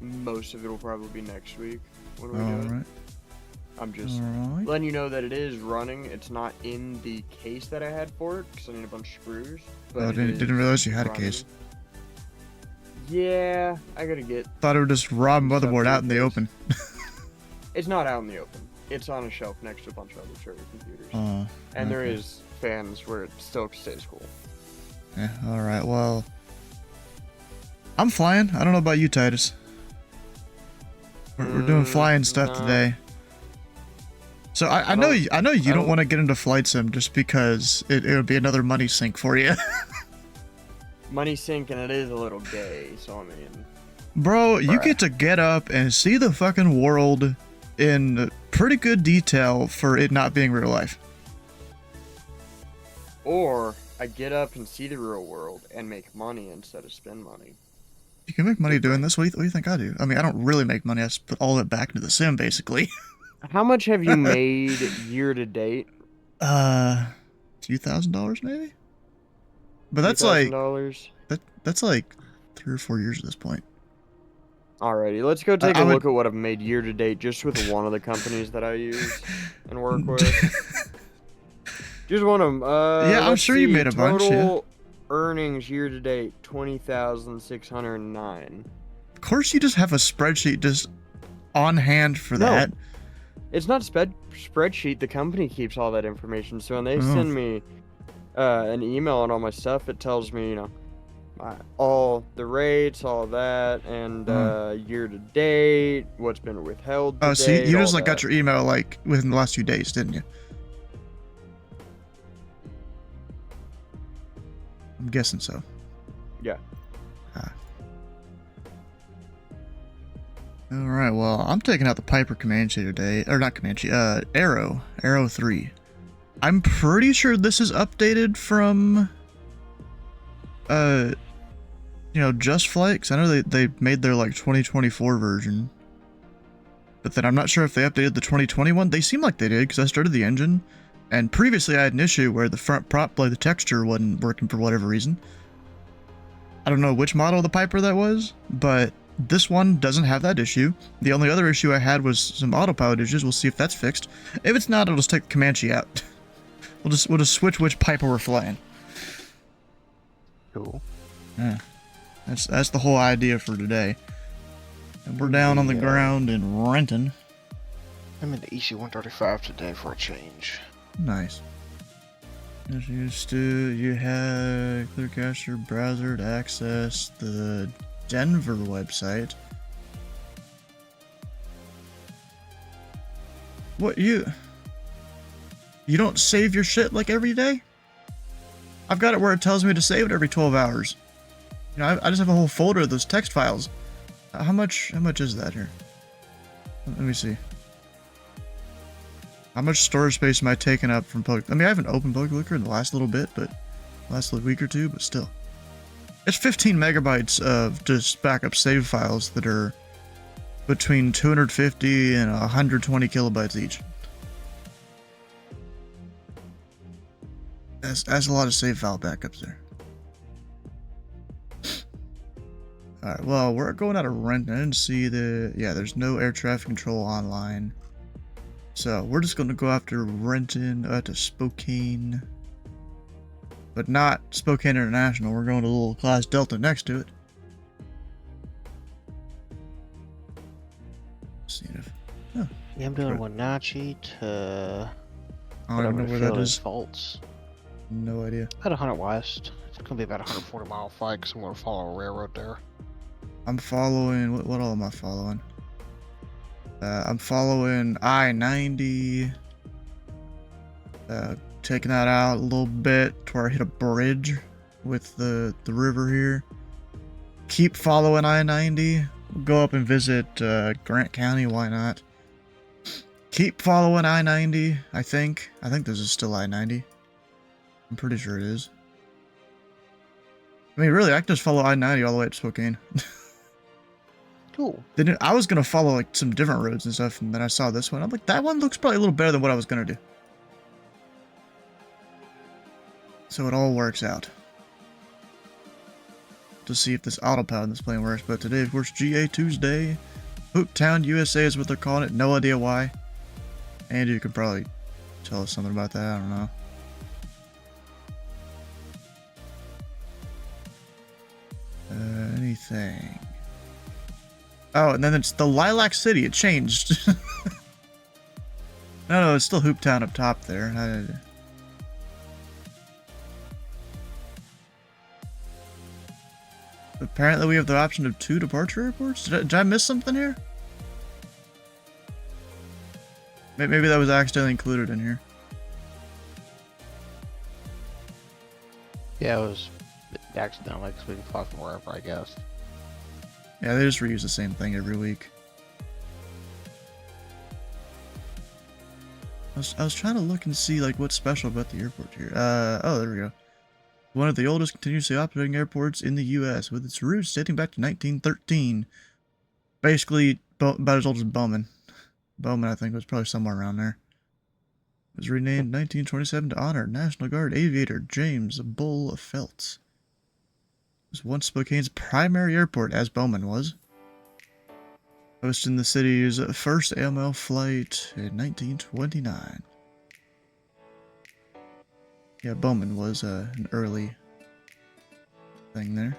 most of it will probably be next week when we do it. Alright. I'm just Alright. letting you know that it is running. It's not in the case that I had for it because I need a bunch of screws. But Oh, didn't realize you had a running. case. Yeah, I gotta get. Thought it would just rob motherboard out in the open. It's not out in the open. It's on a shelf next to a bunch of other server computers. And there is fans where it still stays cool. Yeah, alright, well... I'm flying. I don't know about you, Titus. We're doing flying stuff today. So I know you don't want to get into flight sim just because it would be another money sink for you. Money sink, and it is a little gay, so I mean... Bro, you get to get up and see the fucking world in pretty good detail for it not being real life. Or, I get up and see the real world and make money instead of spend money. You can make money doing this? What do you think I do? I mean, I don't really make money. I just put all of it back into the sim, basically. How much have you made year to date? Few $1,000 maybe? But that's like... That's like 3 or 4 years at this point. Alrighty, let's go take a look at what I've made year to date just with one of the companies that I use and work with. Just one of them. Yeah, I'm sure you made a bunch, yeah. Total earnings year to date, 20,609. Of course you just have a spreadsheet just on hand for that. It's not spreadsheet. The company keeps all that information. So when they send me an email on all my stuff, it tells me, you know, all the rates, all that, and year to date, what's been withheld. Oh, so you just like got your email like within the last few days, didn't you? I'm guessing so. Yeah. Alright, well, I'm taking out the Piper Comanche today. Or not Comanche, Arrow 3. I'm pretty sure this is updated from, you know, Just Flight, because I know they made their, like, 2024 version. But then I'm not sure if they updated the 2021. They seem like they did, because I started the engine. And previously I had an issue where the front prop blade, the texture wasn't working for whatever reason. I don't know which model of the Piper that was, but this one doesn't have that issue. The only other issue I had was some autopilot issues. We'll see if that's fixed. If it's not, I'll just take the Comanche out. We'll just switch which Piper we're flying. Cool. Yeah. That's the whole idea for today. And we're down on the ground in Renton. I'm in the EC-135 today for a change. Nice. As used to, you have Clearcaster browser to access the Denver website. What, you don't save your shit like every day? I've got it where it tells me to save it every 12 hours. You know, I just have a whole folder of those text files. How much is that here? Let me see. How much storage space am I taking up from Public? I mean, I haven't opened Public Liquor in the last little bit, but last week or two, but still. It's 15 megabytes of just backup save files that are between 250 and 120 kilobytes each. That's a lot of save file backups there. Alright, well, we're going out of Renton. I didn't see yeah, there's no air traffic control online. So, we're just going to go after Renton to Spokane. But not Spokane International. We're going to a little Class Delta next to it. Let's see if... Oh, yeah, I'm doing Wenatchee to... I don't know where that is. Faults. No idea. At 100 West. It's going to be about a 140 mile flight because I'm going to follow a railroad there. I'm following... What all am I following? I'm following I-90. Taking that out a little bit to where I hit a bridge with the river here. Keep following I-90. Go up and visit Grant County, why not? Keep following I-90, I think. I think this is still I-90. I'm pretty sure it is. I mean, really, I can just follow I-90 all the way up to Spokane. Cool. Then I was going to follow like some different roads and stuff, and then I saw this one. I'm like, that one looks probably a little better than what I was going to do. So it all works out. to see if this autopilot in this plane works. But today, of course, GA Tuesday. Hooptown, USA is what they're calling it. No idea why. And you could probably tell us something about that. I don't know. Anything. Oh, and then it's the Lilac City. It changed. No, it's still Hooptown up top there. Apparently we have the option of 2 departure airports? Did I miss something here? Maybe that was accidentally included in here. Yeah, it was accidental, because we can fly from wherever, I guess. Yeah, they just reuse the same thing every week. I was trying to look and see like what's special about the airport here. Oh, there we go. One of the oldest continuously operating airports in the U.S. with its roots dating back to 1913. Basically, about as old as Bowman. Bowman, I think, was probably somewhere around there. It was renamed in 1927 to honor National Guard aviator James Bull Felts. It was once Spokane's primary airport, as Bowman was. Hosting the city's first AML flight in 1929. Yeah, Bowman was an early thing there.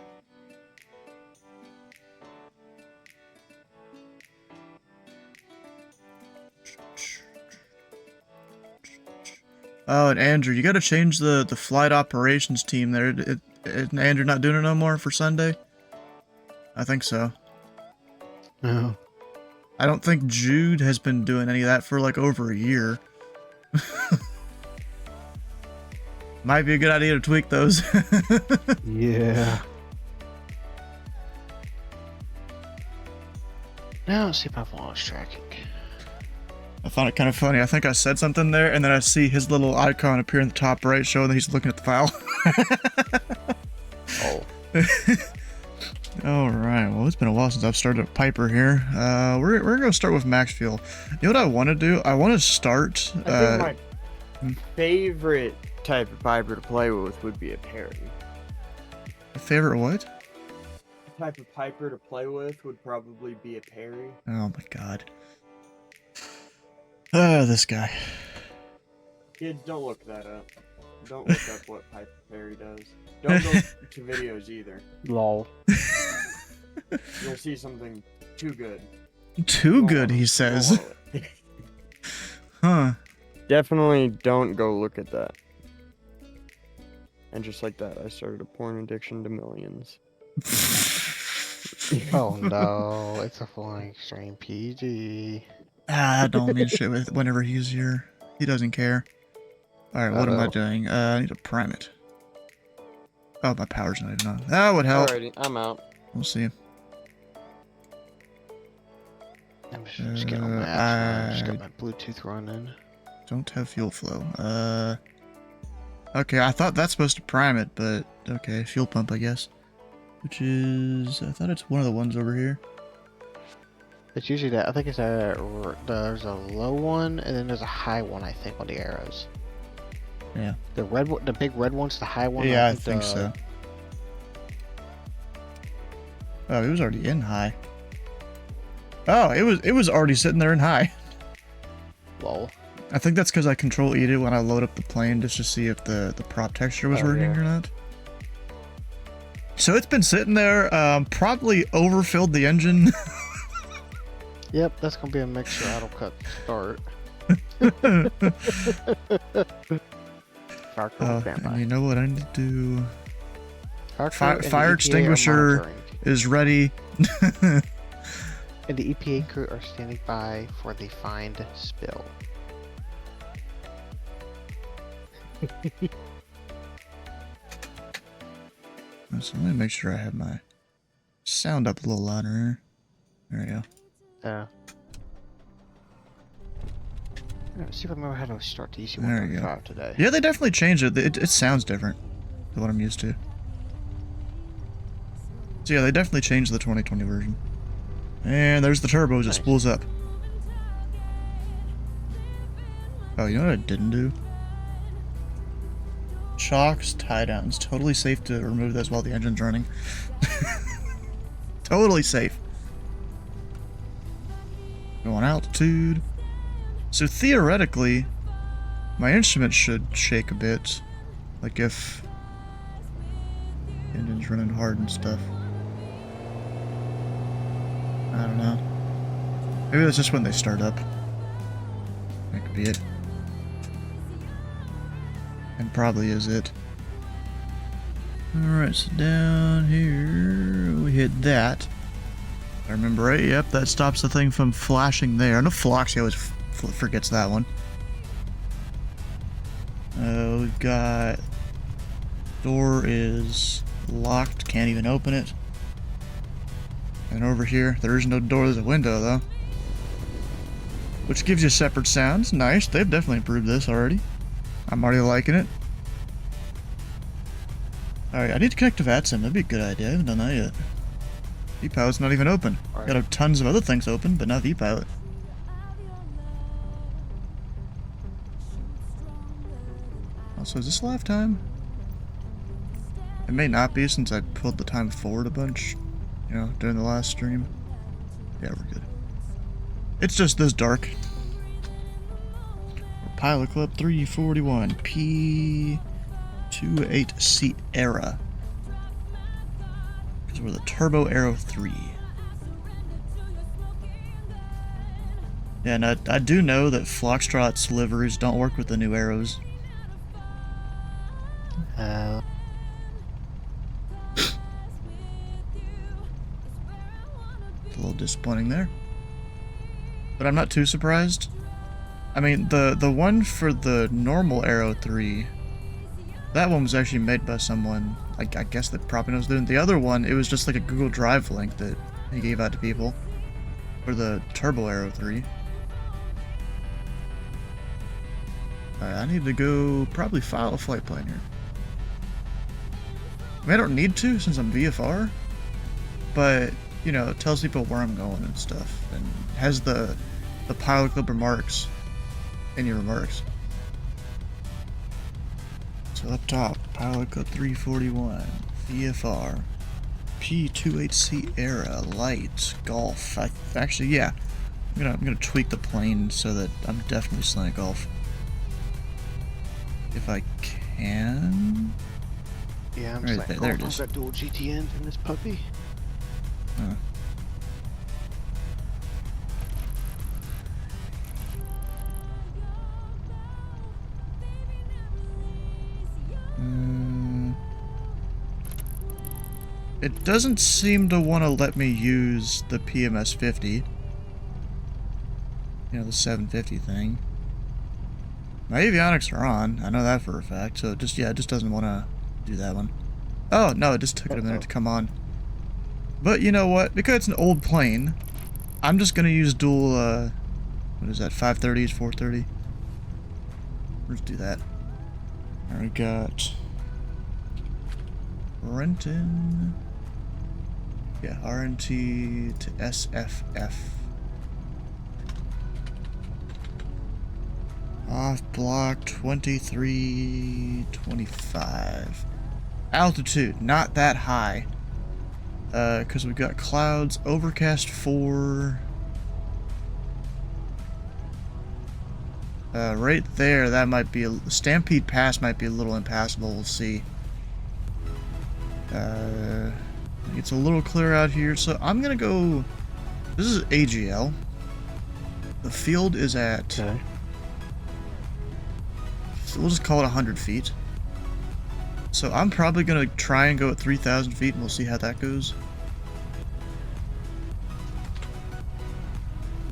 Oh, and Andrew, you gotta change the flight operations team there. Isn't Andrew not doing it no more for Sunday? I think so. No. I don't think Jude has been doing any of that for like over a year. Might be a good idea to tweak those. Yeah. Now let's see if I've lost tracking. I found it kind of funny. I think I said something there, and then I see his little icon appear in the top right, showing that he's looking at the file. Oh. Alright, well, it's been a while since I've started a Piper here. We're going to start with max fuel. You know what I want to do? I want to start... I think my favorite type of Piper to play with would be a Perry. a favorite what? The type of Piper to play with would probably be a Perry. Oh my god. This guy. Kids, don't look that up. Don't look up what Piper Perry does. Don't go to videos either. Lol. You'll see something too good. Too good, he says. Huh. Definitely don't go look at that. And just like that, I started a porn addiction to millions. Oh no, it's a flying extreme PG. Ah, don't mean shit with whenever he's here. He doesn't care. Alright, what am I doing? I need to prime it. Oh, my power's not even on. That would help. Alrighty, I'm out. We'll see. I'm just getting on my apps. Just got my Bluetooth running. Don't have fuel flow. Okay, I thought that's supposed to prime it, but okay, fuel pump, I guess. Which is, I thought it's one of the ones over here. It's usually that. I think it's there's a low one and then there's a high one. I think on the arrows. Yeah. The red one, the big red one's the high one. Yeah, I think so. Oh, it was already in high. Oh, it was already sitting there in high. Lol. I think that's because I control eat it when I load up the plane just to see if the prop texture was working or not. So it's been sitting there, probably overfilled the engine. Yep, that's gonna be a mixture. That'll cut start. And you know what I need to do? Fire E extinguisher is ready. And the EPA crew are standing by for the find spill. So let me make sure I have my sound up a little louder here. There we go. Let's see if I remember how to start the There you go. EC135 today. Yeah, they definitely changed it. It sounds different than what I'm used to. So yeah, they definitely changed the 2020 version. And there's the turbos. It spools up. Oh, you know what I didn't do? shocks, tie downs. Totally safe to remove those while the engine's running. Totally safe. Go on altitude. So theoretically, my instrument should shake a bit. Like if the engine's running hard and stuff. I don't know. Maybe that's just when they start up. That could be it. And probably is it. Alright, so down here we hit that. I remember right, yep, that stops the thing from flashing there. I know Floxy always forgets that one. We've got... Door is locked, can't even open it. And over here, there is no door, there's a window though. Which gives you separate sounds. Nice, they've definitely improved this already. I'm already liking it. Alright, I need to connect to VATSIM, that'd be a good idea, I haven't done that yet. V-Pilot's not even open. Right. Got tons of other things open, but not V-Pilot. Also, is this live time? It may not be since I pulled the time forward a bunch, you know, during the last stream. Yeah, we're good. It's just this dark. Pilot Club 341 P28 Sierra. Because we're the Turbo Arrow 3. Yeah, and I do know that Foxtrot's liveries don't work with the new arrows. Uh, It's a little disappointing there. But I'm not too surprised. I mean, the one for the normal Arrow 3, that one was actually made by someone, I guess that probably knows doing. The other one, it was just like a Google Drive link that he gave out to people for the Turbo Arrow 3. Alright, I need to go probably file a flight plan here. I mean, I don't need to since I'm VFR, but, you know, it tells people where I'm going and stuff, and has the Pilot Club remarks in your remarks. So up top, Pilot Club 341, VFR, P28 Sierra, light, golf. Actually, yeah, I'm gonna tweak the plane so that I'm definitely slant golf. If I can. yeah, I'm Right just like, there it I've is. got dual GTNs in this puppy. Huh. It doesn't seem to want to let me use the PMS 50. You know, the 750 thing. My avionics are on, I know that for a fact, so it just doesn't want to do that one. Oh, no, it just took it a minute to come on. But you know what? Because it's an old plane, I'm just going to use dual, what is that, 530s, 430? Let's do that. Alright, we got Renton. Yeah, RNT to SFF. Off block 2325. Altitude, not that high. Because we've got clouds, overcast 4. Right there, that might be Stampede Pass might be a little impassable, we'll see. It's a little clear out here, so I'm gonna go. This is AGL. The field is at. Okay. So we'll just call it 100 feet. So I'm probably gonna try and go at 3,000 feet, and we'll see how that goes.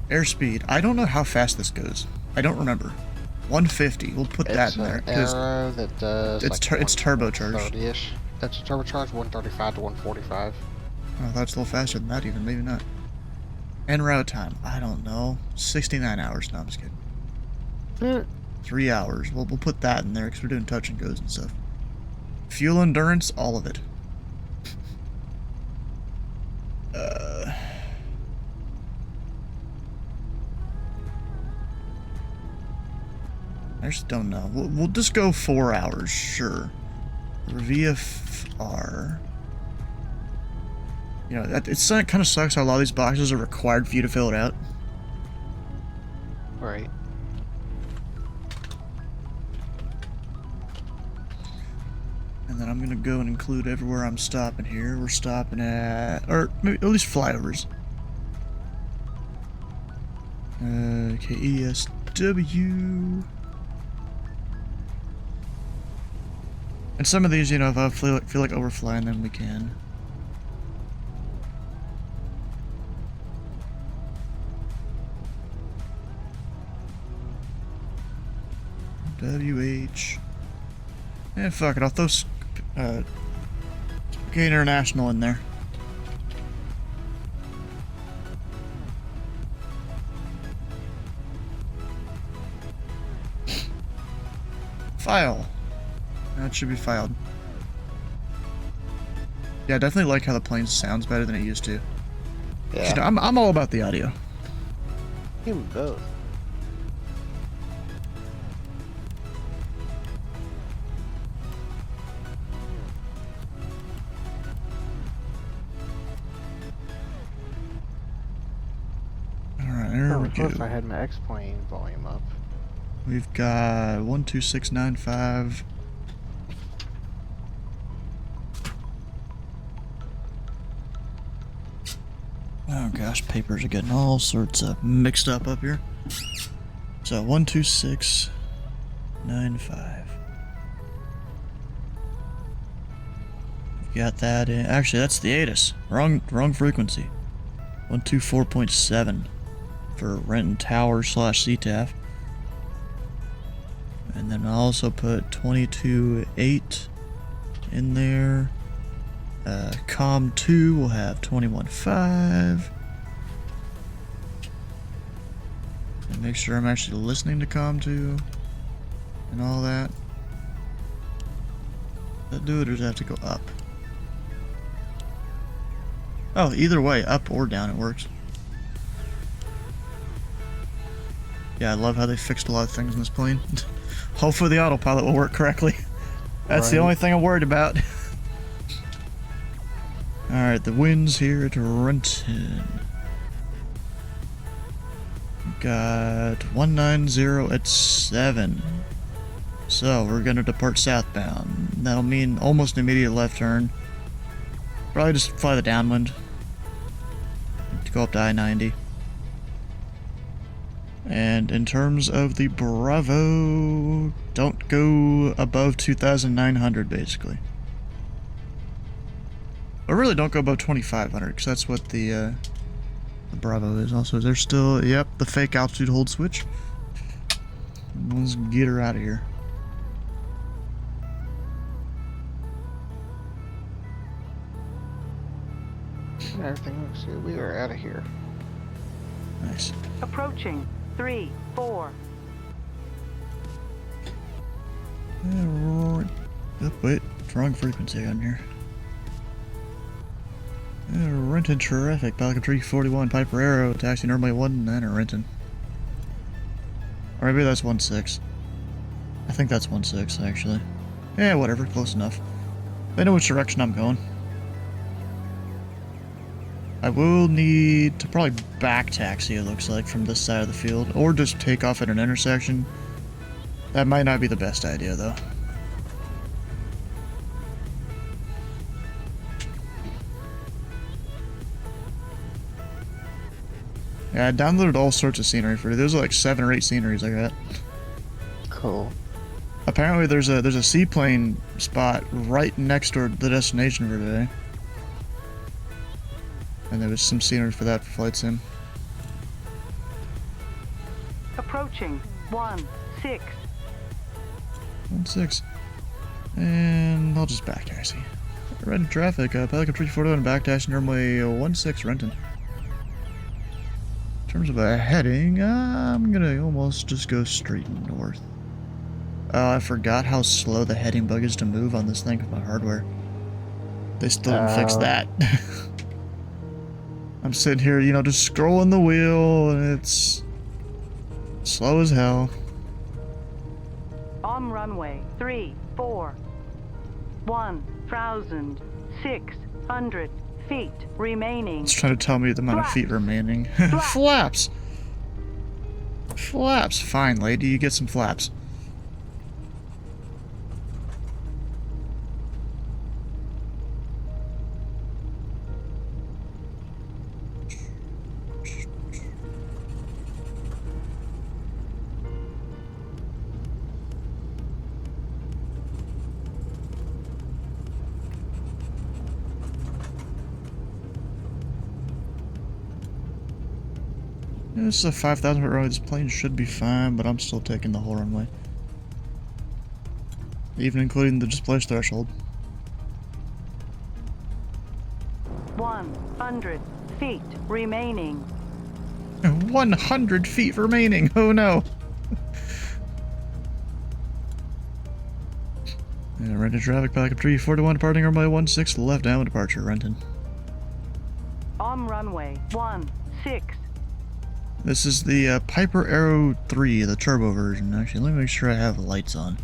Airspeed. I don't know how fast this goes. I don't remember. 150. We'll put that in there. It's an arrow that does. It's turbocharged. 30-ish. That's a turbocharged 135 to 145. Oh, that's a little faster than that even. Maybe not. En route time. I don't know. 69 hours. No, I'm just kidding. 3 hours. We'll put that in there because we're doing touch and goes and stuff. Fuel endurance, all of it. I just don't know. We'll just go 4 hours, sure. VFR. You know, it's kind of sucks how a lot of these boxes are required for you to fill it out. Right. And then I'm gonna go and include everywhere I'm stopping here. We're stopping at, or maybe at least flyovers. KESW. And some of these, you know, if I feel like overflying them, we can. WH. Yeah, fuck it. I'll throw Spokane International in there. File. That should be filed. Yeah, I definitely like how the plane sounds better than it used to. Yeah. You know, I'm all about the audio. Even both. Alright, there we If I go. had my X-plane volume up. We've got 12695. Oh gosh, papers are getting all sorts of mixed up here. So 12695. Got that in. Actually, that's the ATIS. Wrong frequency. 124.7 for Renton Tower / CTAF. And then I'll also put 22.8 in there. COM 2 will have 21.5. And make sure I'm actually listening to COM 2 and all that. Does that do it, or does it have to go up? Oh, either way, up or down, it works. Yeah, I love how they fixed a lot of things in this plane. Hopefully the autopilot will work correctly. That's the Right. only thing I'm worried about. Alright, the winds here at Renton. Got 190 at 7. So, we're gonna depart southbound. That'll mean almost an immediate left turn. Probably just fly the downwind. To go up to I-90. And in terms of the Bravo, don't go above 2,900 basically. Or really don't go above 2,500, because that's what the Bravo is. Also, there's still, yep, the fake altitude hold switch. Let's get her out of here. Everything looks good. We are out of here. Nice. Approaching 3, 4. Alright. Oh, wait, it's wrong frequency on here. Renton traffic, Pelican 341, Piper Arrow, taxi normally 1, or Renton. Or maybe that's 16. I think that's 16 actually. Yeah, whatever, close enough. They know which direction I'm going. I will need to probably back taxi, it looks like, from this side of the field, or just take off at an intersection. That might not be the best idea, though. Yeah, I downloaded all sorts of scenery for it. There's like 7 or 8 sceneries I got. Cool. Apparently there's a seaplane spot right next to the destination for today. And there was some scenery for that for Flight Sim. Approaching 16. 16. And I'll just back taxi. Renton traffic, Pelican 341 back taxi, normally 16 Renton. In terms of a heading, I'm gonna almost just go straight north. Oh, I forgot how slow the heading bug is to move on this thing with my hardware. They still didn't fix that. I'm sitting here, you know, just scrolling the wheel, and it's slow as hell. On runway 3, 4. 1,600 feet remaining. It's trying to tell me the amount of feet remaining. Flaps! Flaps! Fine, lady, you get some flaps. Yeah, this is a 5,000 foot runway. This plane should be fine, but I'm still taking the whole runway. Even including the displaced threshold. 100 feet remaining. 100 feet remaining! Oh no! Yeah, Renton traffic, backup tree, 4-1, departing runway 16, left down departure, Renton. On runway 16. This is the Piper Arrow 3, the turbo version. Actually, let me make sure I have lights on.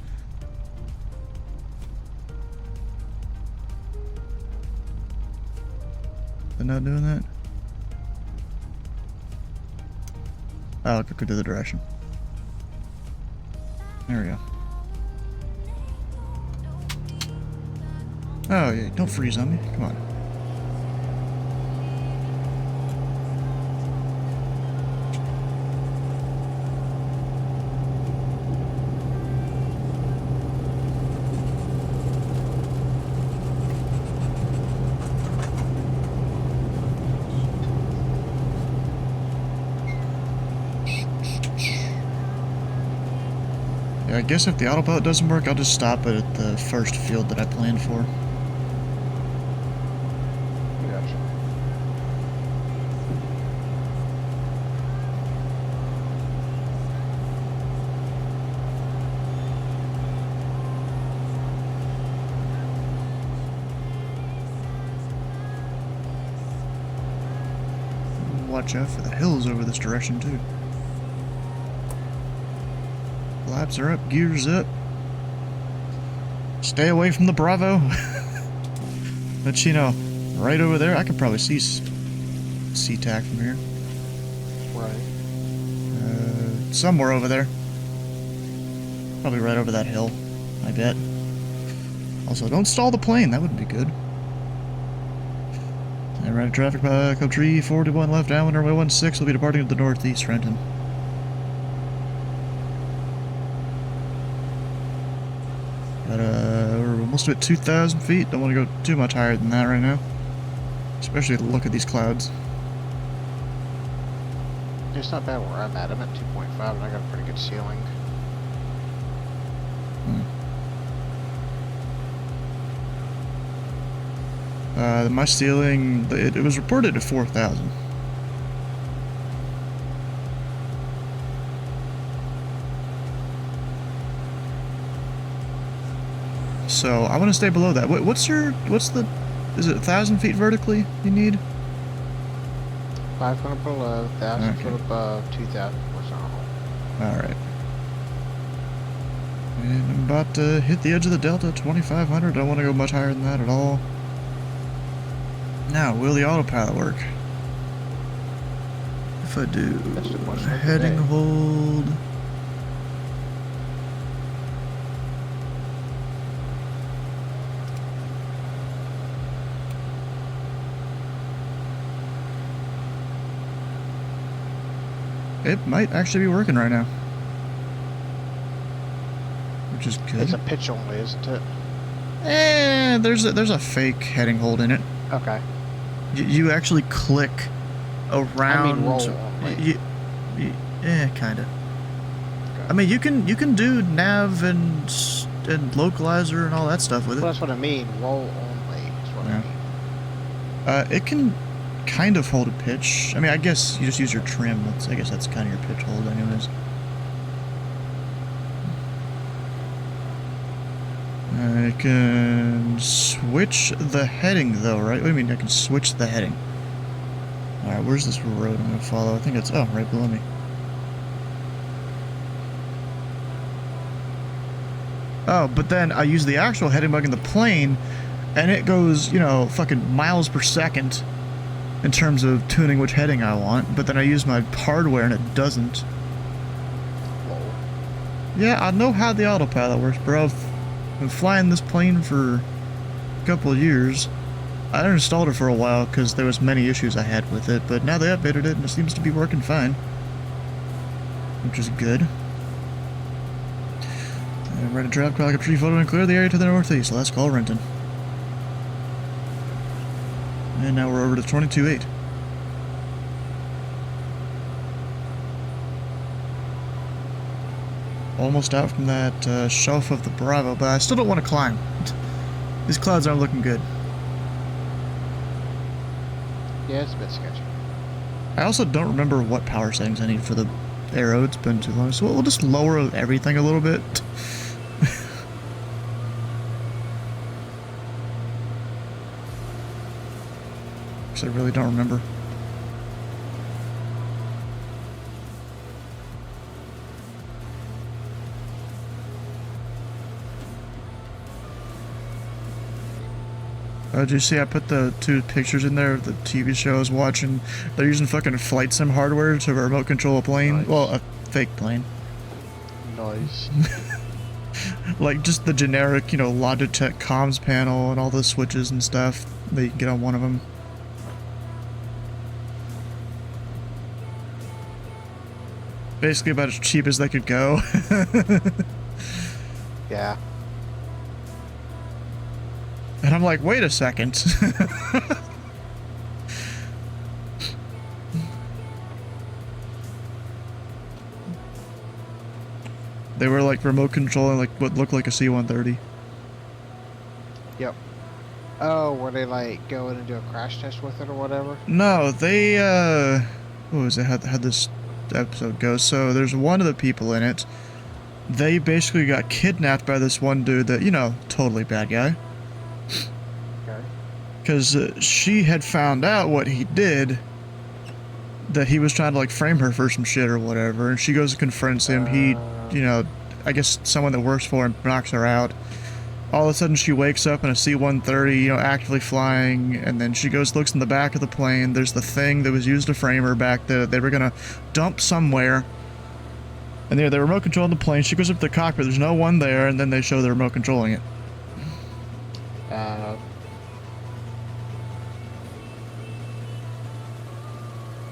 They're not doing that? Oh, I'll go to the direction. There we go. Oh, yeah, don't freeze on me. Come on. I guess if the autopilot doesn't work, I'll just stop it at the first field that I planned for. Gotcha. Watch out for the hills over this direction, too. Flaps are up, gears up. Stay away from the Bravo. But you know, right over there, I could probably see SeaTac from here. Right. Somewhere over there. Probably right over that hill, I bet. Also, don't stall the plane, that would be good. And right traffic by Cove Tree, 41 left downwind, runway 16 will be departing to the northeast, Renton. We're almost at 2,000 feet. Don't want to go too much higher than that right now. Especially the look of these clouds. It's not bad where I'm at. I'm at 2.5 and I got a pretty good ceiling. My ceiling, it was reported at 4,000. So I want to stay below that. What's the, is it 1,000 feet vertically you need? 500 below, 1,000 Okay. foot above, 2,000 horizontal. Alright. And I'm about to hit the edge of the delta, 2,500. Don't want to go much higher than that at all. Now, will the autopilot work? If I do, That's the question of the heading day. hold. It might actually be working right now. Which is good. It's a pitch only, isn't it? There's a fake heading hold in it. Okay. You actually click around. roll only. Kinda. Okay. I mean, you can do nav and localizer and all that stuff with Well, it. that's what I mean. Roll only is what Yeah. I mean. It can kind of hold a pitch. I mean, I guess you just use your trim. I guess that's kind of your pitch hold, anyways. I can switch the heading, though, right? What do you mean I can switch the heading? Alright, where's this road I'm going to follow? I think it's, oh, right below me. Oh, but then I use the actual heading bug in the plane, and it goes, you know, fucking miles per second in terms of tuning which heading I want, but then I use my hardware and it doesn't. Whoa. Yeah, I know how the autopilot works, bro. I've been flying this plane for a couple of years. I uninstalled it for a while because there was many issues I had with it, but now they updated it and it seems to be working fine. Which is good. And ready to drop, crawl like a tree photo and clear the area to the northeast. Last call, Renton. And now we're over to 22.8. Almost out from that shelf of the Bravo, but I still don't want to climb. These clouds aren't looking good. Yeah, it's a bit sketchy. I also don't remember what power settings I need for the arrow. It's been too long, so we'll just lower everything a little bit. Because I really don't remember. Did you see I put the 2 pictures in there of the TV show I was watching? They're using fucking flight sim hardware to remote control a plane. Nice. Well, a fake plane. Nice. Like just the generic, you know, Logitech comms panel and all the switches and stuff that you can get on one of them. Basically about as cheap as they could go. Yeah. And I'm like, wait a second. They were like remote controlling like what looked like a C-130. Yep. Oh, were they like going and do a crash test with it or whatever? No, they what was it? How this episode go? So there's one of the people in it. They basically got kidnapped by this one dude that, you know, totally bad guy. Okay. Because she had found out what he did, that he was trying to like frame her for some shit or whatever, and she goes and confronts him. He, you know, I guess someone that works for him knocks her out. All of a sudden she wakes up in a C-130, you know, actively flying, and then she goes, looks in the back of the plane. There's the thing that was used to frame her back that they were gonna dump somewhere. And they're remote controlling the plane. She goes up to the cockpit, there's no one there, and then they show the remote controlling it.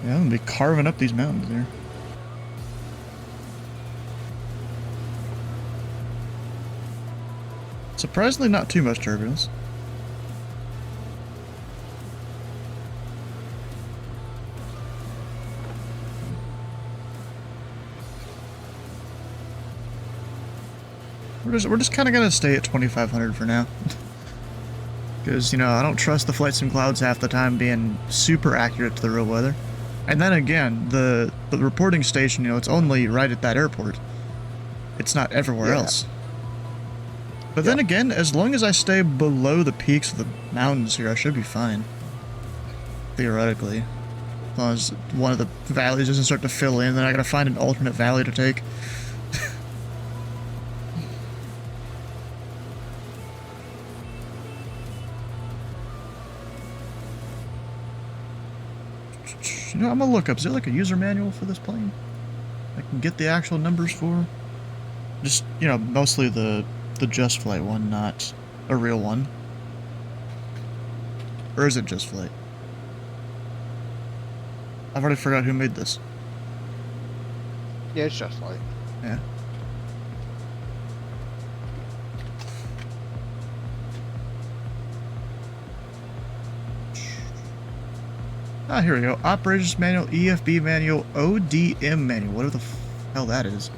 Yeah, I'm gonna be carving up these mountains here. Surprisingly, not too much turbulence. We're just kind of gonna stay at 2,500 for now. Because, you know, I don't trust the flight sim clouds half the time being super accurate to the real weather. And then again, the reporting station, you know, it's only right at that airport. It's not everywhere else. But then again, as long as I stay below the peaks of the mountains here, I should be fine. Theoretically. As long as one of the valleys doesn't start to fill in, then I gotta find an alternate valley to take. You know, I'm gonna look up. Is there like a user manual for this plane? I can get the actual numbers for? Just, you know, mostly the Just Flight one, not a real one. Or is it Just Flight? I've already forgot who made this. Yeah, it's Just Flight. Yeah. Ah, here we go. Operations Manual, EFB Manual, ODM Manual. Whatever the hell that is.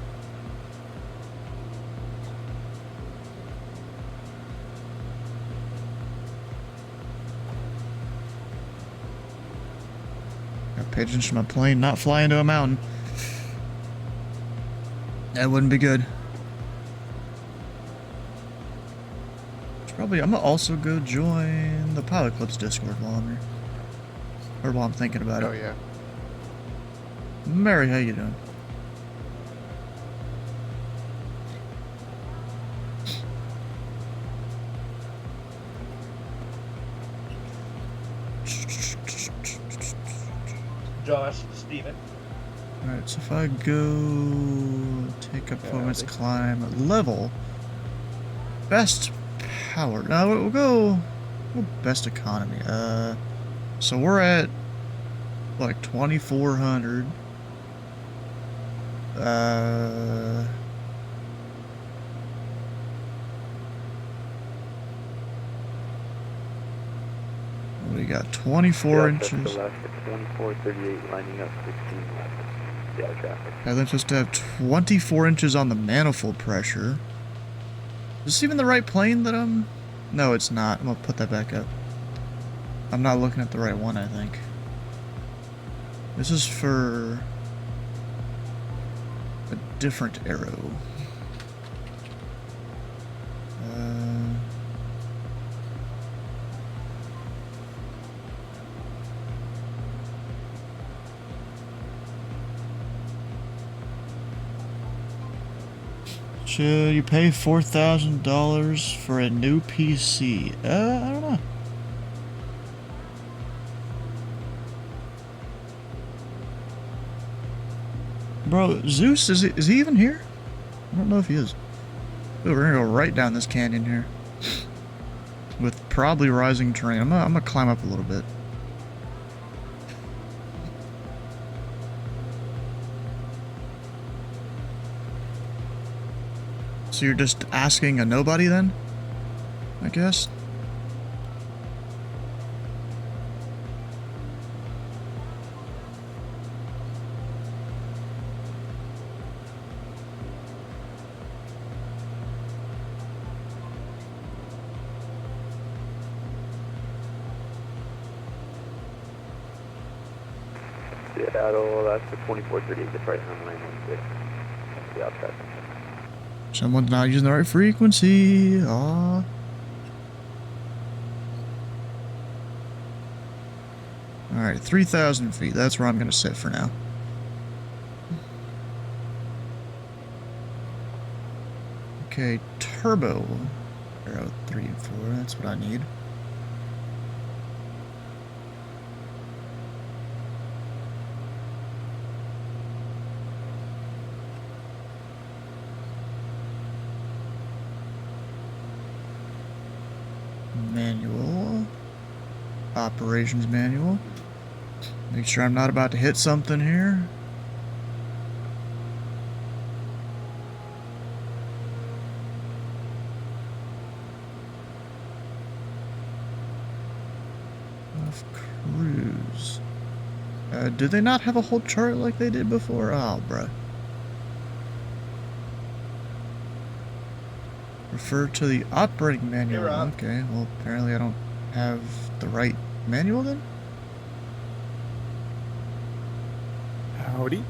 Got pay attention to my plane, not fly into a mountain. That wouldn't be good. Probably, I'm gonna also go join the Pilot Club's Discord while I'm here. Or while I'm thinking about it. Oh, yeah. Mary, how you doing? Josh, Steven. Alright, so if I go take appointments, climb, level, best power. Now we'll go best economy. So we're at like 2,400. We got 24 inches. 24, 38, lining up 16 left. Yeah, traffic. And then supposed to have 24 inches on the manifold pressure. Is this even the right plane that I'm... No, it's not. I'm gonna put that back up. I'm not looking at the right one, I think. This is for... a different arrow. Should you pay $4,000 for a new PC? I don't know. Bro, Zeus, is he even here? I don't know if he is. Ooh, we're gonna go right down this canyon here. With probably rising terrain. I'm gonna climb up a little bit. So you're just asking a nobody then? I guess? Seattle, that's the 2438, the price on 916. The outside. Someone's not using the right frequency. Aw. Alright, 3,000 feet. That's where I'm going to sit for now. Okay, turbo. Arrow 3 and 4. That's what I need. Manual. Operations manual. Make sure I'm not about to hit something here. Off cruise. Did they not have a whole chart like they did before? Oh, bruh. Refer to the operating manual. Okay, well, apparently I don't have the right manual then? Howdy.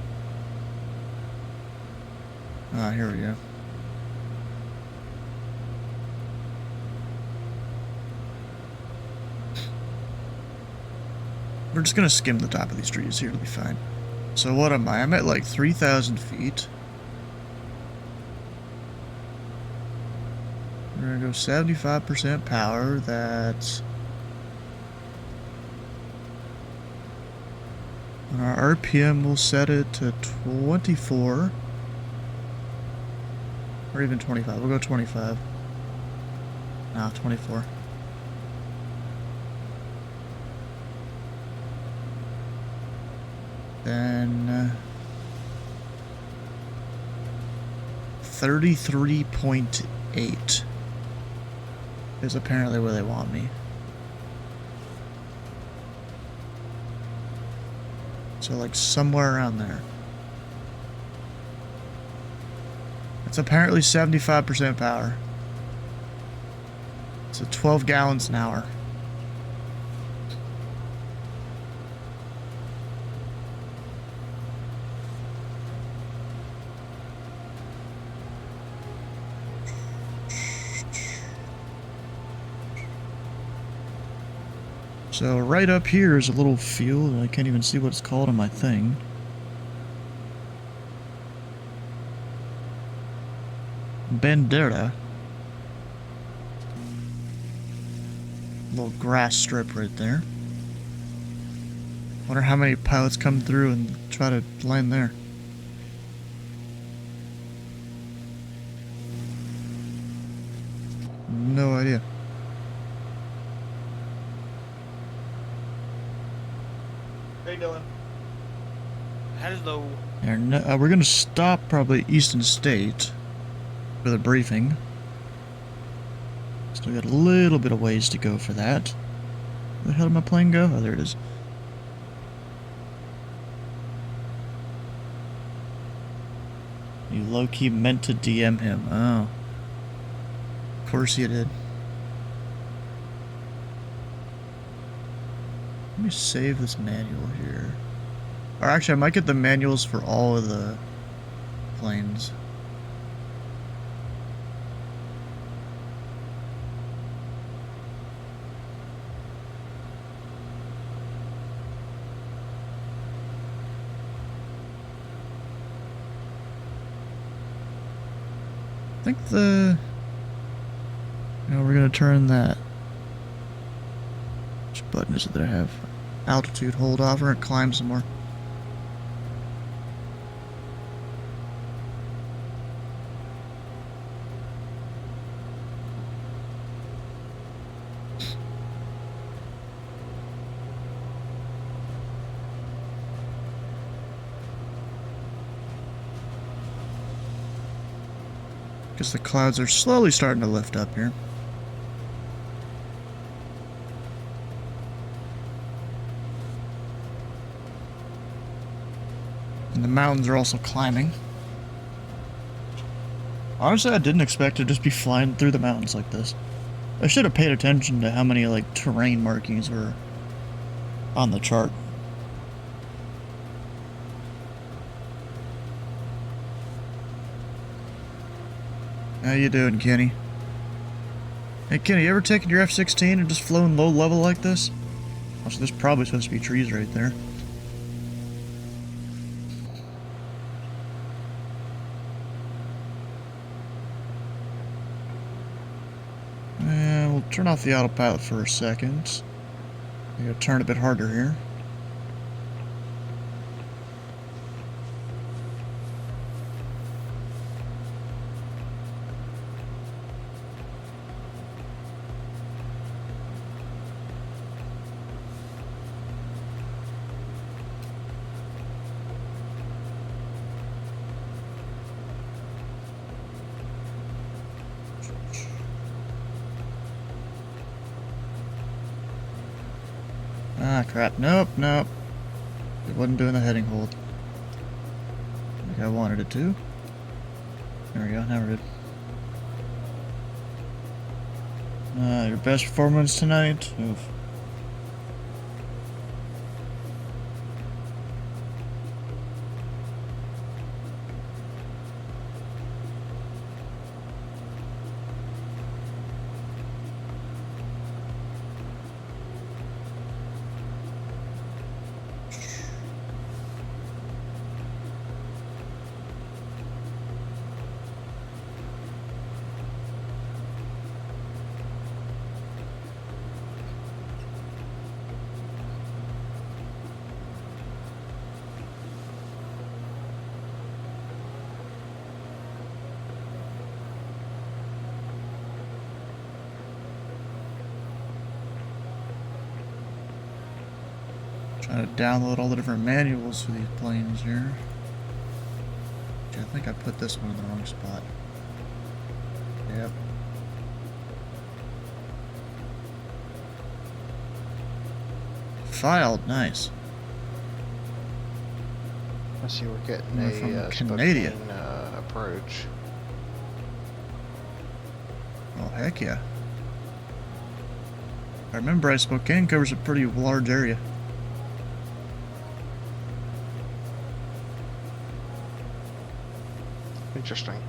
Ah, here we go. We're just gonna skim the top of these trees here, it'll be fine. So what am I? I'm at like 3,000 feet. We're gonna go 75% power, that's... On our RPM, we'll set it to 24. Or even 25, we'll go 25. Nah, 24. Then... 33.8 is apparently where they want me. So like somewhere around there. It's apparently 75% power. So 12 gallons an hour. So right up here is a little field. I can't even see what it's called on my thing. Bandera. Little grass strip right there. Wonder how many pilots come through and try to land there. No idea. Hey, Dylan. Hello. We're gonna stop probably Easton State for the briefing. Still got a little bit of ways to go for that. Where the hell did my plane go? Oh, there it is. You low-key meant to DM him. Oh. Of course you did. Let me save this manual here. Or actually, I might get the manuals for all of the planes. I think we're gonna turn that. Which button is it that I have? Altitude hold off. We're gonna climb some more. Because the clouds are slowly starting to lift up here. And the mountains are also climbing. Honestly, I didn't expect to just be flying through the mountains like this. I should have paid attention to how many, like, terrain markings were on the chart. How you doing, Kenny? Hey, Kenny, you ever taken your F-16 and just flown low level like this? Also, there's probably supposed to be trees right there. And we'll turn off the autopilot for a second. We gotta turn a bit harder here. Ah, crap. Nope, nope. It wasn't doing the heading hold. Like I wanted it to. There we go, now we're good. Your best performance tonight? Oof. Trying to download all the different manuals for these planes here. I think I put this one in the wrong spot. Yep. Filed, nice. I see we're getting We're from a Canadian. Spokane, approach. Oh, heck yeah. I remember Spokane covers a pretty large area. Interesting.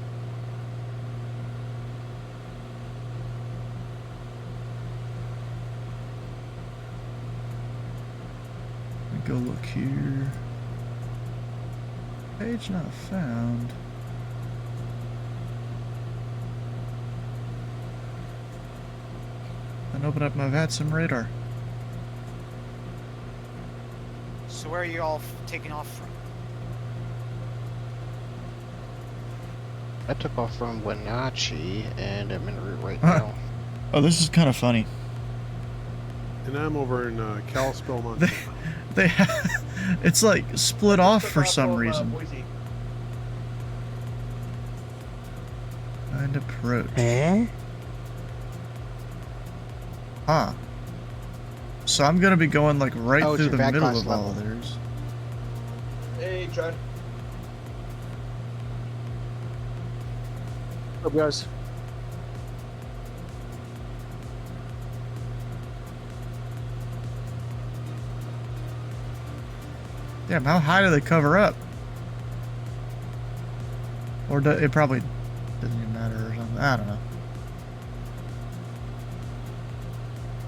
Let me go look here. Page not found. Then open up my VATSIM radar. So where are you all taking off from? I took off from Wenatchee, and I'm en route right Huh. now. Oh, this is kind of funny. And I'm over in Kalispell, Montana. They it's like split off for some reason. Boise. Find approach. Eh? Huh. So I'm gonna be going like right Oh, it's through your the bad middle class of all level. of theirs. Hey, John. Up, guys. Damn, how high do they cover up? Or it probably doesn't even matter or something. I don't know.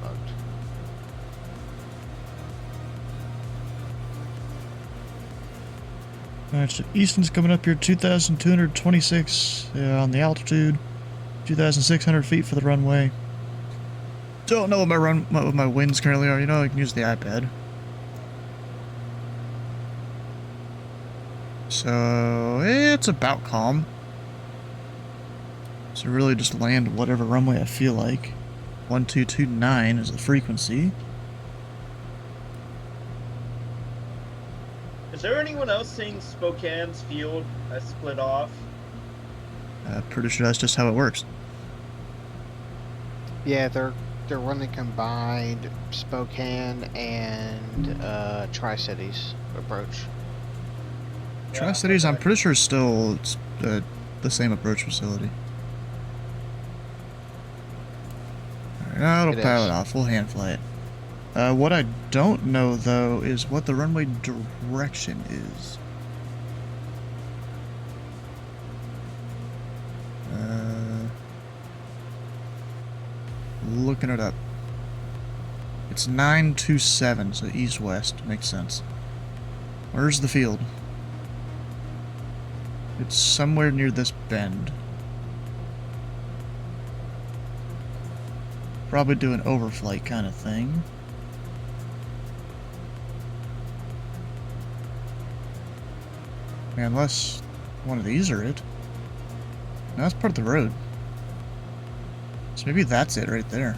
Bugged. Alright, so Easton's coming up here, 2,226 on the altitude, 2,600 feet for the runway. Don't know what my winds currently are. You know, I can use the iPad. So it's about calm. So really just land whatever runway I feel like. 1229 is the frequency. Is there anyone else seeing Spokane's field split off? Pretty sure that's just how it works. Yeah, they're running combined Spokane and Tri-Cities approach. Tri-Cities, I'm pretty sure still the same approach facility. Alright, now it'll It pilot is. off. We'll hand fly it. What I don't know, though, is what the runway direction is. Looking it up. It's 927, so east-west. Makes sense. Where's the field? It's somewhere near this bend. Probably do an overflight kind of thing. Unless one of these are it. No, that's part of the road. So maybe that's it right there.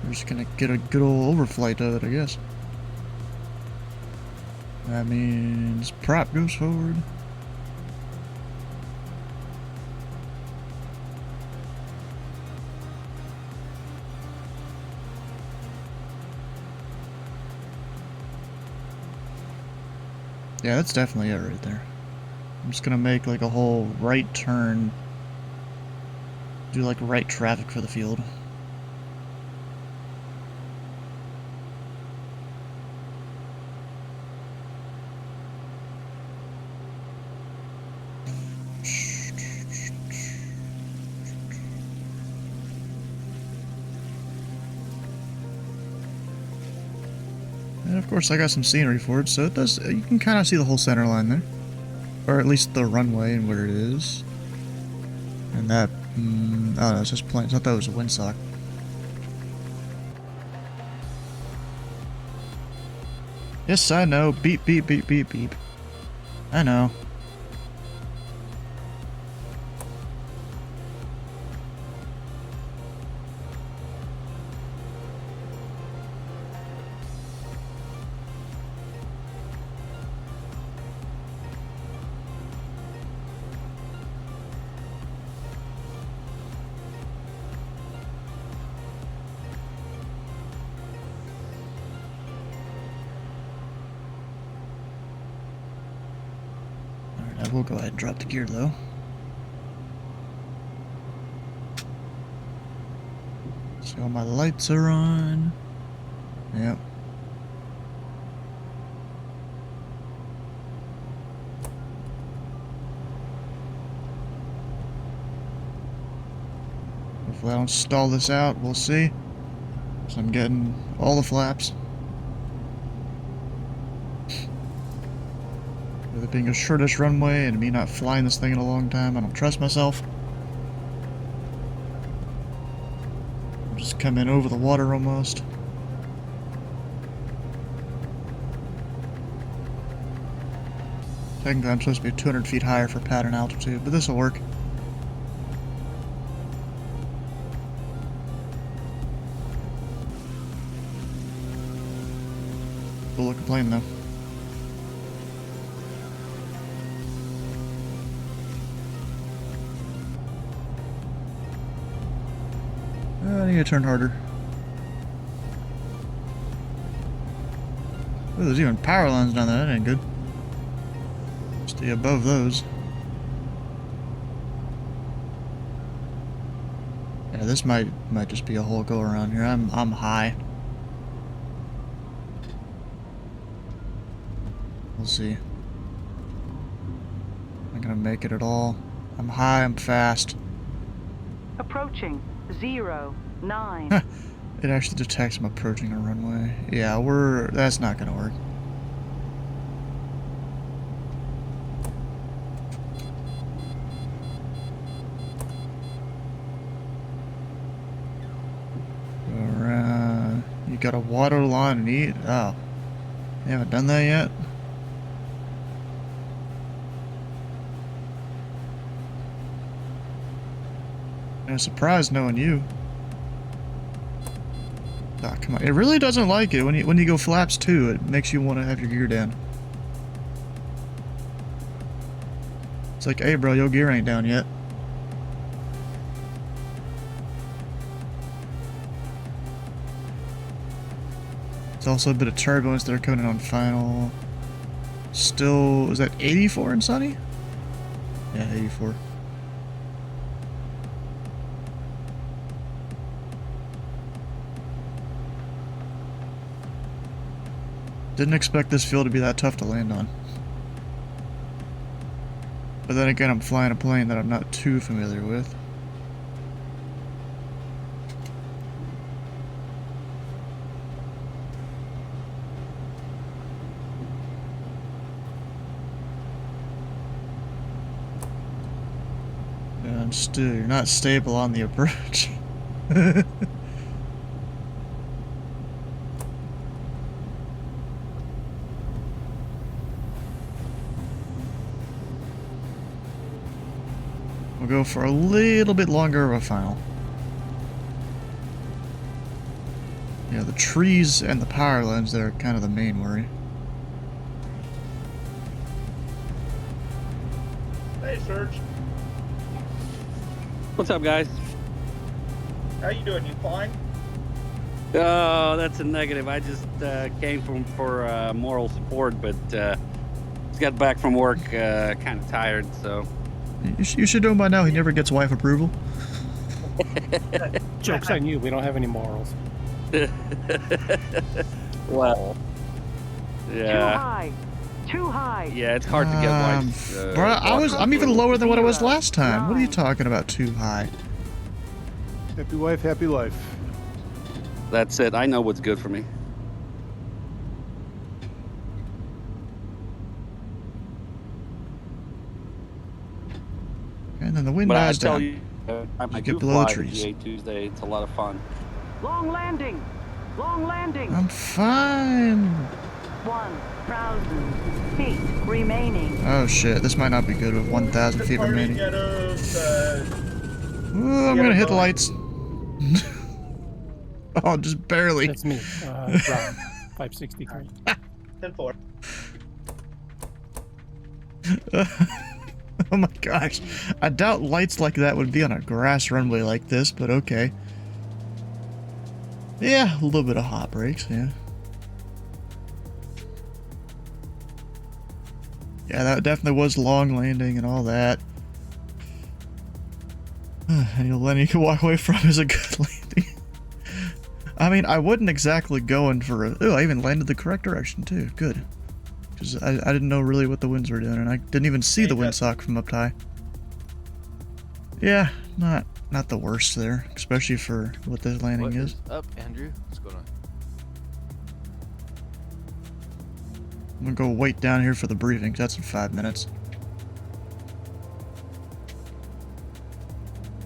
We're just gonna get a good old overflight of it, I guess. That means prop goes forward. Yeah, that's definitely it right there. I'm just gonna make like a whole right turn. Do like right traffic for the field. And of course I got some scenery for it, so it does, you can kind of see the whole center line there. Or at least the runway and where it is. And that, oh no, it's just planes. I thought it was a windsock. Yes, I know. Beep, beep, beep, beep, beep. I know. Alright, I will go ahead and drop the gear though. See, all my lights are on. Yep. Hopefully I don't stall this out, we'll see. So I'm getting all the flaps. With it being a shortish runway and me not flying this thing in a long time, I don't trust myself. Just come in over the water almost. Technically, I'm supposed to be 200 feet higher for pattern altitude, but this will work. Cool looking plane, though. I need to turn harder. Oh, there's even power lines down there. That ain't good. Stay above those. Yeah, this might just be a whole go around here. I'm high. We'll see. I'm not gonna make it at all. I'm high. I'm fast. Approaching 09. It actually detects I'm approaching a runway. Yeah, that's not gonna work. Go around. You got a water line and eat? Oh. You haven't done that yet? I'm surprised knowing you. Ah, come on. It really doesn't like it when you go flaps 2. It makes you want to have your gear down. It's like, hey bro, your gear ain't down yet. It's also a bit of turbulence that are coming in on final. Still, is that 84 in sunny? Yeah, 84. Didn't expect this field to be that tough to land on. But then again, I'm flying a plane that I'm not too familiar with. And still, you're not stable on the approach. We'll go for a little bit longer of a final. Yeah, the trees and the power lines there are kind of the main worry. Hey, Serge. What's up, guys? How you doing? You flying? Oh, that's a negative. I just came for moral support, but just got back from work kind of tired, so... You should know by now he never gets wife approval. Joke's on you. We don't have any morals. Well, yeah. Too high. Yeah, it's hard to get wife's. Bro, I'm even lower than what I was last time. What are you talking about? Too high. Happy wife, happy life. That's it. I know what's good for me. And then the wind But I dies tell down. you, I get do below fly trees. the GA Tuesday. It's a lot of fun. Long landing. Long landing. I'm fine. 1,000 feet remaining. Oh shit, this might not be good with 1,000 feet remaining. Ooh, I'm gonna hit the lights. Oh, just barely. That's me, Rob, 563. 10-4. Oh my gosh. I doubt lights like that would be on a grass runway like this, but okay. Yeah, a little bit of hot brakes, yeah. Yeah, that definitely was long landing and all that. And the landing you can walk away from is a good landing. I mean, I wasn't exactly going for a... Oh, I even landed the correct direction too. Good. Because I didn't know really what the winds were doing, and I didn't even see the windsock from up high. Yeah, not the worst there, especially for what this landing is. Up, Andrew? What's going on? I'm gonna go wait down here for the briefing, 'cause that's in 5 minutes.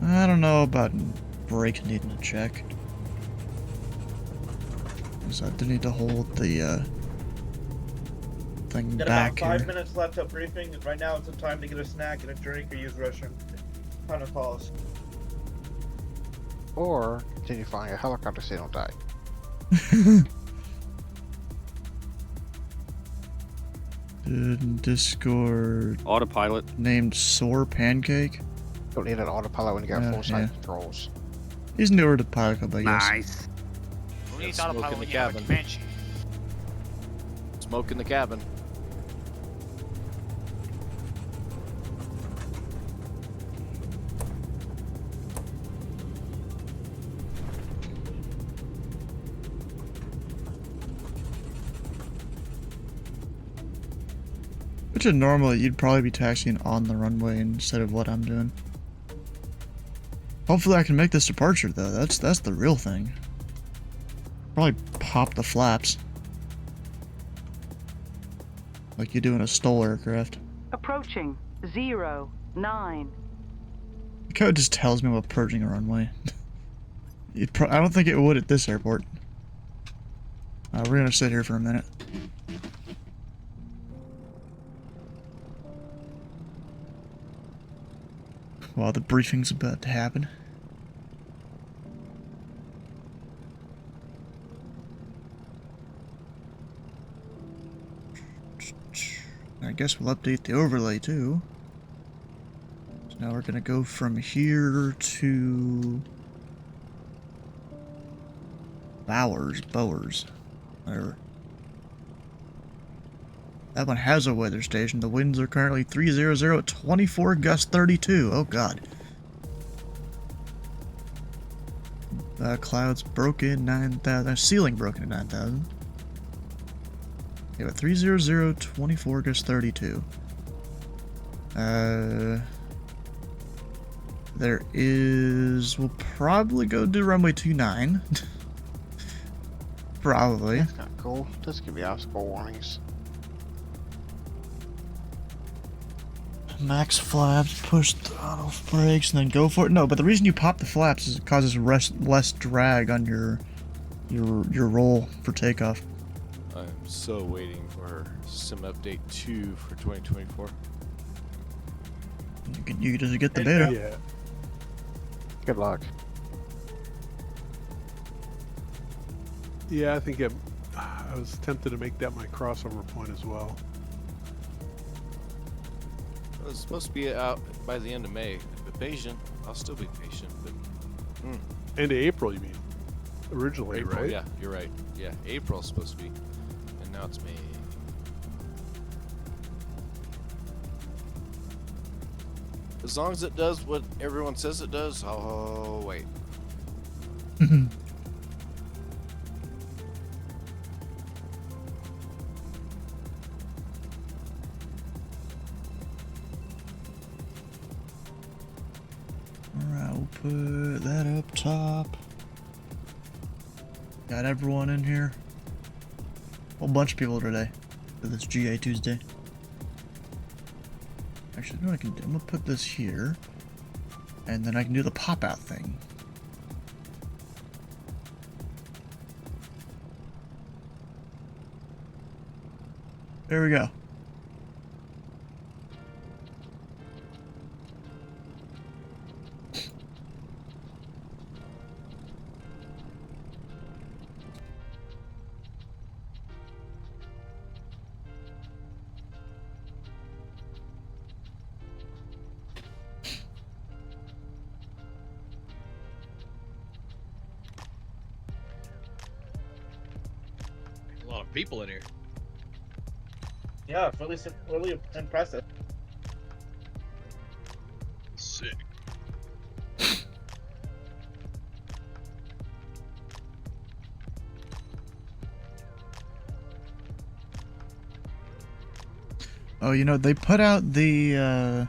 I don't know about brakes needing to check. So I do need to hold the thing Got back about 5 here. minutes left till briefing. Right now it's a time to get a snack and a drink or use restroom. Ton of calls. Or continue flying a helicopter so you don't die. In Discord Autopilot. named Sore Pancake. Don't need an autopilot when you got Yeah, full side yeah. controls. He's newer to Pilot Club, I guess. Nice. Who needs smoke in autopilot the when you have a cabin. Comanche? Smoke in the cabin. Which is normally you'd probably be taxiing on the runway instead of what I'm doing. Hopefully I can make this departure though. That's the real thing. Probably pop the flaps. Like you do in a STOL aircraft. Approaching 09. The code just tells me I'm approaching a runway. I don't think it would at this airport. We're gonna sit here for a minute. While the briefing's about to happen. I guess we'll update the overlay too. So now we're gonna go from here to Bowers, whatever. That one has a weather station. The winds are currently 300 at 24, gust 32. Oh god. Clouds broken 9,000. Ceiling broken at 9,000. Yeah, but 300, 24, gust 32. There is. We'll probably go do runway 29. Probably. That's kind of cool. This could be obstacle warnings. Max flaps, push throttle brakes, and then go for it. No, but the reason you pop the flaps is it causes less drag on your roll for takeoff. I'm so waiting for Sim Update 2 for 2024. You just get the beta. Yeah. Good luck. Yeah, I think I was tempted to make that my crossover point as well. Well, it's supposed to be out by the end of May. But patient, I'll still be patient. But End of April, you mean? Originally, April, right? yeah, you're right. Yeah, April's supposed to be, and now it's May. As long as it does what everyone says it does, oh wait. Alright, we'll put that up top. Got everyone in here. Whole bunch of people today for this GA Tuesday. Actually, you know what I can do? I'm gonna put this here, and then I can do the pop-out thing. There we go. A lot of people in here. Yeah, really impressive. Sick. Oh, you know, they put out the,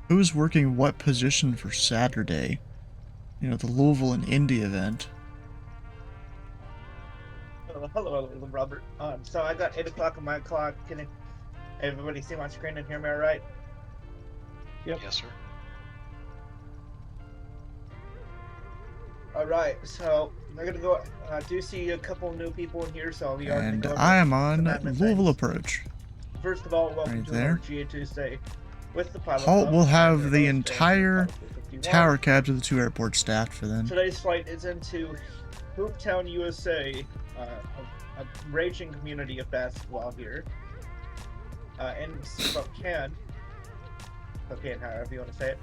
who's working what position for Saturday. You know, the Louisville and Indy event. Hello, Robert. So I got 8 o'clock on my clock. Can everybody see my screen and hear me all right? Yep. Yes, sir. Alright, so we're gonna go. Do see a couple new people in here, so we are gonna And go over I am on some admin Louisville things. approach. First of all, welcome Right to there. another GA Tuesday with the Pilot Halt Club. will I'm have your the host, entire Pilot Club 51. tower cabs of the 2 airports staffed for them. Today's flight is into Hooptown, USA, a raging community of basketball here. In Spokane, however you want to say it.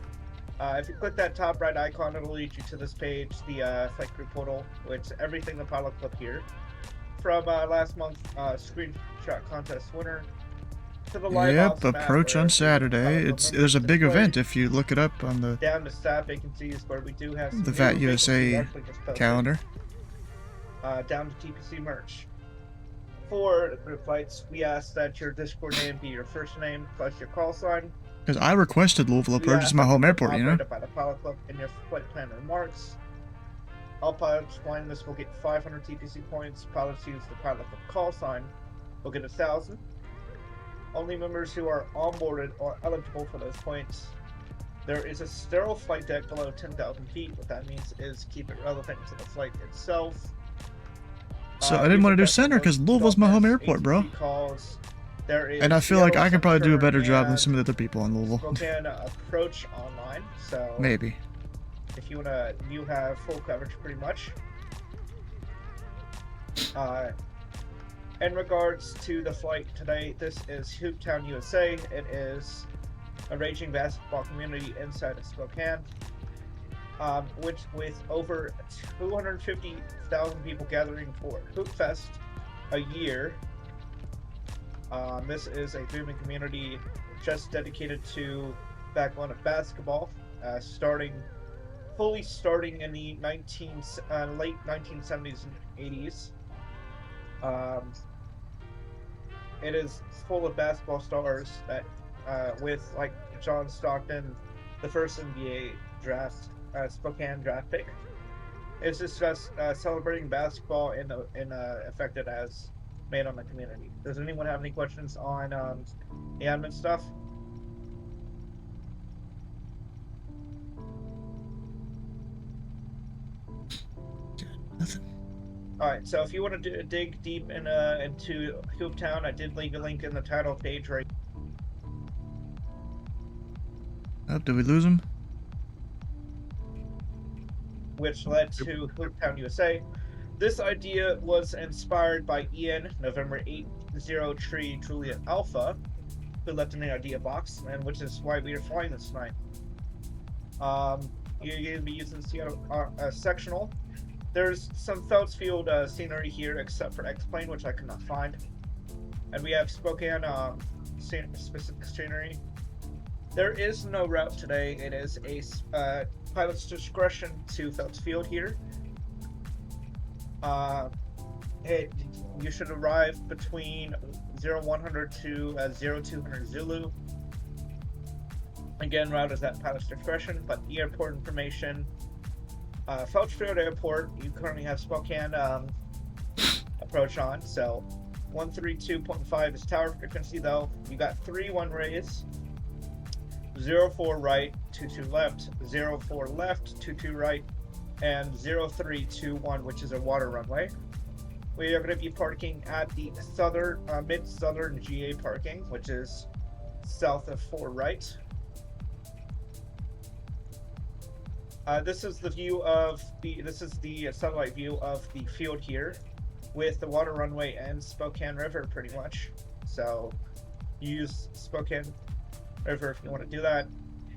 If you click that top right icon, it'll lead you to this page, the flight crew portal, which everything the Pilot Club here. From last month's screenshot contest winner to the live Yep, ops map approach where on the Pilot Club Saturday. members There's a big display, event if you look it up on the down to staff vacancies where we do have some the new VAT vacancies USA actually just posted. calendar. Down to TPC merch. For group flights, we ask that your Discord name be your first name plus your call sign. Because I requested Louisville approach as my home airport, you know? Operated by the Pilot Club in your flight plan remarks. All pilots flying this will get 500 TPC points. Pilots use the Pilot Club call sign will get 1,000. Only members who are onboarded are eligible for those points. There is a sterile flight deck below 10,000 feet. What that means is keep it relevant to the flight itself. So I didn't want to do center because Louisville's my home airport, bro. Calls. There is And I feel like I can probably do a better job than and some of the other people in Louisville. Spokane approach online. So Maybe. if you wanna, you have full coverage pretty much. In regards to the flight today, this is Hooptown, USA. It is a raging basketball community inside of Spokane, which with over 250,000 people gathering for Hoop Fest a year. This is a booming community just dedicated to backbone of basketball, fully starting in the late 1970s and 80s. It is full of basketball stars that, with like John Stockton, the first NBA draft, Spokane draft pick. It's just celebrating basketball in affected as made on the community. Does anyone have any questions on the admin stuff? Nothing. Alright, so if you want to dig deep into Hooptown, I did leave a link in the title page right. Oh, did we lose him? Which led to Hooptown, USA. This idea was inspired by Ian, November 80 Tree Juliet Alpha, who left in the idea box, and which is why we are flying this tonight. You're going to be using Seattle sectional. There's some Feltzfield scenery here, except for X-Plane, which I could not find. And we have Spokane specific scenery. There is no route today. It is a pilot's discretion to Feltzfield here. You should arrive between 0100 to 0200 Zulu. Again, route is at pilot's discretion, but the airport information. Feltzfield Airport, you currently have Spokane approach on, so 132.5 is tower frequency though. You got 3 one-ways, 04 right, 22 left, 04 left, 22 right, and 0321, which is a water runway. We are going to be parking at the mid-southern GA parking, which is south of 4 right. This is the view of this is the satellite view of the field here, with the water runway and Spokane River pretty much. So use Spokane River if you want to do that.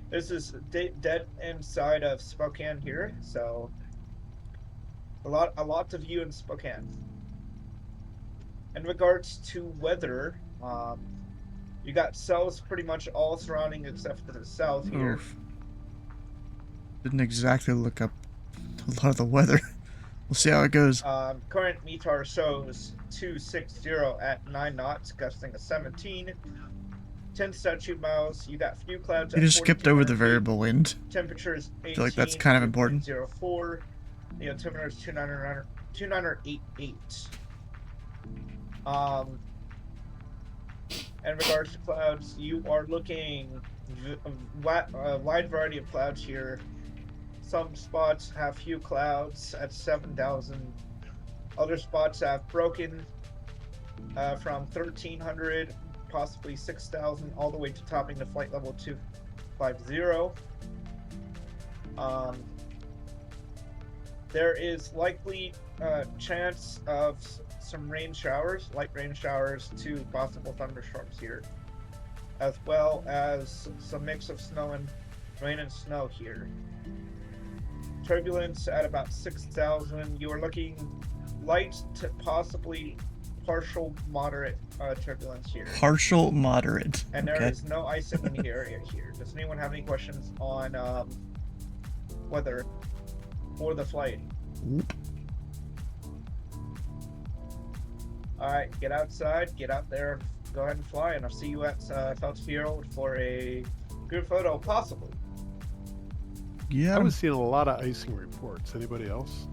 This is dead inside of Spokane here, so a lot to view in Spokane. In regards to weather, you got cells pretty much all surrounding except for the south here. Oof. Didn't exactly look up a lot of the weather. We'll see how it goes. Current METAR shows 260 at 9 knots, gusting to 17. 10 statute miles. You got few clouds. You just skipped over the variable wind. Temperature is 18. I feel like that's kind of important. 04. The altimeter is 2988. In regards to clouds, you are looking a wide variety of clouds here. Some spots have few clouds at 7,000. Other spots have broken from 1,300, possibly 6,000, all the way to topping the flight level 250. There is likely chance of some rain showers, light rain showers, to possible thunderstorms here, as well as some mix of snow and rain and snow here. Turbulence at about 6,000. You are looking light to possibly partial moderate turbulence here. Partial moderate. And okay. there is no ice in the area here. Does anyone have any questions on weather or the flight? Oop. All right, get outside, get out there, go ahead and fly, and I'll see you at Phelps Field for a group photo, possibly. Yeah. I was seeing a lot of icing reports. Anybody else?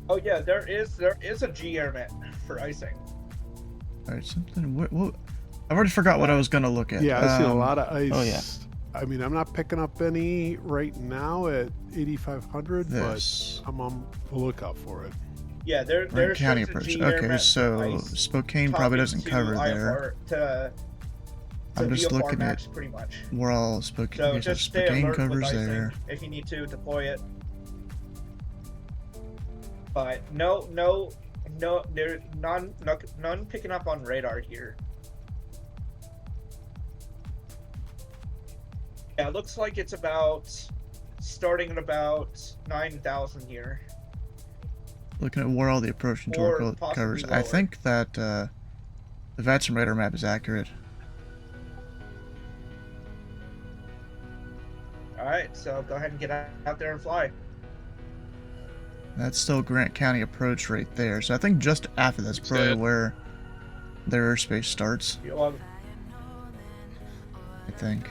Oh yeah, there is a G airman for icing. All right, something. What? I've already forgot what I was gonna look at. Yeah, I see a lot of ice. Oh yeah. I mean, I'm not picking up any right now at 8,500, This. but I'm on the lookout for it. Yeah, Grant there's County just a approach. G Okay, airman so ice Spokane probably talking doesn't to cover there. IFR to I'm just VFR looking max, at pretty much. where all Spokane. So Okay, so just stay Spokane alert with covers icing there. if you need to deploy it. But no, there's none picking up on radar here. Yeah, it looks like it's starting at about 9,000 here. Looking at where all the approach and Or torque possibly covers. I lower. think that the VATSIM radar map is accurate. All right, so go ahead and get out there and fly. That's still Grant County approach right there. So I think just after that's probably Good. where their airspace starts. Well, I think.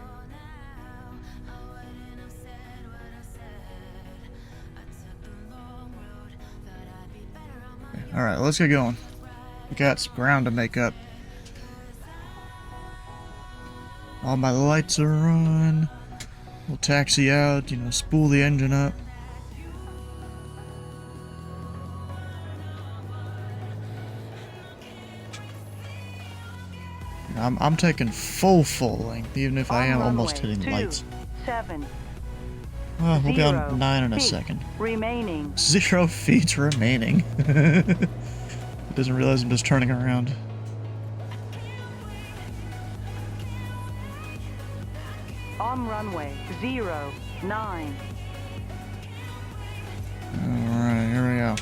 Okay, all right, let's get going. We got some ground to make up. All my lights are on. We'll taxi out, spool the engine up. I'm taking full length, even if I am almost hitting the lights. 7 Well, we'll be on 0 9 in a feet second. remaining. 0 feet remaining. Doesn't realize I'm just turning around. On runway 09. Alright, here we go.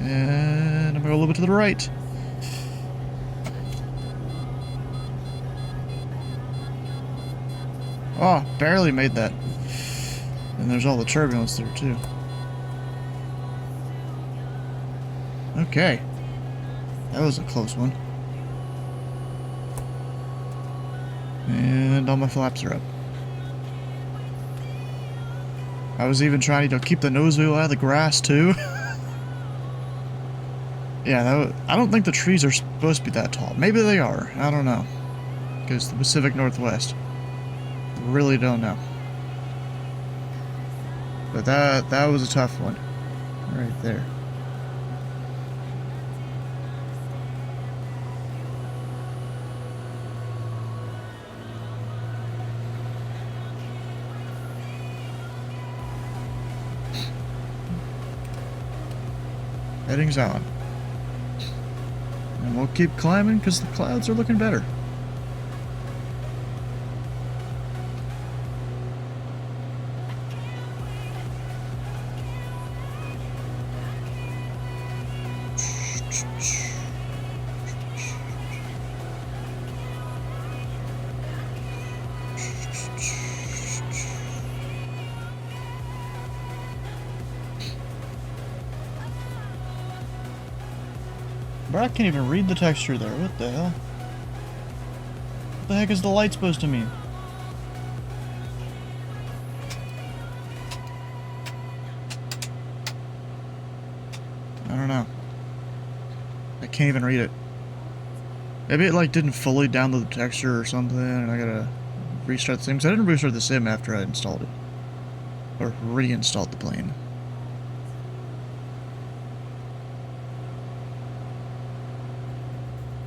And I'm gonna go a little bit to the right. Oh, barely made that. And there's all the turbulence there too. Okay. That was a close one. And all my flaps are up. I was even trying to keep the nose wheel out of the grass too. Yeah, I don't think the trees are supposed to be that tall. Maybe they are. I don't know. Because the Pacific Northwest. Really don't know. But that was a tough one. Right there. Heading's on. And we'll keep climbing because the clouds are looking better. Bro, I can't even read the texture there. What the hell? What the heck is the light supposed to mean? I don't know. I can't even read it. Maybe it like didn't fully download the texture or something, and I gotta restart the sim. Because I didn't restart the sim after I installed it. Or reinstalled the plane.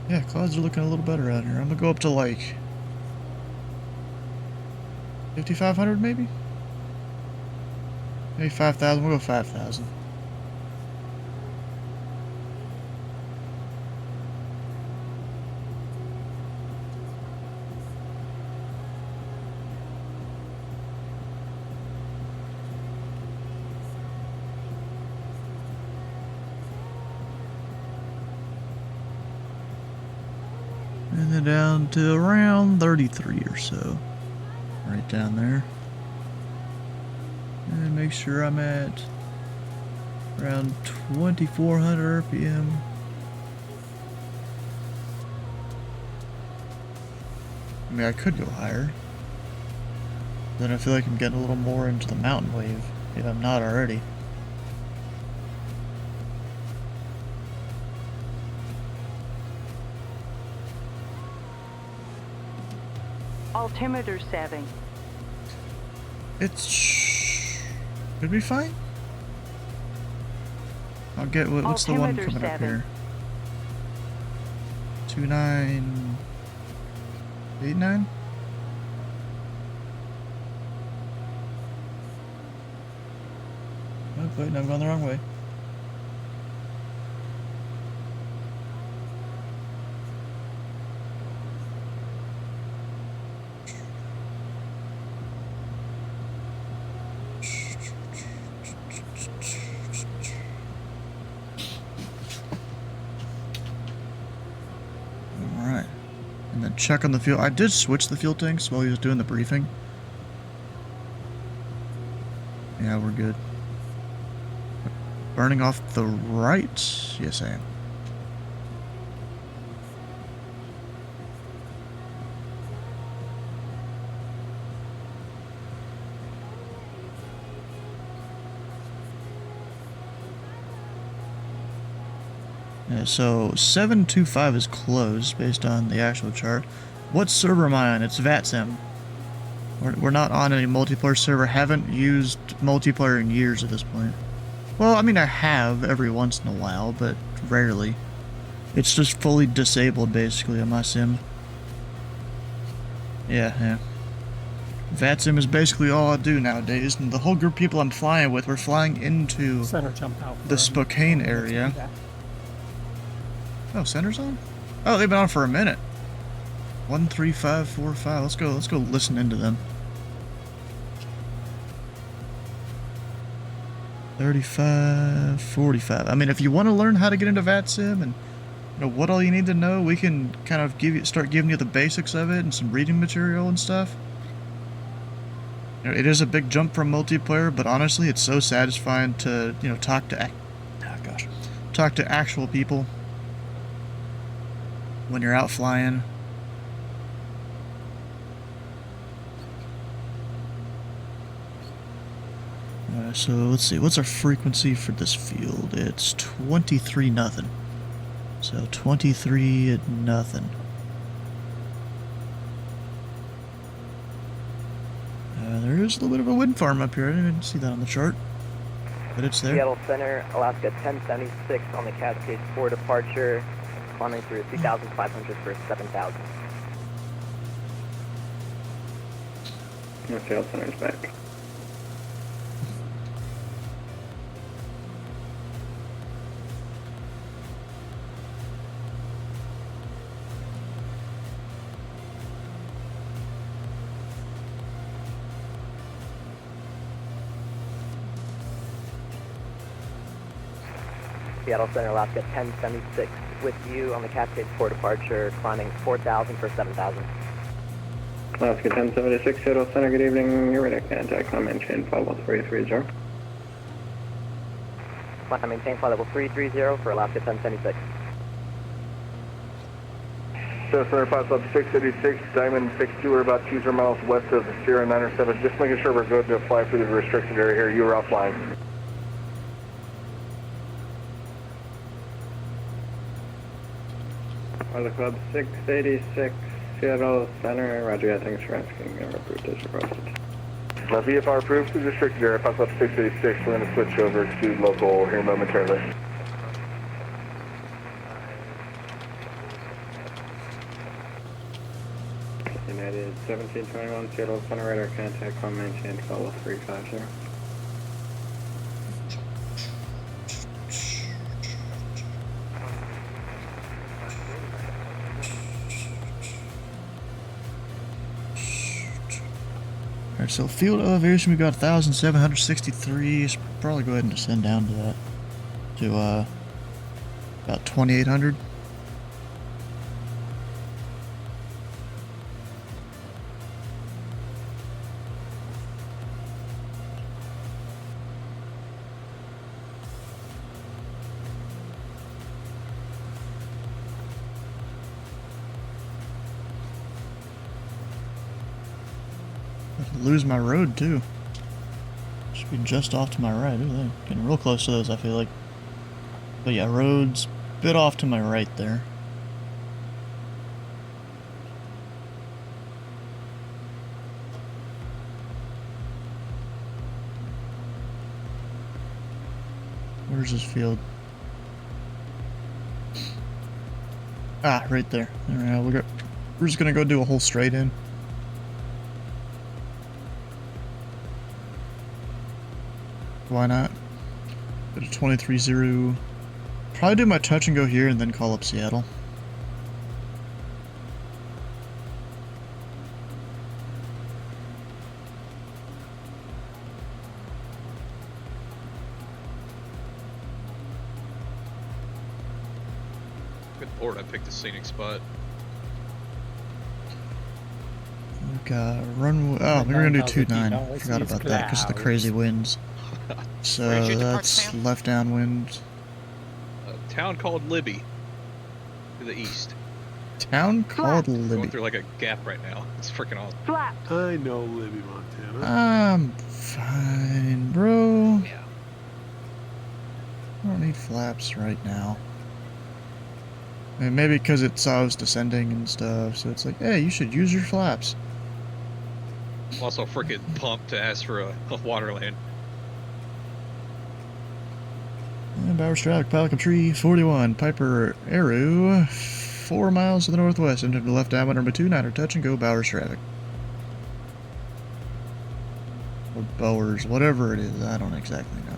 Yeah, clouds are looking a little better out here. I'm gonna go up to like 5,500 maybe? Maybe 5,000. We'll go 5,000. And then down to around 33 or so. Right down there. And make sure I'm at around 2,400 RPM. I mean, I could go higher. Then I feel like I'm getting a little more into the mountain wave, if I'm not already. Altimeter 7. It's should be fine. I'll get what's the one Altimeter coming up 7. here? 2989. Oh, wait, no, I'm going the wrong way. Alright. And then check on the fuel. I did switch the fuel tanks while he was doing the briefing. Yeah, we're good. Burning off the right? Yes, I am. Yeah, so 725 is closed based on the actual chart. What server am I on? It's VATSIM. We're not on any multiplayer server. Haven't used multiplayer in years at this point. Well, I mean, I have every once in a while, but rarely. It's just fully disabled, basically, on my sim. Yeah. VATSIM is basically all I do nowadays, and the whole group of people I'm flying with, we're flying into Center jumped out. the Spokane area. Oh, center's on? Oh, they've been on for a minute. 13545. Let's go listen into them. 3545. I mean, if you want to learn how to get into VATSIM and what all you need to know, we can kind of start giving you the basics of it and some reading material and stuff. It is a big jump from multiplayer, but honestly, it's so satisfying to talk to actual people when you're out flying. So let's see, what's our frequency for this field? It's 23 nothing. So 23 nothing. There is a little bit of a wind farm up here. I didn't see that on the chart, but it's there. Seattle Center, Alaska 1076 on the Cascade 4 departure, climbing through 2,500 for 7,000. Seattle Center's back. Seattle Center, Alaska 1076 with you on the Cascade 4 departure, climbing 4,000 for 7,000. Alaska 1076, Seattle Center, good evening. You're ready to contact climb maintain flight level 330. Climb maintain flight level 330 for Alaska 1076. So Center Pass up 686, Diamond 62, we're about 2 miles west of Sierra 907. Just making sure we're good to fly through the restricted area here. You were offline. Weather Club 686, Seattle Center, roger, yeah, thanks for asking. Approved as requested. VFR approved to the restricted area, Pass up 686, we're going to switch over to local here momentarily. United 1721, Seattle Center, radar contact, call maintained, follow 350. Alright, so field elevation, we got 1,763. Should probably go ahead and descend down to that. To, about 2,800. Lose my road too. Should be just off to my right. Ooh, they're getting real close to those, I feel like. But yeah, road's a bit off to my right there. Where's this field? Ah, right there. Alright, we're just gonna go do a whole straight in. Why not? Go to 23-0. Probably do my touch and go here and then call up Seattle. Good lord, I picked a scenic spot. We've got runway. Oh, we were gonna do 29. I forgot about that because of the crazy winds. So that's left downwind. A town called Libby, to the east. Town called Libby. Going through like a gap right now. It's freaking awesome. Flaps. I know Libby, Montana. I'm fine, bro. Yeah. I don't need flaps right now. And maybe because it saw I was descending and stuff, so it's like, hey, you should use your flaps. I'm also freaking pumped to ask for a water lane. And Bowers traffic, Pelican Tree 41, Piper Arrow, 4 miles to the northwest, into the left downwind number 29, touch and go Bowers traffic. Or Bowers, whatever it is, I don't exactly know.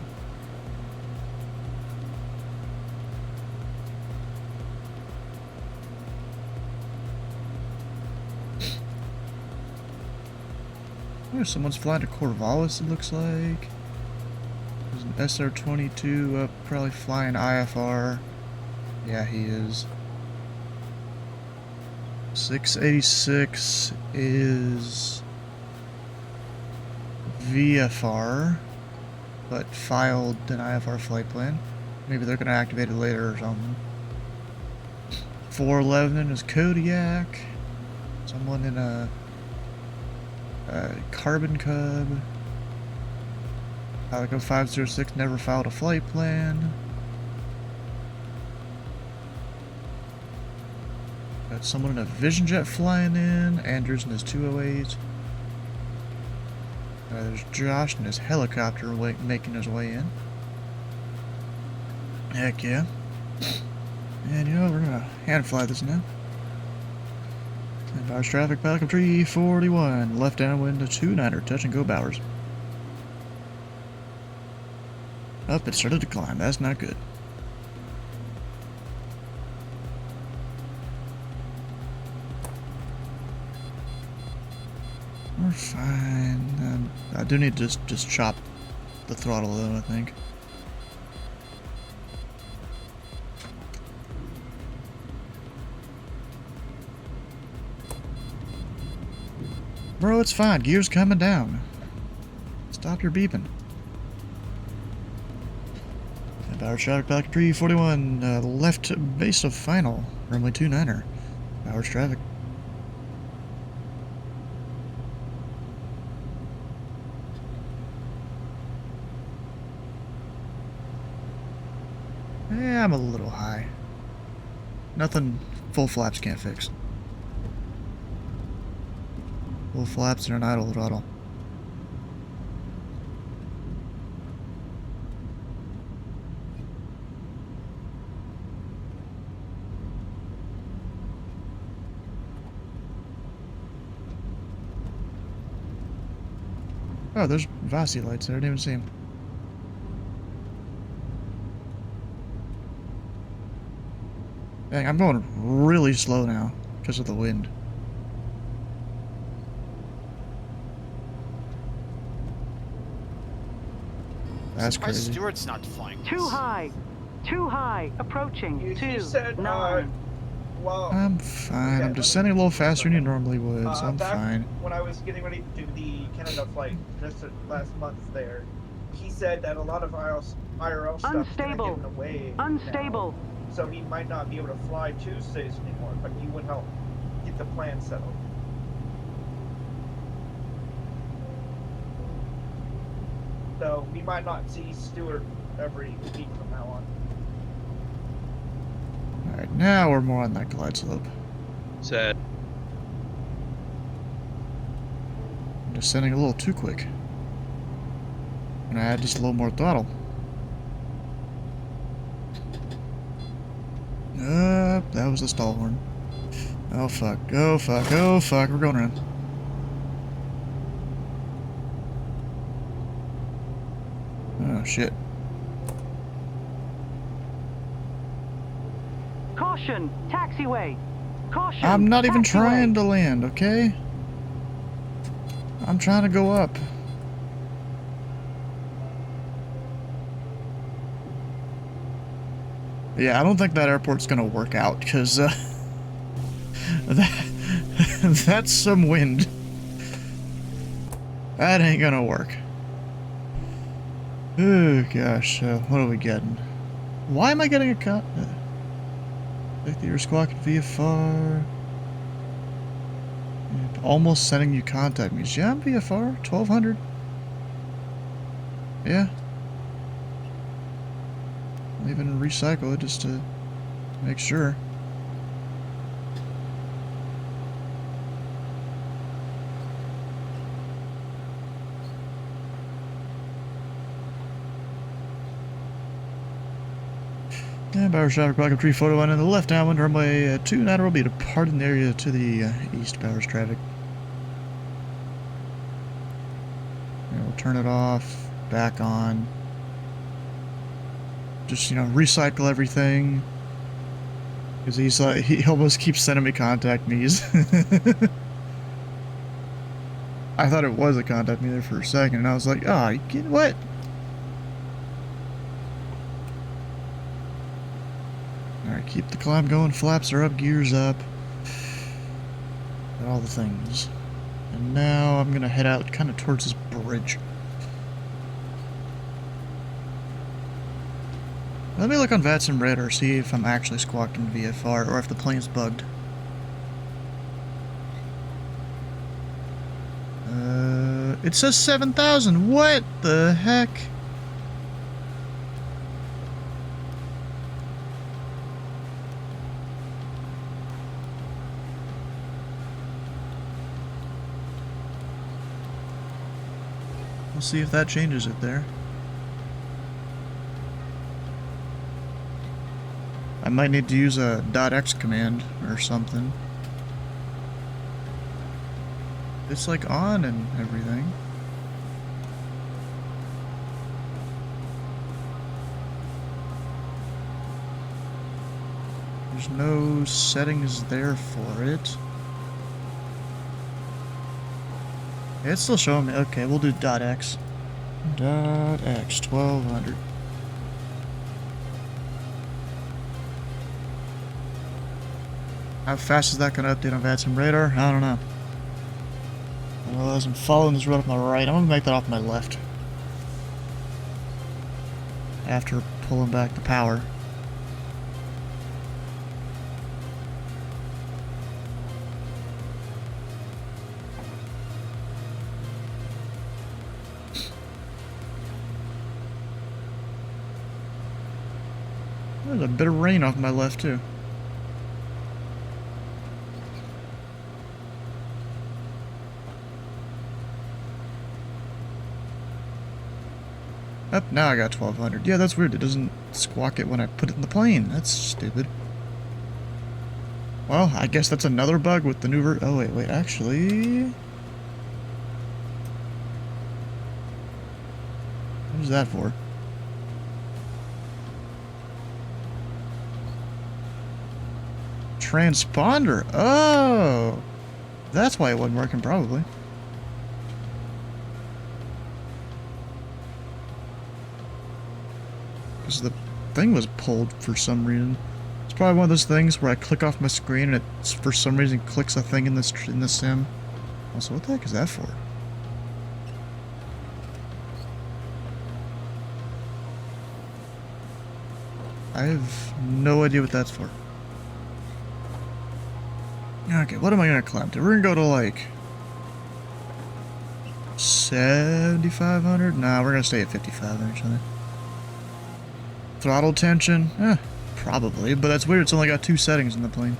Oh, someone's flying to Corvallis, it looks like. There's an SR-22 up, probably flying IFR. Yeah, he is. 686 is VFR, but filed an IFR flight plan. Maybe they're going to activate it later or something. 411 is Kodiak. Someone in a Carbon Cub. Pelican 506 never filed a flight plan. Got someone in a Vision Jet flying in. Andrews in his 208. There's Josh in his helicopter making his way in. Heck yeah. And you know, we're gonna hand fly this now. And Bowers traffic, Pelican Tree 41. Left downwind to 29er, touch and go Bowers. Up, it started to climb. That's not good. We're fine. I do need to just chop the throttle though, I think. Bro, it's fine. Gear's coming down. Stop your beeping. Bowers traffic, Pelican Tree 41, left base of final, runway 29er. Bowers traffic. Yeah, I'm a little high. Nothing full flaps can't fix. Full flaps and an idle throttle. Oh, there's Vasi lights there. I didn't even see them. Dang, I'm going really slow now because of the wind. That's Surprised crazy. Stewart's not flying. Too high. Too high. Approaching. You said, 9. well, I'm fine. okay, I'm descending a little faster than you normally would, so I'm back fine. when I was getting ready to do the Canada flight just last month there, he said that a lot of IRL stuff is going to get in the way. Unstable. Now, so he might not be able to fly Tuesdays anymore, but he would help get the plan settled. So we might not see Stewart every week from now on. Alright, now we're more on that glide slope. Sad. I'm descending a little too quick. I'm gonna add just a little more throttle. That was a stall horn. Oh fuck, oh fuck, oh fuck, we're going around. Oh shit. Caution. Taxiway. Caution. I'm not even taxiway. trying to land, okay? I'm trying to go up. Yeah, I don't think that airport's gonna work out, because, that's some wind. That ain't gonna work. Oh, gosh, what are we getting? Why am I getting a cut? I think you're squawking VFR. And almost sending you contact me. Yeah, I'm VFR, 1200. Yeah. I'll even recycle it just to make sure. Yeah, Bowers traffic, welcome 3 photo 1 on the left downwind runway 29 will be departing the area to the east. Bowers traffic. Yeah, we'll turn it off, back on. Just, you know, recycle everything. Because he's like, he almost keeps sending me contact me's. I thought it was a contact me there for a second, and I was like, oh, you get what? Alright, keep the climb going, flaps are up, gears up. All the things. And now I'm gonna head out kind of towards this bridge. Let me look on VATSIM radar, see if I'm actually squawking VFR or if the plane's bugged. It says 7,000. What the heck? We'll see if that changes it there. I might need to use a .x command or something. It's like on and everything. There's no settings there for it. It's still showing me. Okay, we'll do .x. .x 1200. How fast is that going to update on VATSIM radar? I don't know. Well, as I'm following this road off my right, I'm going to make that off my left. After pulling back the power. There's a bit of rain off my left, too. Up, now I got 1200. Yeah, that's weird. It doesn't squawk it when I put it in the plane. That's stupid. Well, I guess that's another bug with the new oh, wait, actually... What is that for? Transponder. Oh! That's why it wasn't working, probably. Because the thing was pulled for some reason. It's probably one of those things where I click off my screen and it, for some reason, clicks a thing in the sim. Also, what the heck is that for? I have no idea what that's for. Okay, what am I gonna climb to? We're gonna go to like 7,500? Nah, we're gonna stay at 5,500 or something. Throttle tension? Probably, but that's weird. It's only got 2 settings in the plane.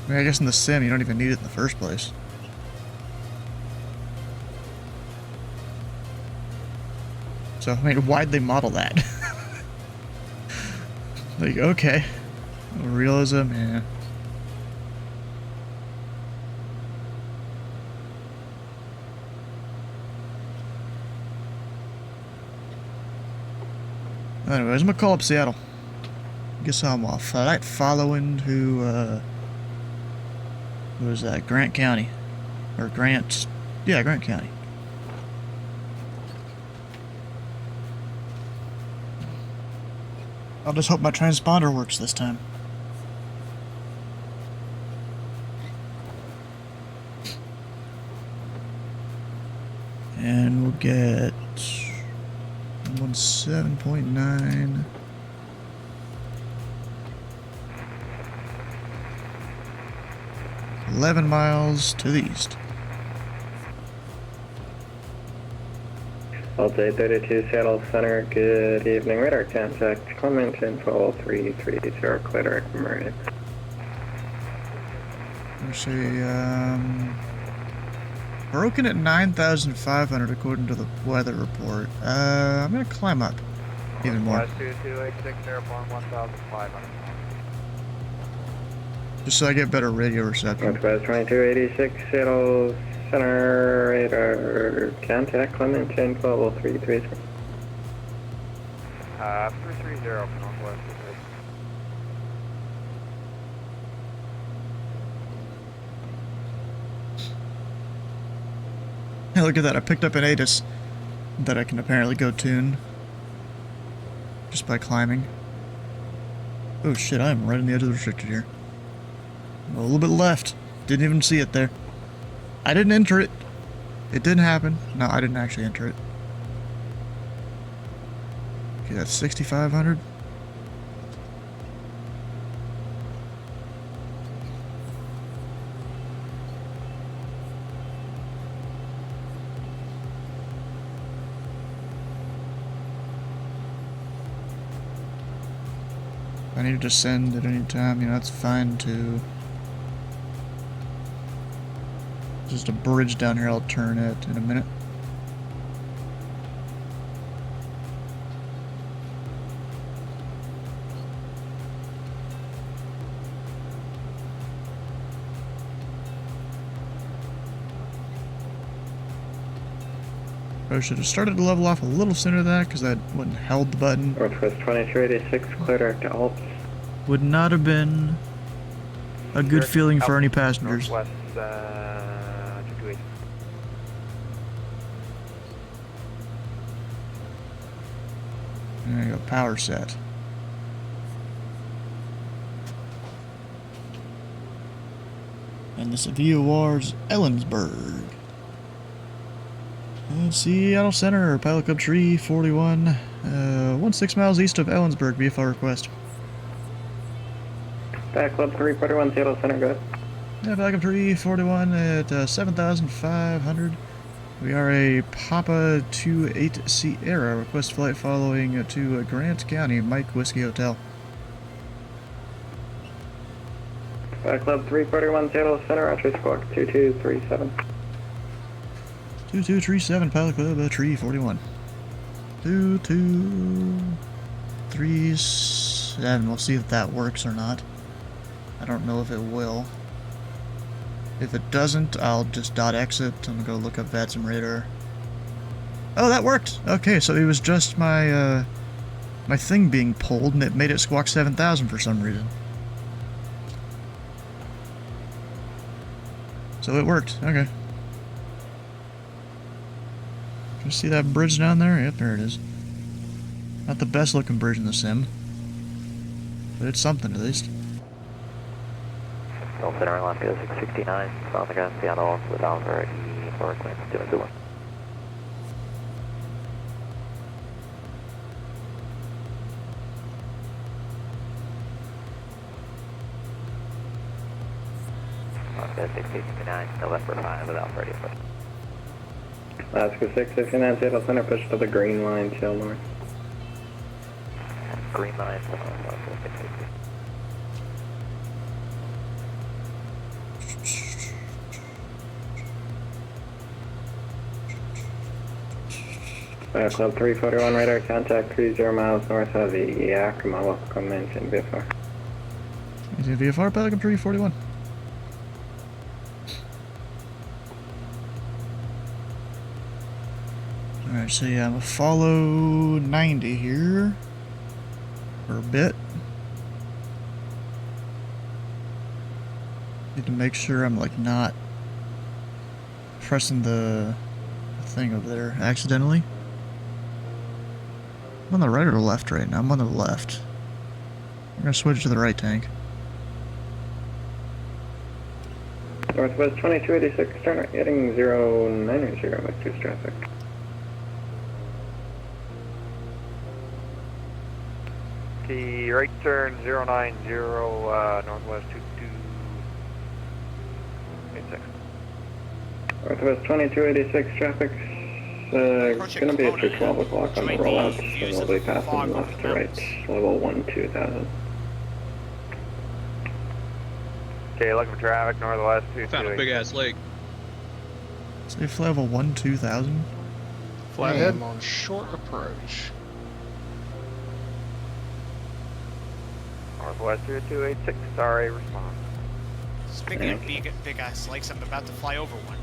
I mean, I guess in the sim you don't even need it in the first place. So, I mean, why'd they model that? Like, okay. Realism, yeah. Anyways, I'm gonna call up Seattle. Guess I'm a flight following to, what was that? Grant County. Or Grant... Yeah, Grant County. I'll just hope my transponder works this time. And we'll get 17.9. $11 miles to the east. Delta 32 Seattle Center, good evening. Radar contact, Clement info 330, clear Meridian. Let's see, broken at 9,500 according to the weather report. I'm gonna climb up even more. West 2286, airborne 1,500. Just so I get better radio reception. Northwest 2286 Seattle Center, radar contact, Clement info 330. 330 for Northwest. Hey, look at that, I picked up an ATIS that I can apparently go tune just by climbing. Oh shit, I am right on the edge of the restricted here. A little bit left. Didn't even see it there. I didn't enter it. It didn't happen. No, I didn't actually enter it. Okay, that's 6,500. If I need to descend at any time, you know, that's fine too. Just a bridge down here, I'll turn it in a minute. I should have started to level off a little sooner than that, because I wouldn't held the button. Northwest 2286, clear direct to Alps. Would not have been a good feeling for any passengers. Northwest 228. There you go, power set. And this VOR's Ellensburg. Seattle Center, Pilot Club Tree 41, 16 miles east of Ellensburg, VFR request. Back Club 341, Seattle Center, go ahead. Yeah, back up 341 at 7,500. We are a Papa 28 Sierra. Request flight following to Grant County, Mike Whiskey Hotel. Back Club 341, Seattle Center, Archer Squawk 2237. 2237, Pilot Club 341. 2237. We'll see if that works or not. I don't know if it will. If it doesn't, I'll just .exit and go look up VATSIM radar. Oh, that worked! Okay, so it was just my, my thing being pulled, and it made it squawk 7,000 for some reason. So it worked, okay. Can you see that bridge down there? Yep, there it is. Not the best looking bridge in the sim, but it's something at least. Seattle Center, Alaska 669, South again, Seattle, with Alpha E, for clearance, 221. Alaska 669, November 5, with Alpha Radio. Alaska 669, Seattle Center, push to the green line, tail north. Green line, Alaska 669. Club 341 radar contact 30 miles north of the Yakima. Welcome mentioned VFR. Is it VFR, Pelican 341? Alright, so yeah, I'm gonna follow 90 here for a bit. Need to make sure I'm like not pressing the thing over there accidentally. I'm on the right or the left right now? I'm on the left. I'm gonna switch to the right tank. Northwest 2286, turn right heading 090 with 2 traffic. The right turn 090, Northwest 2286. Northwest 2286 traffic. Gonna be after 12 o'clock on the rollout, and we'll be passing left to right, level 1-2000. Okay, looking for traffic, northwest 2286. Found a big ass lake. Safe level 1-2000. Flathead on short approach. Northwest 2286, sorry, response. Speaking of big ass lakes, I'm about to fly over one.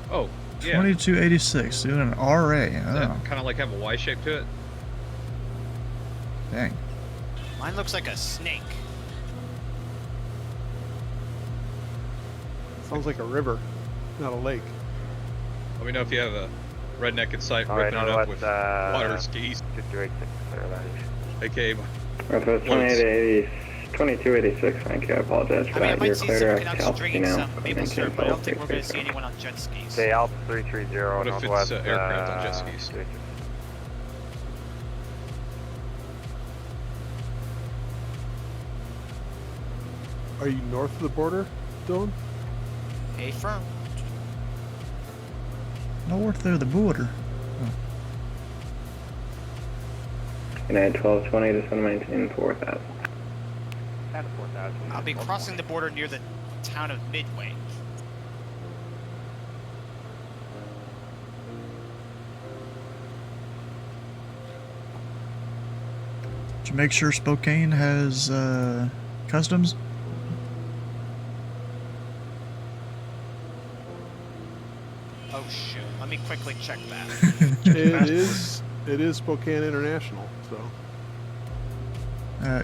Oh, yeah. 2286, doing an RA. Does that kind of like have a Y shape to it? Dang. Mine looks like a snake. Sounds like a river, not a lake. Let me know if you have a redneck in sight All right, ripping it up with water skis. 2286, AKA. Northwest 2286, thank you, I apologize for I mean, I that. might You're see clear some to connections Cal drinking now. some maple syrup, but I don't think we're going to see anyone on jet skis. Say Alpha 330, What if northwest. it's aircraft on jet skis? Are you north of the border, Dylan? Hey, firm. North of the border. United 1220, just want to maintain 4,000. I'll be crossing the border near the town of Midway. Did you make sure Spokane has customs? Oh shoot! Let me quickly check that. It is Spokane International, so.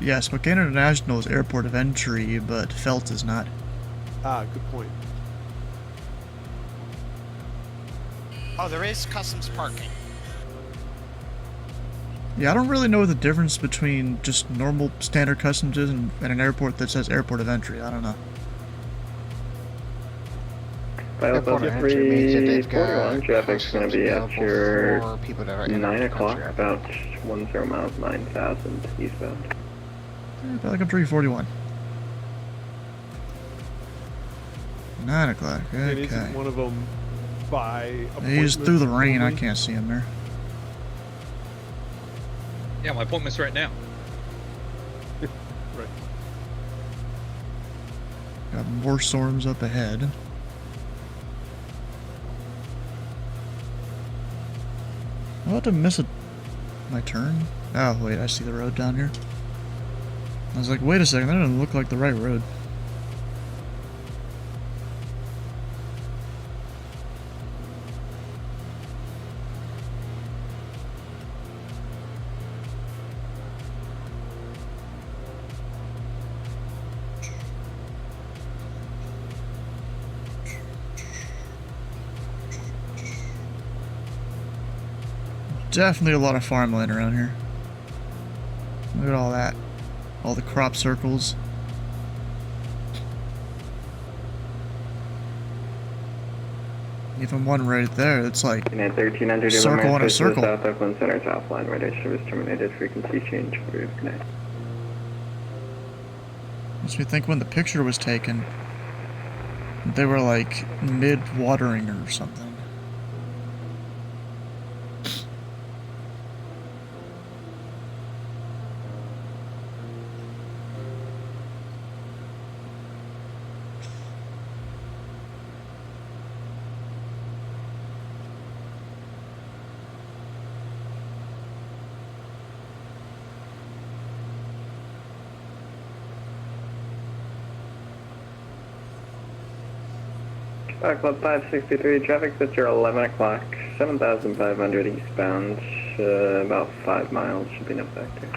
Yeah, Spokane International is airport of entry, but Felt is not. Ah, good point. Oh, there is customs parking. Yeah, I don't really know what the difference between just normal standard customs is and an airport that says airport of entry. I don't know. Airport of entry means that they've got 341, traffic's going to be at available your for people that are in 9 the o'clock, country. about 10 miles, 9,000 eastbound. Pelican 341. 9 o'clock, And okay. isn't one of them by He's through the rain, I only? can't see him there. Yeah, my appointment's right now. Right. Got more storms up ahead. I'm about to miss my turn. Oh, wait, I see the road down here. I was like, wait a second, that doesn't look like the right road. Definitely a lot of farmland around here. Look at all that. All the crop circles. Even one right there, it's like At 1300 circle on a circle. South Oakland Center, top line, radar service terminated, frequency change, for connect. Makes me think when the picture was taken, they were like mid-watering or something. Club 563, traffic's at your 11 o'clock, 7,500 eastbound, about 5 miles, should be no factor.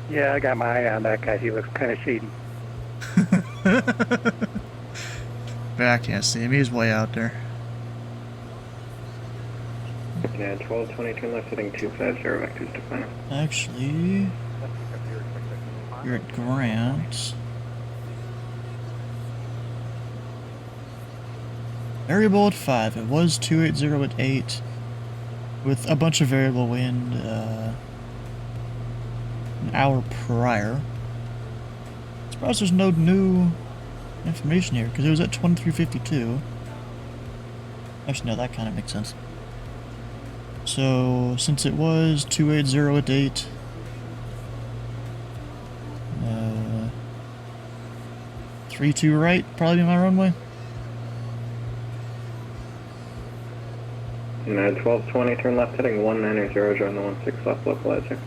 Yeah, I got my eye on that guy. He looks kind of shady. But I can't see him, he's way out there. Yeah, 1220, turn left heading 250, vectors to final. Actually, you're at Grant. Variable at 5. It was 280 at 8. With a bunch of variable wind an hour prior. Surprised there's no new information here, because it was at 2352. Actually, no, that kind of makes sense. So, since it was 280 at 8, 32 right, probably be my runway. 1220, turn left heading 190, join the 16 left localizer.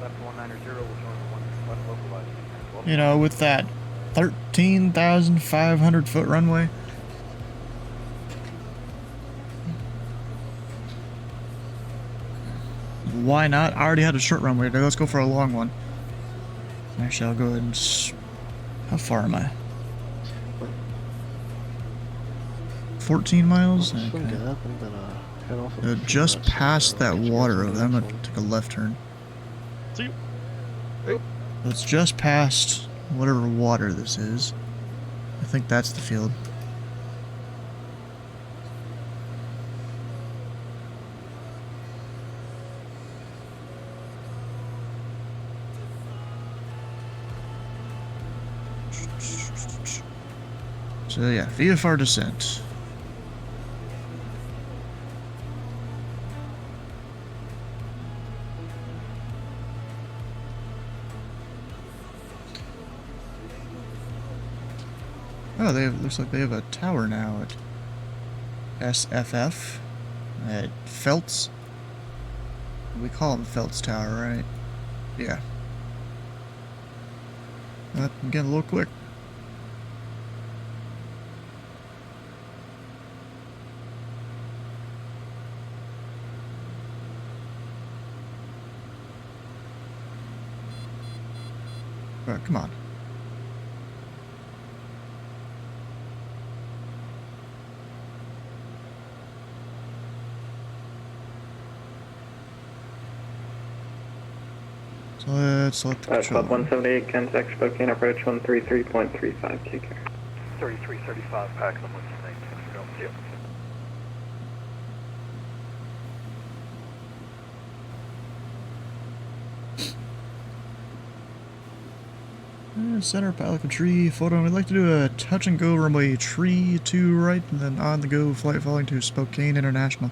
Left 190, we'll join the 16 left localizer. You know, with that 13,500 foot runway. Why not? I already had a short runway today. Let's go for a long one. Actually, I'll go ahead and... How far am I? 14 miles? Okay. Just past that water over there. I'm gonna take a left turn. See you. It's just past whatever water this is. I think that's the field. So yeah, VFR descent. Oh, looks like they have a tower now at SFF at Feltz. We call them Feltz Tower, right? Yeah. I'm getting a little quick. Alright, come on. So let's let the control. Club 178, contact Spokane, approach 133.35, take care. 3335, pack on 178. Center Pelican Tree, photo. We'd like to do a touch and go runway tree to right, and then on the go flight following to Spokane International.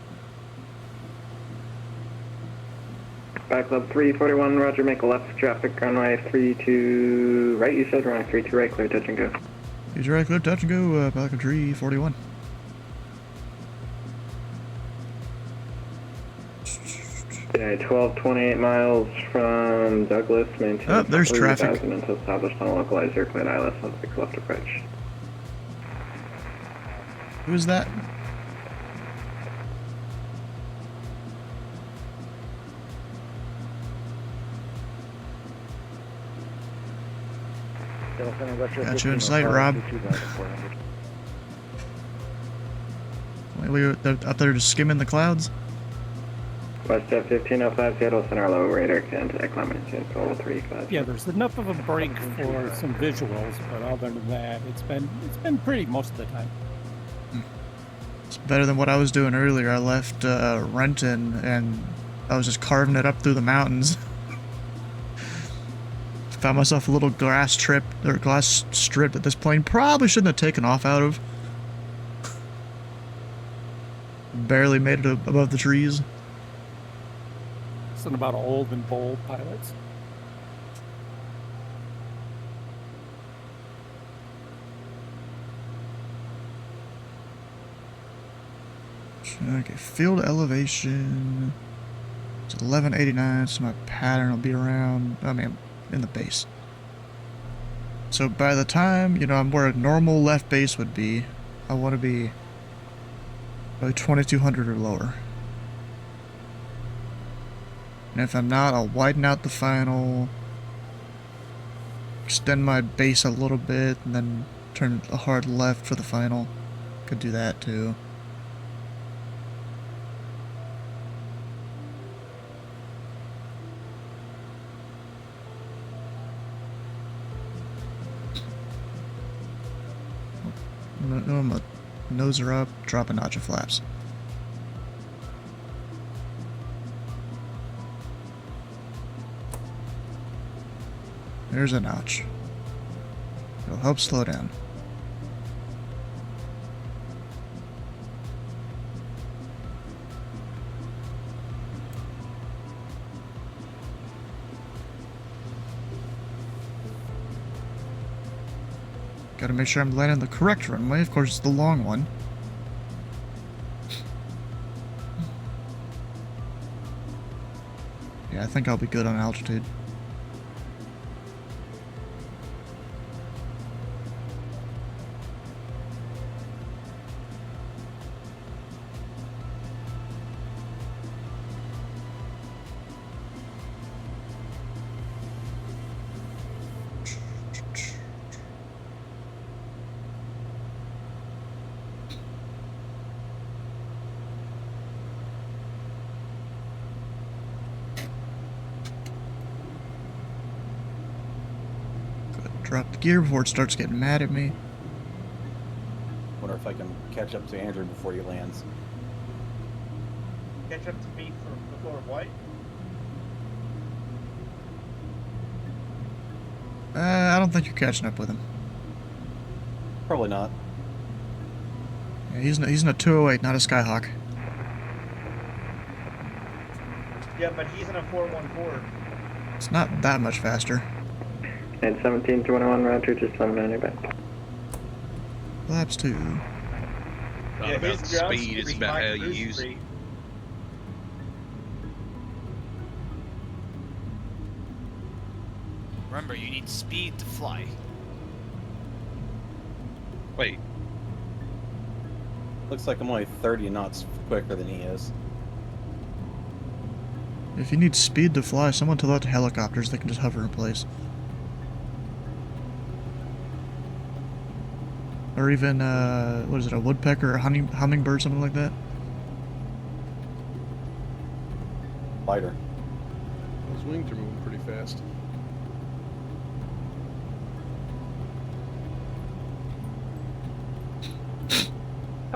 Back Club 341, roger, make a left traffic runway 32 right, you said, runway 32 right, clear touch and go. Use right, clear touch and go, Pelican Tree 41. Yeah, 1228 miles from Douglas, maintain oh, there's traffic. Until established on a localized airplane ILS on 6 left approach. Who's that? Got you in sight, Rob. Wait, they're up there just skimming the clouds? West Jet 1505, Seattle Center, low radar, contact, climate change, 1235. Yeah, there's enough of a break for some visuals, but other than that, it's been pretty most of the time. It's better than what I was doing earlier. I left Renton and I was just carving it up through the mountains. Found myself a little glass strip that this plane probably shouldn't have taken off out of. Barely made it above the trees. Something about old and bold pilots. Okay, field elevation. It's 1189, so my pattern will be around, in the base. So by the time, I'm where a normal left base would be, I want to be probably 2200 or lower. And if I'm not, I'll widen out the final, extend my base a little bit, and then turn a hard left for the final. Could do that too. No, my nose are up, drop a notch of flaps. There's a notch. It'll help slow down. Gotta make sure I'm landing the correct runway. Of course, it's the long one. Yeah, I think I'll be good on altitude. Drop the gear before it starts getting mad at me. Wonder if I can catch up to Andrew before he lands. Catch up to me before what? I don't think you're catching up with him. Probably not. Yeah, he's in a 208, not a Skyhawk. Yeah, but he's in a 414. It's not that much faster. And 1721, roger, just 790 back. Flaps 2. Not about speed, it's about how you use it. Remember, you need speed to fly. Wait. Looks like I'm only 30 knots quicker than he is. If you need speed to fly, someone tell that to helicopters, they can just hover in place. Or even, what is it, a woodpecker or a hummingbird, something like that? Lighter. Those wings are moving pretty fast.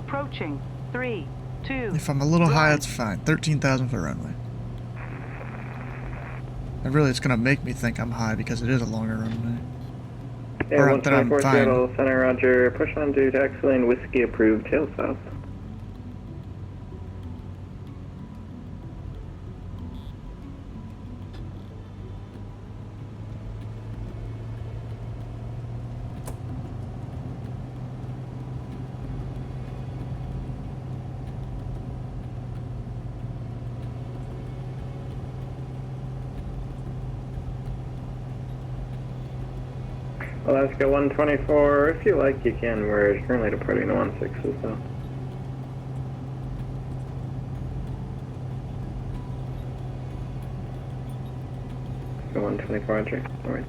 Approaching. 3, 2. If I'm a little high, that's fine. 13,000 foot runway. And really, it's gonna make me think I'm high because it is a longer runway. Yeah, Or that I'm 124 fine. Seattle Center, roger. Push on to taxi lane, whiskey approved, tail south. Alaska 124, if you like you can, we're currently departing to 16 as well. Alaska 124, roger. Alright.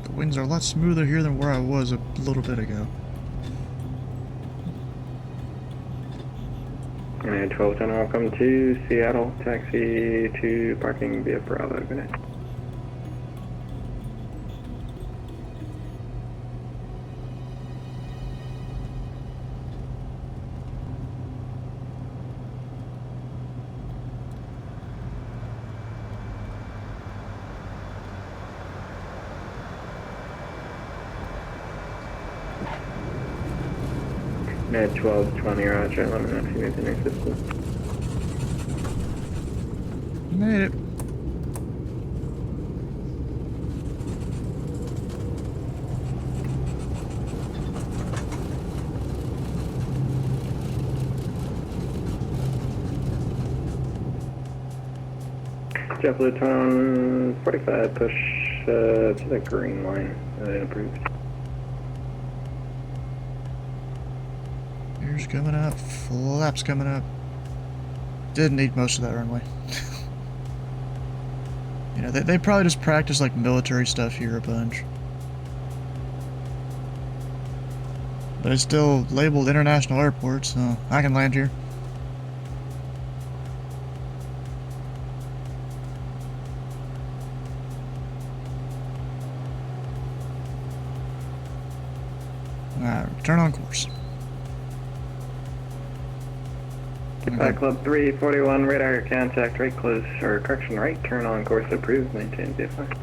The winds are a lot smoother here than where I was a little bit ago. And 1210, welcome to Seattle, taxi to parking via Bravo, good night. Mid 1220, roger. Let me know if you need any assistance. Made it. JetBlue tone 45, push to the green line. Approved. Ears coming up, flaps coming up. Didn't need most of that runway. You know, they probably just practice like military stuff here a bunch. But it's still labeled international airport, so I can land here. Alright, return on course. Club 341, radar contact right close, or correction right, turn on course approved, maintain VFR.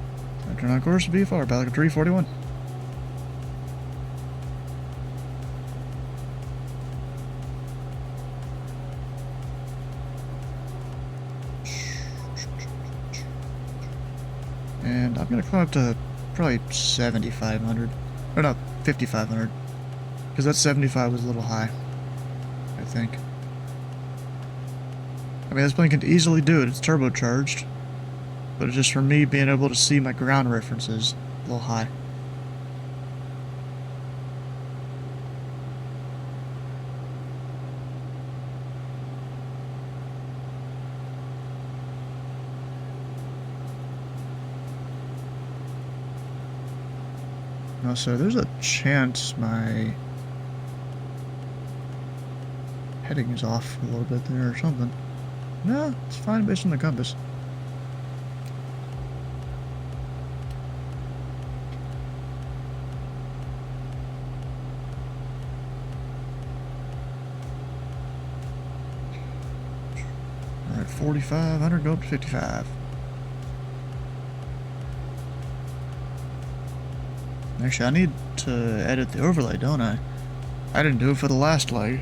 Turn on course to VFR, Pelican 341. And I'm gonna come up to probably 7,500. Or no, 5,500. Because that 75 was a little high, I think. I mean, this plane can easily do it. It's turbocharged. But it's just for me being able to see my ground references a little high. No, so there's a chance my heading is off a little bit there or something. No, it's fine based on the compass. Alright, 4,500, go up to 55. Actually, I need to edit the overlay, don't I? I didn't do it for the last leg.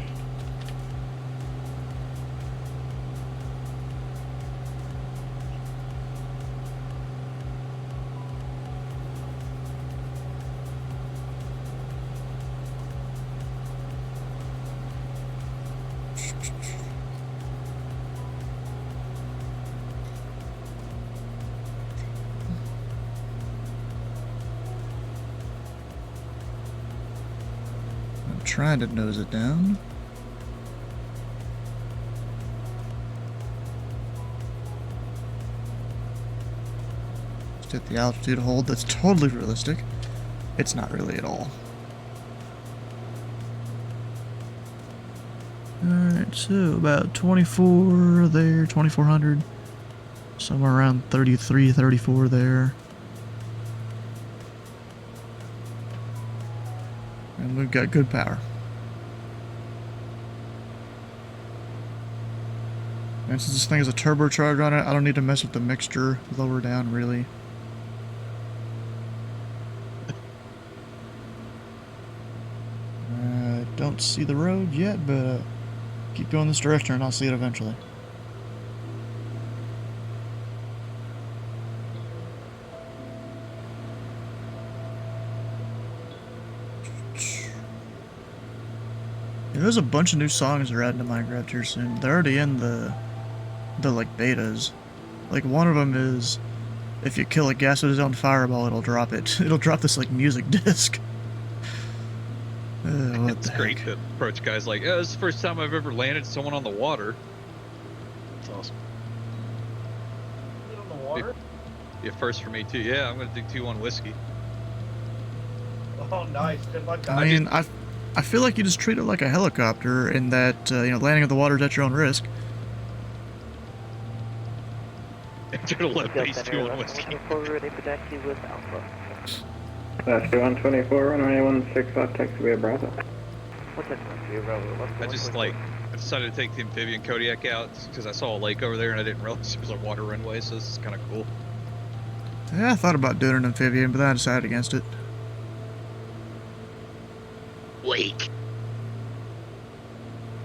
Trying to nose it down. Just hit the altitude hold. That's totally realistic. It's not really at all. Alright, so about 24 there, 2,400. Somewhere around 33, 34 there. And And we've got good power. And since this thing has a turbocharger on it, I don't need to mess with the mixture lower down, really. Don't see the road yet, but keep going this direction and I'll see it eventually. Yeah, there's a bunch of new songs they're adding to Minecraft here soon. They're already in the like betas. Like one of them is if you kill a gas-zone fireball, it'll drop it. It'll drop this like music disc. It's great to approach guys like, oh, this is the first time I've ever landed someone on the water. That's awesome. On the water? Yeah, first for me too. Yeah, I'm gonna do 2-1 whiskey. Oh, nice. Good luck, guys. I mean, I feel like you just treat it like a helicopter in that, you know, landing on the water is at your own risk. Enter the left base 2-1 whiskey. Last 124, runway 16 left, taxi via Bravo. I decided to take the amphibian Kodiak out because I saw a lake over there and I didn't realize it was a water runway, so this is kind of cool. Yeah, I thought about doing an amphibian, but then I decided against it. Lake.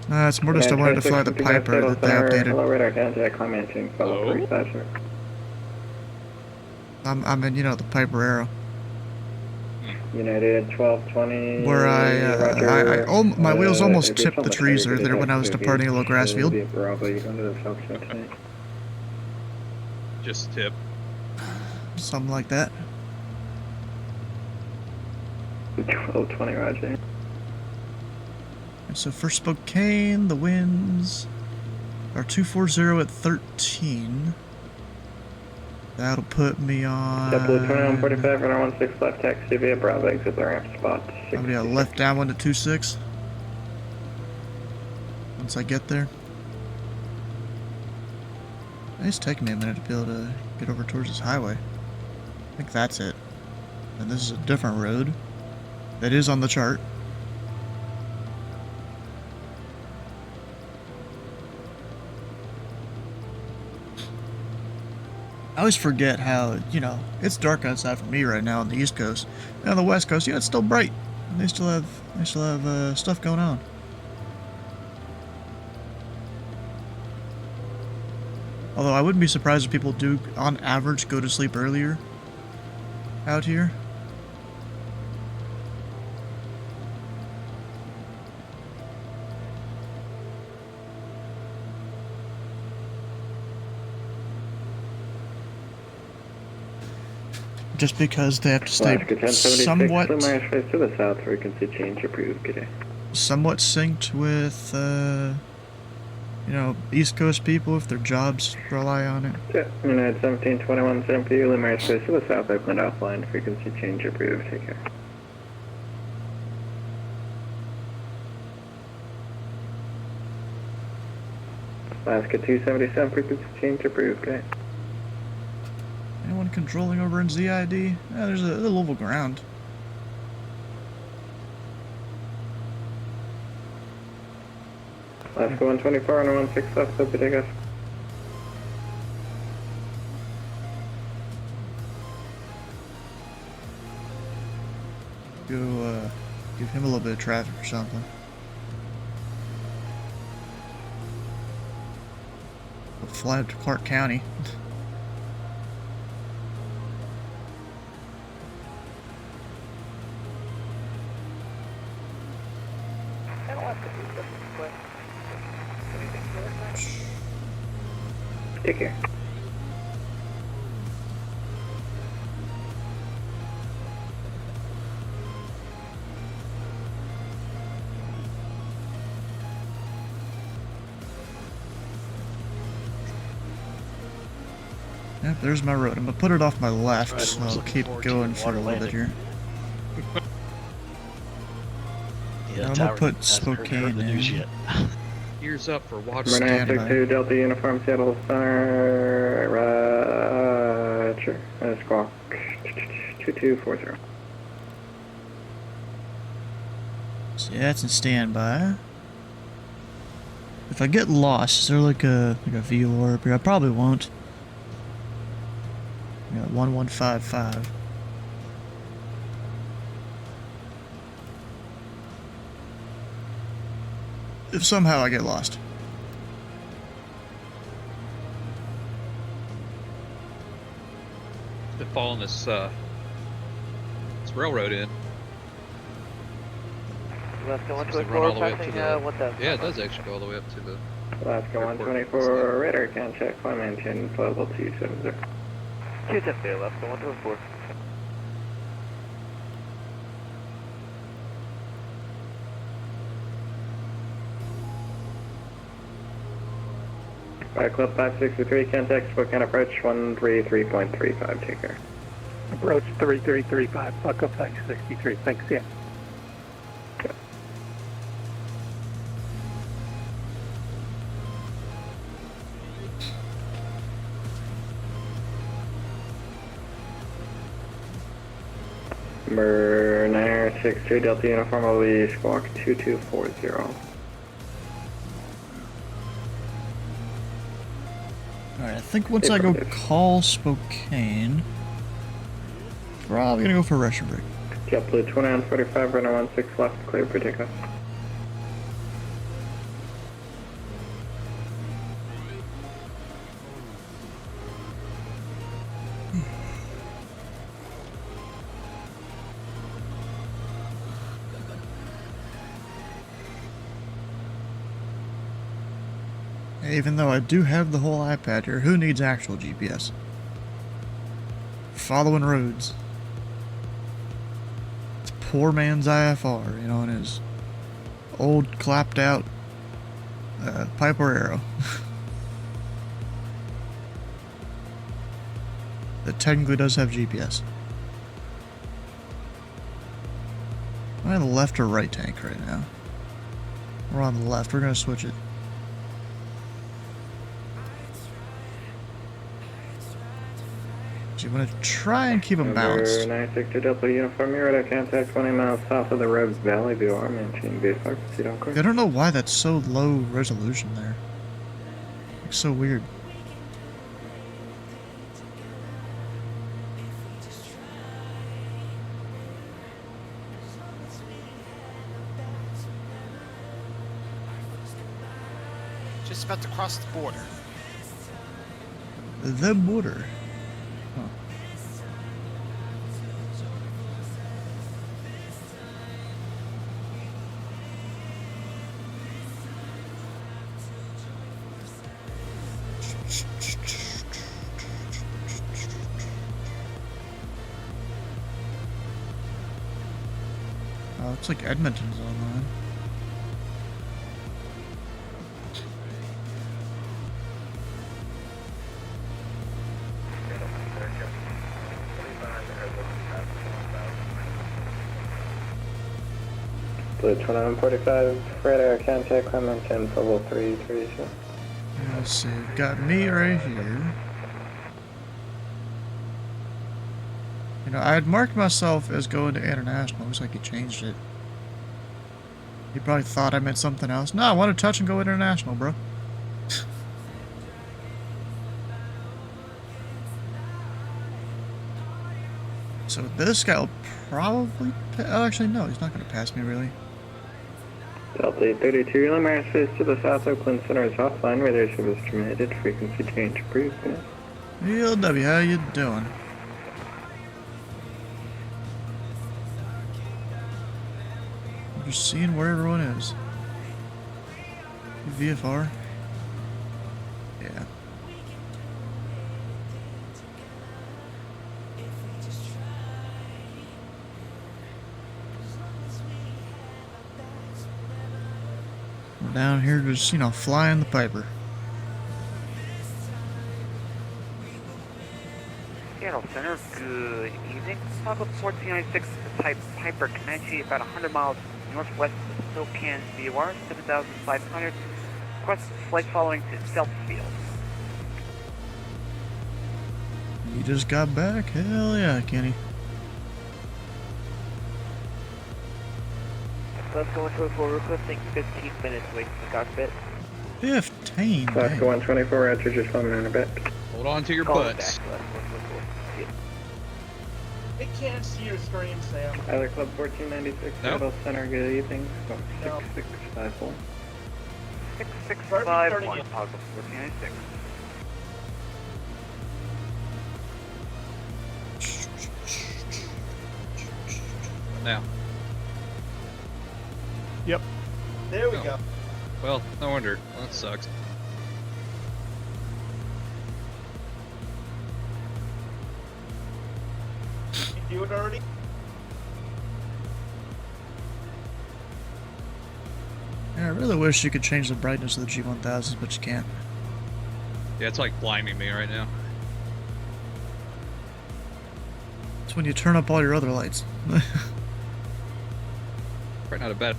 It's more just I wanted to fly the Piper that they updated. Hello, radar contact, commenting, follow 3 station. I'm in, you know, the Piper Arrow. United 1220. Where my wheels almost tipped the trees there when I was departing a little grass field. Bravo, you going to the Foxtrot tonight? Just tip. Something like that. 1220, roger. And so for Spokane, the winds are 240 at 13. That'll put me on... JetBlue 2145, runner 16 left, taxi via Bravo, exit the ramp spot. I'll be a left downwind to 26. Once I get there. It's taking me a minute to be able to get over towards this highway. I think that's it. And this is a different road. That is on the chart. I always forget how, you know, it's dark outside for me right now on the East Coast. And on the West Coast, yeah, it's still bright. They still have stuff going on. Although I wouldn't be surprised if people do, on average, go to sleep earlier out here. Just because they have to stay somewhat to the south, frequency change approved. Good day. Somewhat synced with, you know, East Coast people if their jobs rely on it. Yeah, United 1721 SMP, Lumiere space to the south, Oakland offline, frequency change approved. Take care. Alaska 277, frequency change approved. Okay. Anyone controlling over in ZID? Yeah, there's a level ground. Alaska 124 and 16 left, so take us. Go, give him a little bit of traffic or something. We'll fly up to Clark County. Take care. Yep, there's my road. I'm gonna put it off my left, so I'll keep going for a little bit here. I'm gonna put Spokane in. Ears up for water. Runway 62 Delta Uniform Seattle Center. Roger. Squawk 2240. that's in standby. If I get lost, is there like a VOR up here? I probably won't. I got 1155. If somehow I get lost. Been following this railroad in. Left going to Seems to run all the way up to the. what the? Yeah, it does actually go all the way up to the. Alaska airport. 124, radar can check, climb engine, level 270. 270, Alaska 124. Fire Club 563, contact Spokane approach 133.35, take care. Approach 3335, Buck up 563, thanks, yeah. Number 9062 Delta Uniform will be squawk 2240. Alright, I think once I go call Spokane, probably gonna go for a Russian break. JetBlue 2945, runner 16 left, clear for takeoff. Even though I do have the whole iPad here, who needs actual GPS? Following roads. It's poor man's IFR, you know, and his old clapped out Piper Arrow. That technically does have GPS. Am I on the left or right tank right now? We're on the left, we're gonna switch it. You want to try and keep them balanced. 962 Delta Uniform, you're at a contact 20 miles south of the Rhodes Valley VOR, maintain V5, proceed on course. I don't know why that's so low resolution there. It's so weird. Just about to cross the border. The border. Huh. Oh, looks like Edmonton's online. Blue 2945, radar contact, climb 10 for level 332. Let's see, got me right here. You know, I had marked myself as going to international. Looks like he changed it. He probably thought I meant something else. No, I want to touch and go international, bro. So this guy will probably... Oh, actually, no, he's not going to pass me, really. Delta 832, Lamar space to the south, Oakland Center is offline, radar service terminated, frequency change approved. ELW, how you doing? I'm just seeing where everyone is. VFR? Yeah. We're down here just, you know, flying the Piper. Seattle Center, good evening. Southwest 1496 type Piper Comanche, about 100 miles northwest of Spokane, VOR, 7,500. Request flight following to Southfield. You just got back? Hell yeah, Kenny. Let's go into for requesting 15 minutes away from the cockpit. 15. Alaska 124, Roger, just 1 minute a bit. Hold on to your Call it butts. back, Alaska 124. They can't see your screen, Sam. Tyler Club 1496, No. Seattle Center, good evening. No. 6654. 6651, Alpha 1496. Now. Yep. There we go. Well, no wonder. Well, that sucks. You do it already? Yeah, I really wish you could change the brightness of the G1000s, but you can't. Yeah, it's like blinding me right now. It's when you turn up all your other lights. Right, not a bad.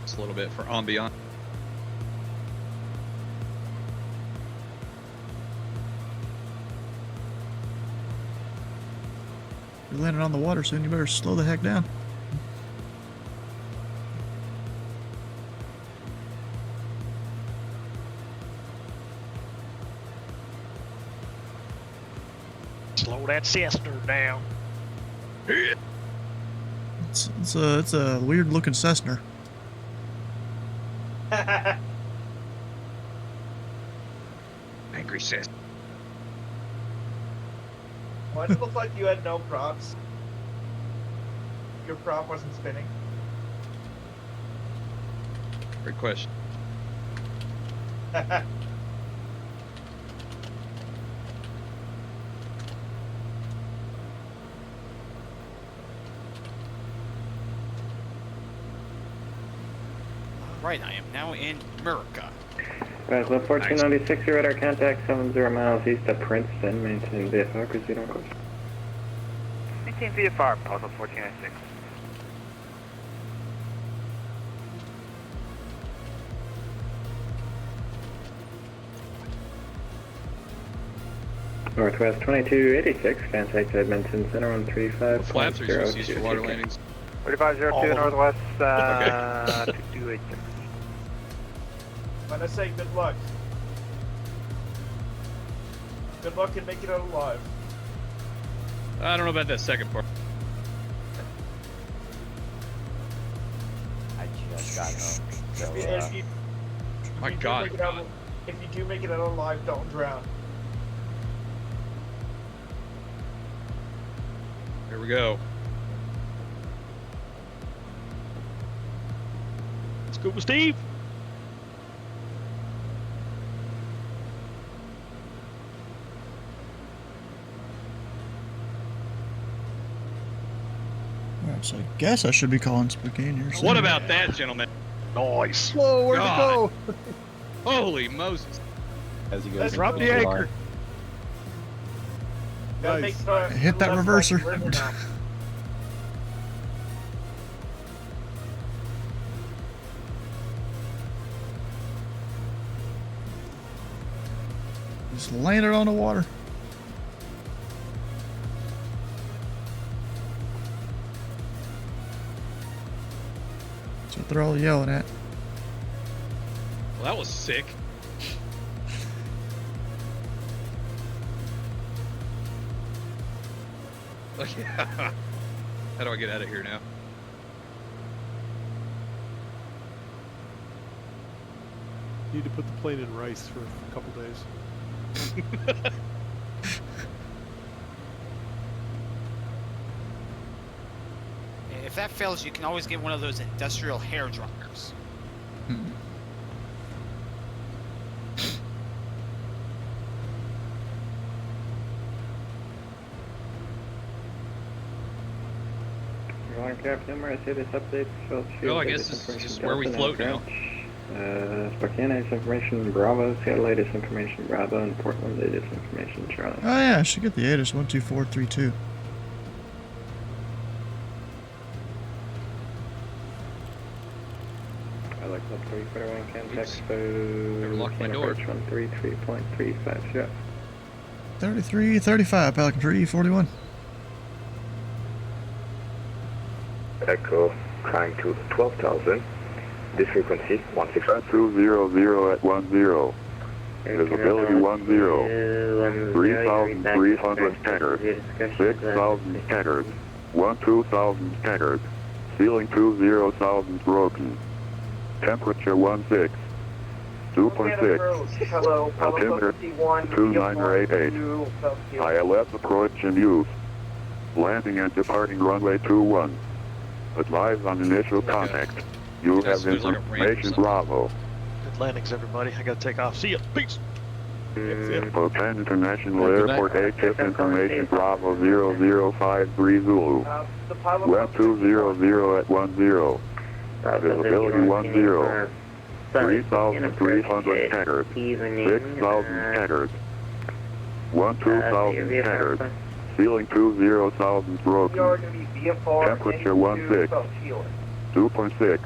Just a little bit for ambient. You're landing on the water soon, you better slow the heck down. Slow that sister down. It's a weird looking Cessna. Angry sis. Why did it look like you had no props? Your prop wasn't spinning. Great question. Right, I am now in America. Club 1496, your radar contact 70 miles east of Princeton. Maintain VFR, proceed on course. Maintain VFR, Alpha 1496. Northwest 2286, contact Edmonton Center 135. Flaps are supposed to use for water landings. 4502 Northwest, 2286. When I say good luck. Good luck and make it out alive. I don't know about that second part. I just got home. So, My God. If you do make it out alive, don't drown. Here we go. Scuba Steve. Alright, so I guess I should be calling Spokane here soon. What about that, gentlemen? Nice. Whoa, where'd God. it go? Holy Moses. As he goes, Let's drop the anchor. Nice. Hit that reverser. Just landed on the water. That's what they're all yelling at. Well, that was sick. Oh, yeah. How do I get out of here now? Need to put the plane in rice for a couple days. If that fails, you can always get one of those industrial hair dryers. Captain, I say this update. Well, I guess this is just where we float now. Spokane, latest information Bravo. Seattle, latest information Bravo. And Portland, latest information Charlie. Oh yeah, I should get the ATIS 12432. I like Club 341 contact Never locked my door. 133.35. Yeah. 3335, Pelican 341. Echo, trying to 12,000. This frequency, 16. 200 at 10. Visibility 10. 3,300 standard. 6,000 standard. 12,000 standard. Ceiling 20,000 broken. Temperature 16. 2.6. Hello, Altimeter 2988. ILS approach in use. Landing and departing runway 21. Advise on initial contact. You have information Bravo. Good landings, everybody. I gotta take off. See ya. Peace. Spokane International Airport HF information Bravo 0053 Zulu. Web 200 at 10. Visibility 10. 3,300 standard. 6,000 standard. 12,000 standard. Ceiling 20,000 broken. Temperature 16. 2.6.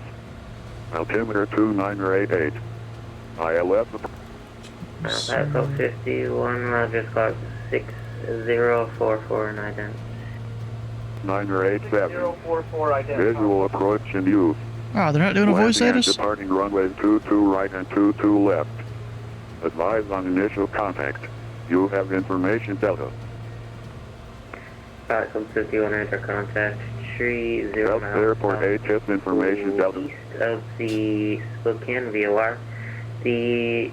Altimeter 2988. ILS. Echo 51, Roger, Scott 6044 and ident. 987. Visual approach and use. Oh, they're not doing a voice Landing and status? departing runways 22 right and 22 left. Advise on initial contact. You have information Delta. Echo 51, enter contact 30 miles Airport HF information Delta. east of the Spokane VOR. The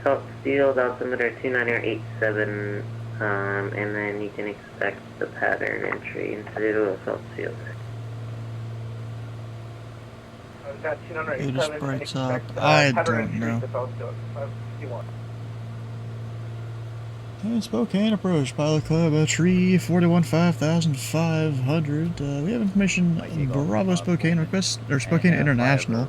salt field altimeter 2987, and then you can expect the pattern entry into the salt field. It just breaks up. I don't know. Spokane approach, pilot club, tree 41 5500. We have information. Bravo Spokane request, or Spokane International.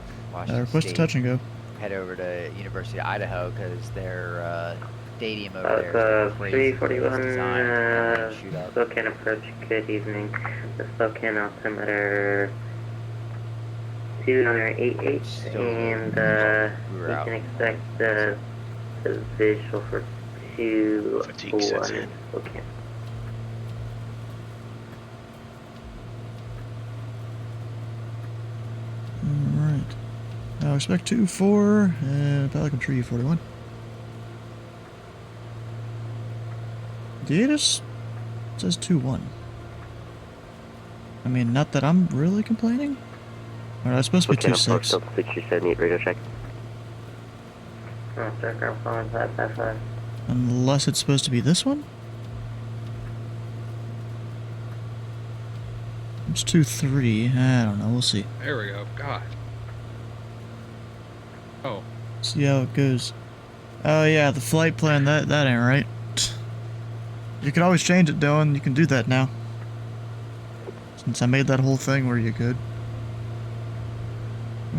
Request to touch and go. Head over to University of Idaho because their stadium over there is crazy. 341, Spokane approach, good evening. The Spokane altimeter 2988, and we can expect the visual for 2-1 Spokane. Alright. Now expect 2-4, and Pelican Tree 41. The ATIS says 2-1. I mean, not that I'm really complaining. Or that's supposed to be 2-6. 637, need radio check. Oh, sir, I'm calling 555. Unless it's supposed to be this one? It's 2-3. I don't know, we'll see. There we go. God. Oh. See how it goes. Oh yeah, the flight plan, that ain't right. You can always change it, Dylan. You can do that now. Since I made that whole thing where you could.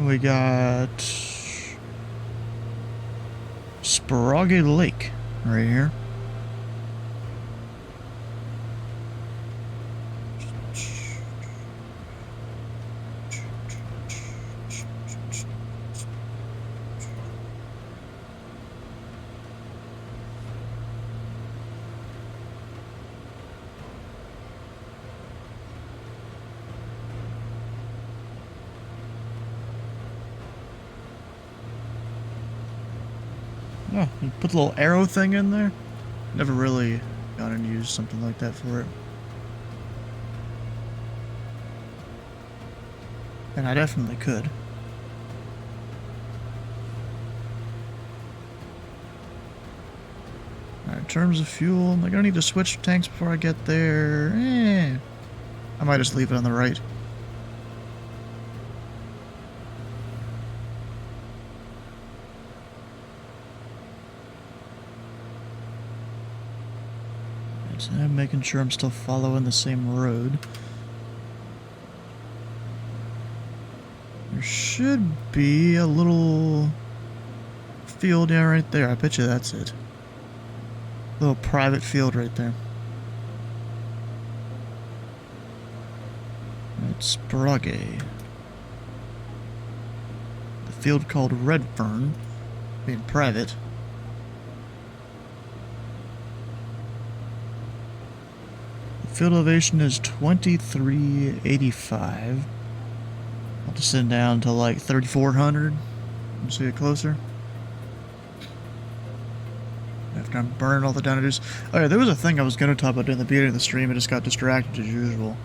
We got Spokane Lake right here. Oh, you put the little arrow thing in there? Never really gone and used something like that for it. And I definitely could. Alright, in terms of fuel, am I gonna need to switch tanks before I get there? I might just leave it on the right. So I'm making sure I'm still following the same road. There should be a little field down right there. I bet you that's it. Little private field right there. It's Spokane. The field called Redfern, being private. Field elevation is 2385. I'll descend down to like 3400 and see it closer. After I'm burning all the downers. Oh yeah, there was a thing I was going to talk about in the beginning of the stream. I just got distracted as usual.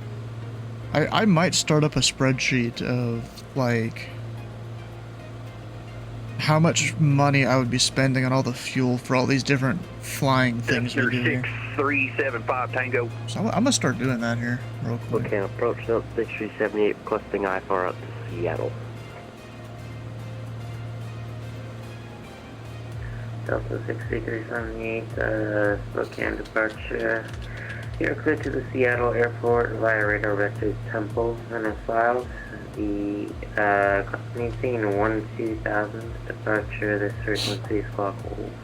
I might start up a spreadsheet of like how much money I would be spending on all the fuel for all these different flying things we do here. 6375 Tango. So I'm gonna start doing that here real quick. Okay, approach 6378, requesting IFR up to Seattle. Delta 6378, Spokane departure. You're clear to the Seattle airport via radar vector Temple and a file. The maintain 12000 departure. This frequency is clock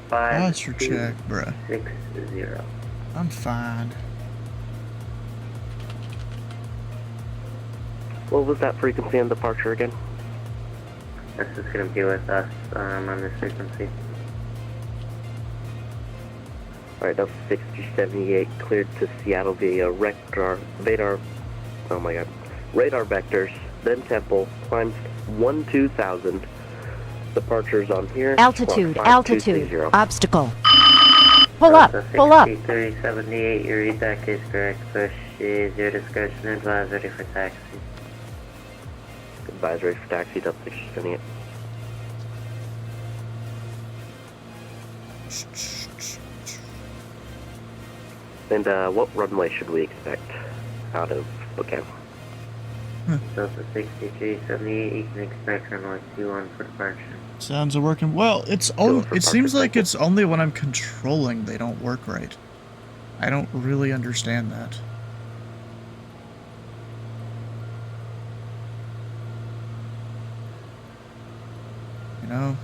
5. Posture check, bruh. 60. I'm fine. What was that frequency on departure again? This is going to be with us on this frequency. Alright, that's 6378, cleared to Seattle via radar vectors, then Temple, climbs 12,000, departures on here. Altitude, obstacle. Pull up. 6378, your read back is correct, push is your discretion, advise ready for taxi. Advise ready for taxi, Delta 6378. And what runway should we expect out of Spokane? Delta 6378, you can expect runway 21 for departure. Sounds are working well. It seems like it's only when I'm controlling they don't work right. I don't really understand that. You know?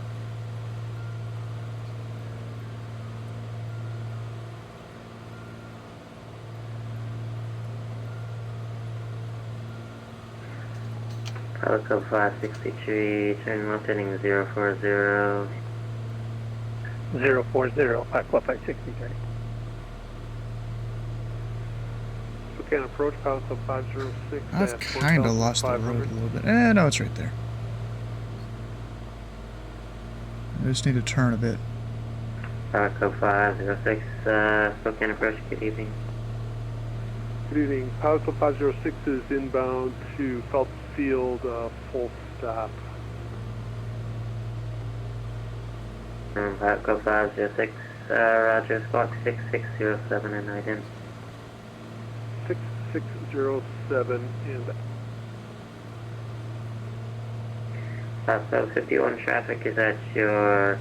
Calico 563, turn left heading 040. 040, 563. Spokane approach, Calico 506. I've kind of lost the road a little bit. No, it's right there. I just need to turn a bit. Calico 506, Spokane approach, good evening. Good evening. Calico 506 is inbound to Phelps Field, full stop. Calico 506, Roger, squawk 6607 and ident. 6607 and... Southbound 51 traffic is at your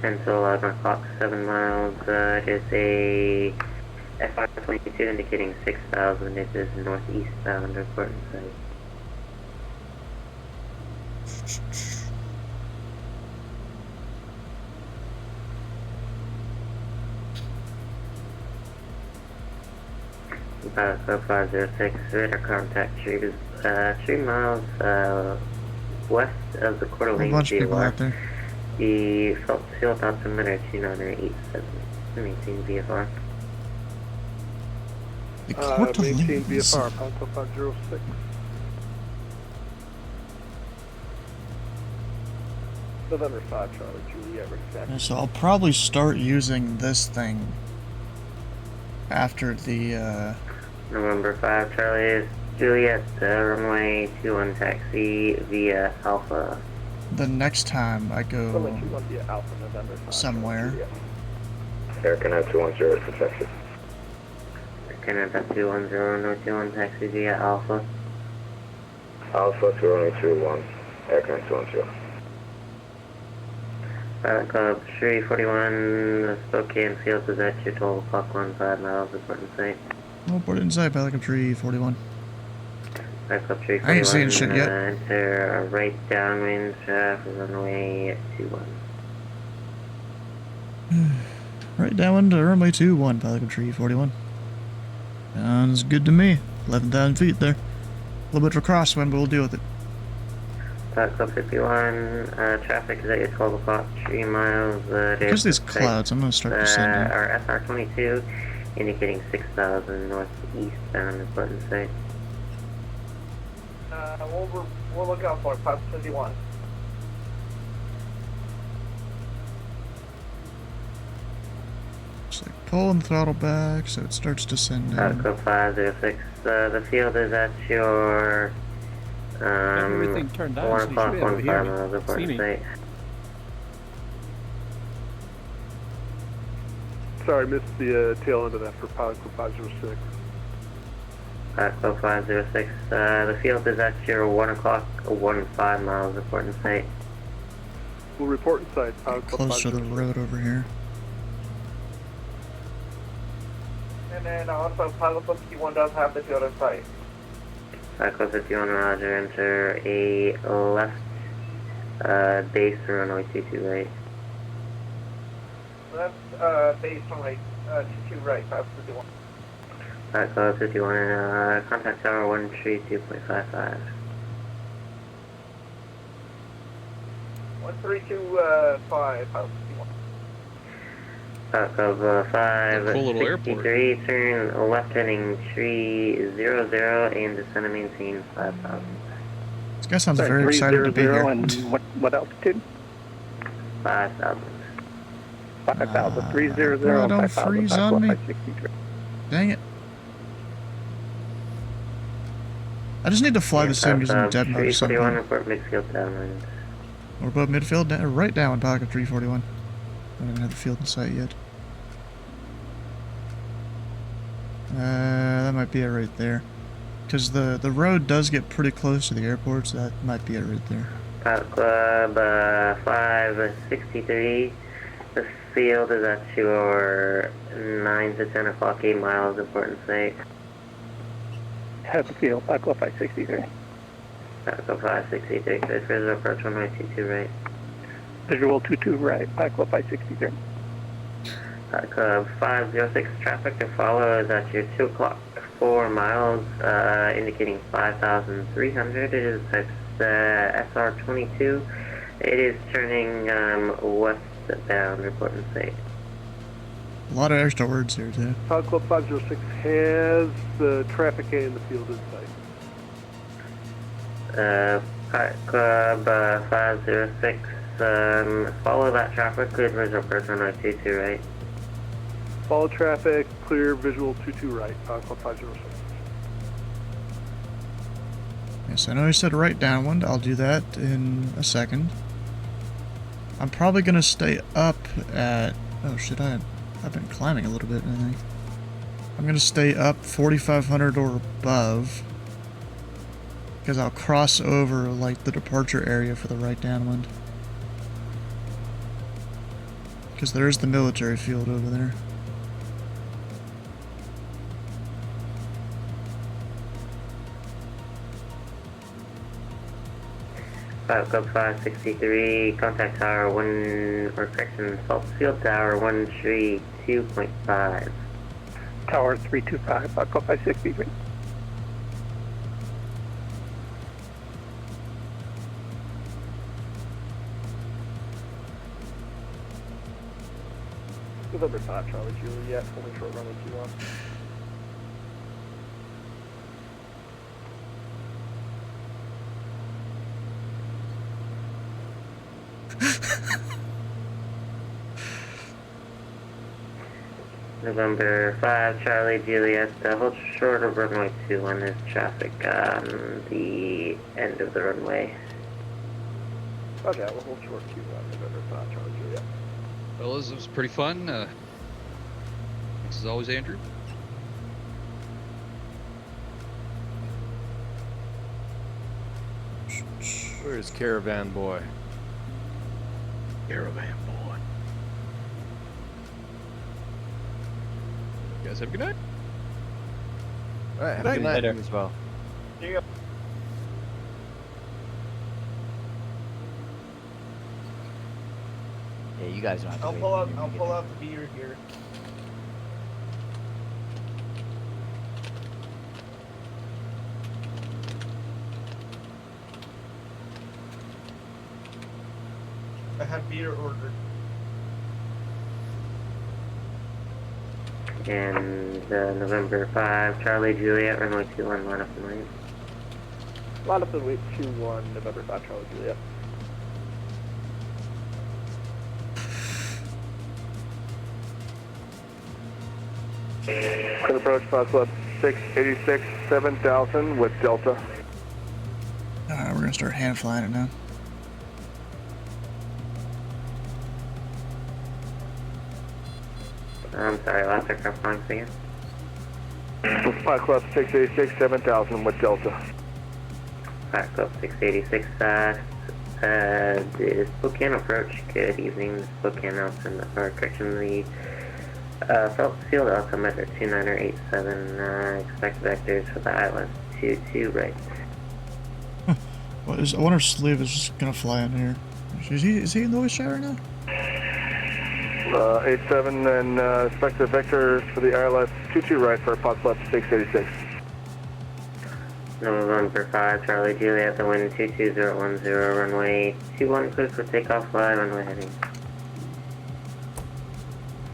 10 to 11 o'clock, 7 miles. It is a F522 indicating 6,000. It is northeastbound, reporting site. Code 506, radar contact 3 miles west of the Coeur d'Alene VFR. The Phelps Field altimeter 29887. Maintain VFR. Maintain VFR, Calico 506. November 5, Charlie, Juliet, Yeah, so I'll probably start using this thing after the November 5, Charlie, Juliet, runway 21 taxi via Alpha. The next time I go somewhere. Air Canada 210 for Texas. Air Canada 210, no 21 taxi via Alpha. Alpha 221, Air Canada 210. Pilot Club 341, Spokane Field is at your 12 o'clock 15 miles, reporting site. Oh, port inside, Pilot Club 341. Pilot Club 341, I ain't seeing shit yet. Enter a right downwind for runway 21. Right downwind to runway 21, Pilot Club 341. Sounds good to me. 11,000 feet there. A little bit of a crosswind, but we'll deal with it. Pilot Club 51, traffic is at your 12 o'clock, 3 miles. Because these clouds, I'm going to start descending. Our SR-22 indicating 6,000 northeastbound, reporting site. We'll look out for it, 551. Just like pulling the throttle back so it starts descending. Go 506. The field is at your Everything turned on, 1 so you o'clock, should be able to 1 hear 5 me. miles, See reporting me. site. Sorry, missed the tail end of that for pilot club 506. Club 506. The field is at your 1 o'clock, 1 5 miles, reporting site. We'll report inside pilot club Close to the 506. road over here. And then also pilot club 51 does have the field in sight. Club 51, roger, enter a left base runway 22 right. So that's based on right, 22 right, 551. Club 51, contact tower 132.55. 1325, 551. Club 5, Cool little airport. 63, turn left heading 300 and descend and maintain 5,000. This guy sounds very excited to be here. And what altitude? 5,000. 5,000. 300. Bro, don't 5,000. freeze on me. 563. Dang it. I just need to fly this thing using dead mode or 341, something. report midfield downwind. We're above midfield, right down pocket 341. Don't even have the field in sight yet. That might be it right there. Because the road does get pretty close to the airport, so that might be it right there. Club 563. The field is at your 9 to 10 o'clock, 8 miles, important site. Have the field. Club 563. Club 563, clear for visual approach runway 22 right. Visual 22 right. Club 563. Club 506, traffic to follow is at your 2 o'clock, 4 miles, indicating 5,300. It is type SR22. It is turning westbound, reporting state. A lot of extra words here, too. Pilot club 506 has the traffic and the field in sight. Club 506, follow that traffic, clear visual approach runway 22 right. Follow traffic, clear visual 22 right, pilot club 506. Yes, I know he said right downwind. I'll do that in a second. I'm probably going to stay up at... Oh shit, I've been climbing a little bit, I think. I'm going to stay up 4,500 or above. Because I'll cross over, like, the departure area for the right downwind. Because there's the military field over there. Club 563, contact tower 1, Salt Field Tower 132.5. Tower 325. Club 563. November 5, Charlie Juliet, holding short runway 21. November 5, Charlie Juliet, hold short of runway 21. There's traffic on the end of the runway. Okay, we'll hold short to November 5, Charlie Juliet. Fellas, it was pretty fun. Thanks as always, Andrew. Where's Caravan Boy? Caravan Boy. You guys have a good night. All right, have a good night. Later as well. There you go. Yeah, you guys don't have to I'll wait. pull out. You're I'll gonna pull get out the beer here. I had beer ordered. And November 5, Charlie Juliet, runway 21, line up and wait. Line up and wait 21, November 5, Charlie Juliet. Clear approach, Fox Club 686, 7000 with Delta. Alright, we're gonna start hand flying it now. I'm sorry, last aircraft flying again. Fox Club 686, 7000 with Delta. Fox Club 686, the Spokane approach. Good evening, Spokane Nelson, or correction, the Phelps Field altimeter 2987, expect vectors for the island 22 right. What is? I wonder if Sliv is just gonna fly in here. Is he in the voice chat right now? 87 and expect the vectors for the ILS 22 right for Fox Club 686. November 5, Charlie Juliet, the wind 22010, runway 21, clear for takeoff, fly, runway heading.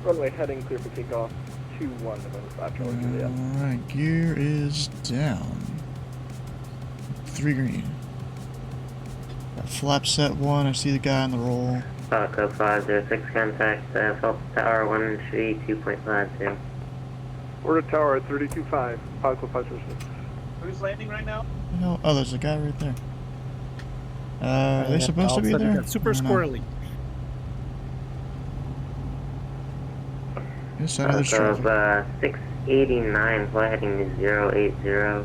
Runway heading, clear for takeoff, 21, November 5, Charlie Juliet. Alright, gear is down. 3 green. Got flap set 1, I see the guy on the roll. Code 506, contact Phelps Tower 132.52. Order tower at 32.5, Fox Club 506. Who's landing right now? No, oh, there's a guy right there. Are they supposed to be there? Super squirrely. Yes, I know there's traffic. 689, fly heading to 080.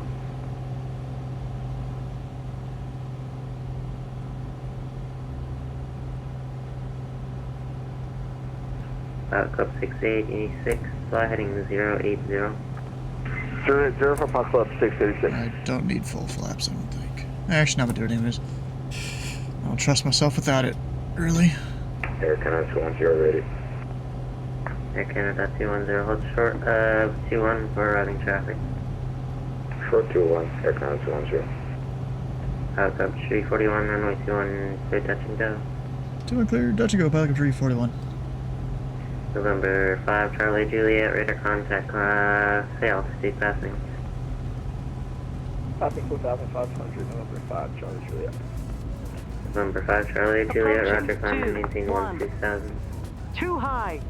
Club 6886, fly heading to 080. 080 for Fox Club 686. I don't need full flaps, I don't think. Actually, I'm gonna do it anyways. I don't trust myself without it, really. Air Canada 210 ready. Air Canada 210, hold short 21 for arriving traffic. Short 21, Air Canada 210. Club 341, runway 21, clear touch and go. 21 clear, Dutch and go, Pelican 341. November 5, Charlie Juliet, radar contact, say altitude passing. Passing 4,500, November 5, Charlie Juliet. November 5, Charlie Juliet, roger, Approaching climb and 2, maintain 1. 2000. Too high.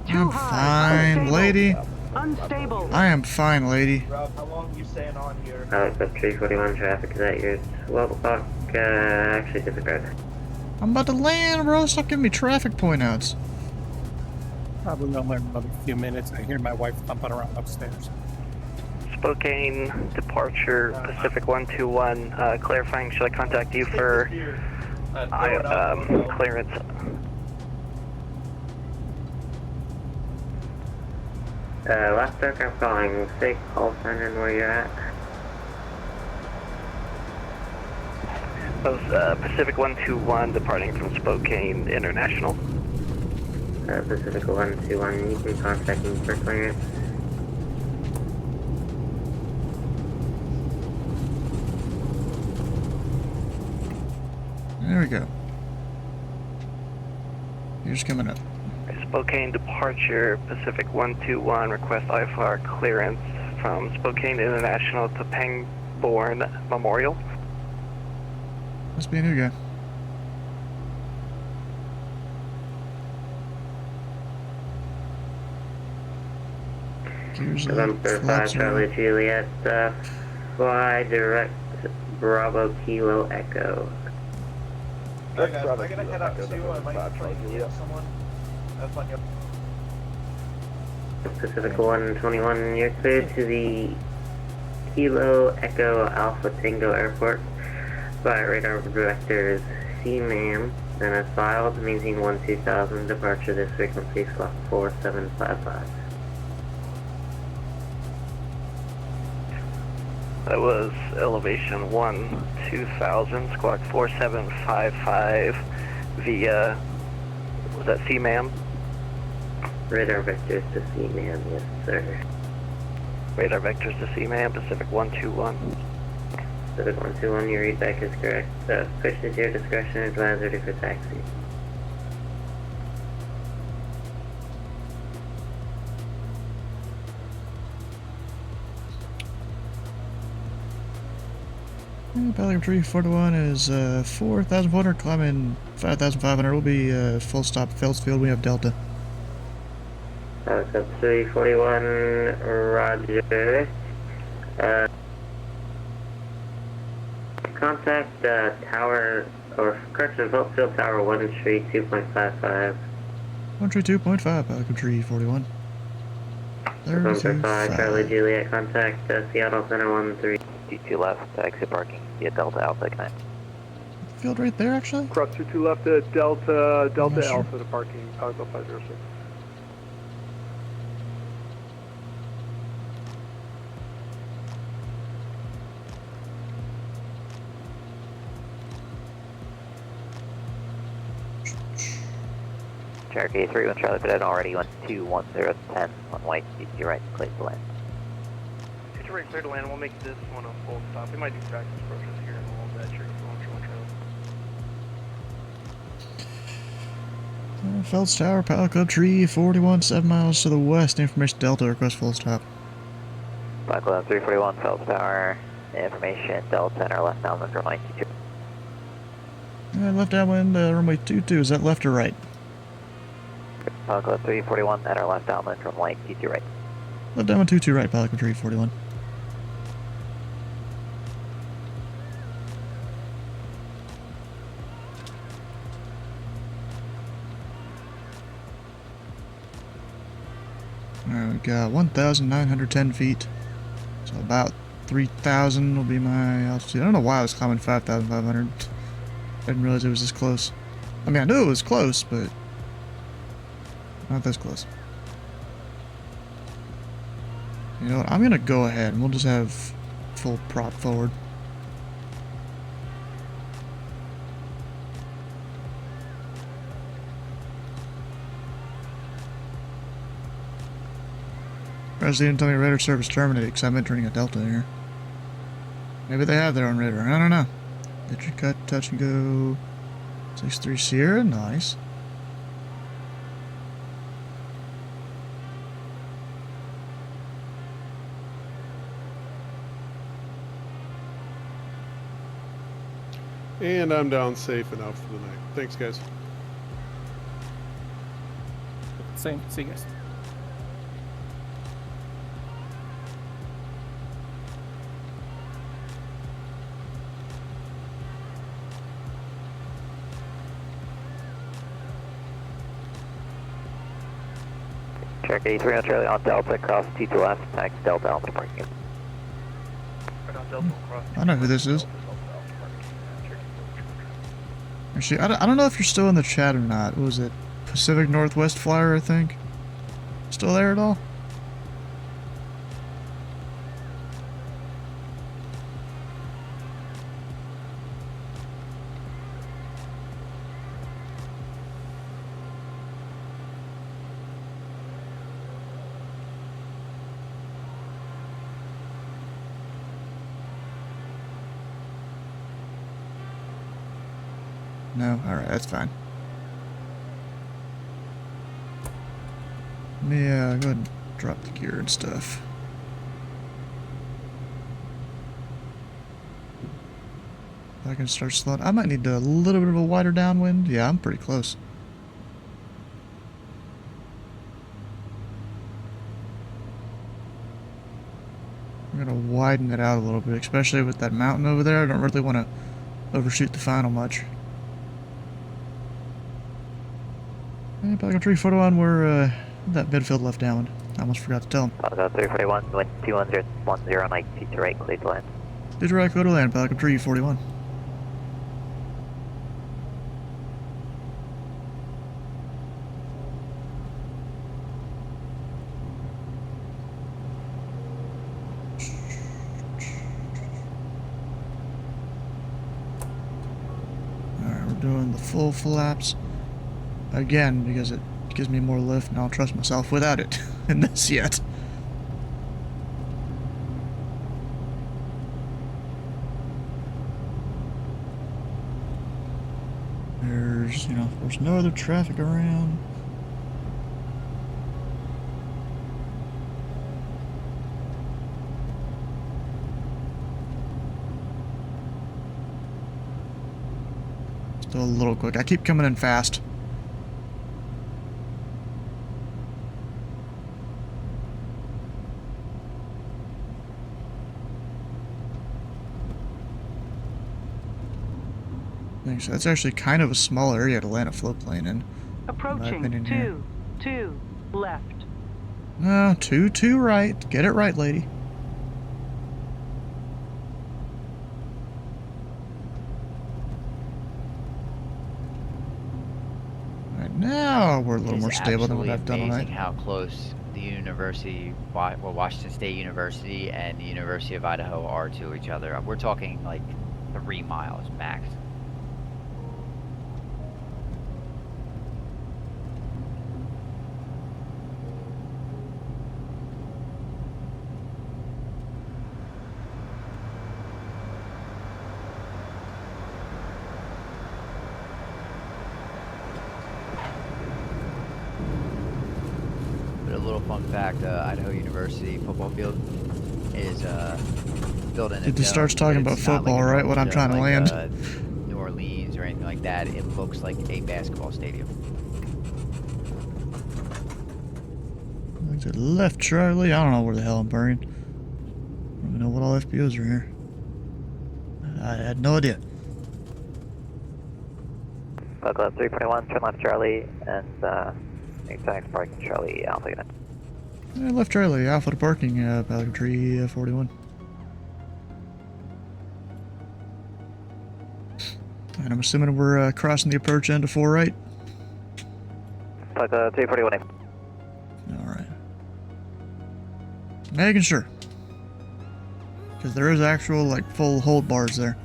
I'm fine, lady. Unstable. I am fine, lady. Rob, how long are you staying on here? Club 341, traffic is at your 12 o'clock, actually disregard. I'm about to land, bro. Stop giving me traffic point outs. Probably not another few minutes. I hear my wife thumping around upstairs. Spokane departure Pacific 121. Clarifying, should I contact you for clearance? Last aircraft calling, state call sign and where you're at. Pacific 121 departing from Spokane International. Pacific 121, you can contact me for clearance. There we go. Here's coming up. Spokane departure Pacific 121, request IFR clearance from Spokane International to Pangbourne Memorial. Must be a new guy. November 5, Charlie Juliet, fly direct Bravo Kilo Echo. Alright guys, am I gonna head up too? I might try to get someone. Have fun, yep. Pacific 121, you're clear to the Kilo Echo Alpha Tango Airport. Flight radar vectors CMAM, then as filed, maintain 12000, departure this frequency, squawk 4755. That was elevation 2000, squawk 4755 via, was that CMAM? Radar vectors to CMAM, yes sir. Radar vectors to CMAM, Pacific 121. Pacific 121, your readback is correct. Push is your discretion, advise ready for taxi. Pelican Tree 41 is 4,400, climbing 5,500. We'll be full stop Feldsfield. We have Delta. Pelican 341, roger. Contact tower, or correction, Feldsfield Tower 132.55. 132.5, Pelican Tree 41. 135, Charlie Juliet, contact Seattle Center 132 left, exit parking via Delta Alpha Connect. Field right there, actually? Cross 22 left at Delta Yes, sir. Alpha to parking, Pelican 506. Cherokee 31 Charlie Cadet already went to 1010 on white, CT right, clear to land. CT right, clear to land. We'll make this one a full stop. We might do practice approaches here in a little bit. Cherokee 1 Trailer. Felds Tower, Pelican Tree 41, 7 miles to the west. Information Delta, request full stop. Pelican 341 Felds Tower, information Delta and our left downwind from 92. Left downwind, runway 22. Is that left or right? Pelican 341 at our left downwind from light, CT right. Left downwind 22 right, Pelican Tree 41. Alright, we got 1,910 feet. So about 3,000 will be my altitude. I don't know why I was climbing 5,500. I didn't realize it was this close. I mean, I knew it was close, but not this close. You know what? I'm gonna go ahead and we'll just have full prop forward. President tell me radar service terminated because I'm entering a Delta here. Maybe they have their own radar. I don't know. Did you cut, touch, and go? 6-3 Sierra? Nice. And I'm down safe and out for the night. Thanks, guys. Same. See you guys. Cherokee 300 Charlie on Delta, cross T2 left, tax Delta Alpha parking. I know who this is. Actually, I don't know if you're still in the chat or not. What was it? Pacific Northwest Flyer, I think? Still there at all? No? Alright, that's fine. Let me go ahead and drop the gear and stuff. I can start slowing. I might need a little bit of a wider downwind. Yeah, I'm pretty close. I'm gonna widen it out a little bit, especially with that mountain over there. I don't really want to overshoot the final much. Hey, Pelican 341, we're that midfield left downwind. I almost forgot to tell him. Pelican 341, wind 210, Mike, T2 right, clear to land. Did right, go to land, Pelican 341. Alright, we're doing the full flaps. Again, because it gives me more lift, and I'll trust myself without it in this yet. There's, there's no other traffic around. a little quick. I keep coming in fast. So that's actually kind of a small area to land a float plane in. Approaching 2 left. No, 2 right. Get it right, lady. Right now we're a little more stable than what I've done all night. It's how close the University, well, Washington State University and the University of Idaho are to each other. We're talking like 3 miles max. Fun fact, Idaho University football field is built in a It just starts talking about football, right? When I'm trying to land. New Orleans or anything like that. It looks like a basketball stadium. To the left, Charlie. I don't know where the hell I'm burning. I don't even know what all FBOs are here. I had no idea. Club 341, turn left Charlie, and exact parking Charlie Alpha Unit. Left Charlie, Alpha to parking, Pelican Tree 41. And I'm assuming we're crossing the approach end to 4 right. 341. Alright. Making sure. Because there is actual, like, full hold bars there.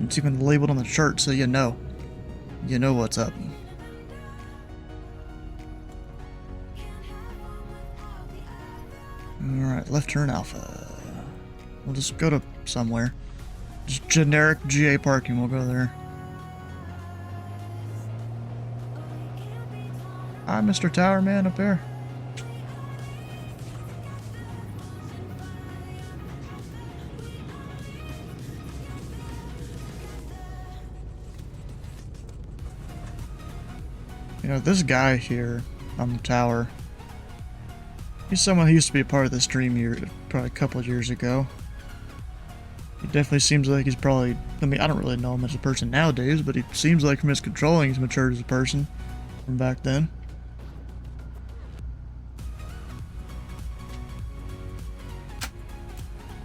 It's even labeled on the chart so you know. You know what's up. Alright, left turn Alpha. We'll just go to somewhere. Just generic GA parking, we'll go there. Hi, Mr. Tower Man up there. You know, this guy here on the tower, he's someone who used to be a part of the stream here probably a couple of years ago. He definitely seems like he's probably, I mean, I don't really know him as a person nowadays, but he seems like from his controlling he's matured as a person from back then.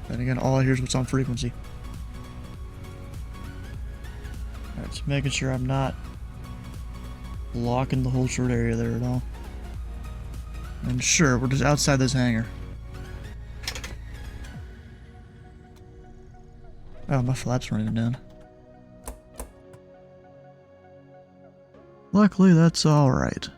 Then again, all I hear is what's on frequency. Alright, just making sure I'm not blocking the whole short area there at all. And sure, we're just outside this hangar. Oh, my flap's running down. Luckily, that's alright.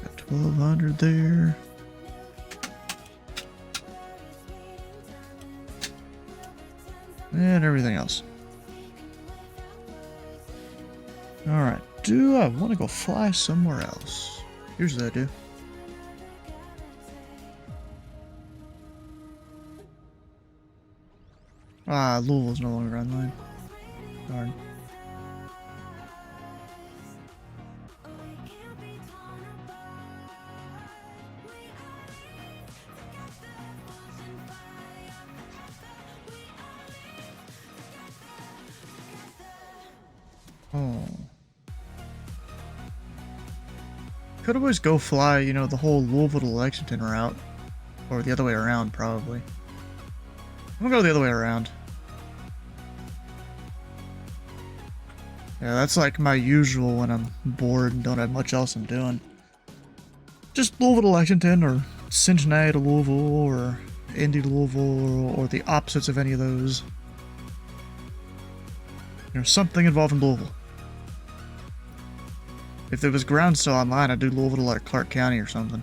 Got 1200 there. And everything else. Alright, do I want to go fly somewhere else? Here's what I do. Ah, Louisville's no longer online. Darn. Oh. Could always go fly, you know, the whole Louisville to Lexington route. Or the other way around, probably. I'm gonna go the other way around. Yeah, that's like my usual when I'm bored and don't have much else I'm doing. Just Louisville to Lexington, or Cincinnati to Louisville, or Indy to Louisville, or the opposites of any of those. You know, something involving Louisville. If there was ground still online, I'd do Louisville to like Clark County or something.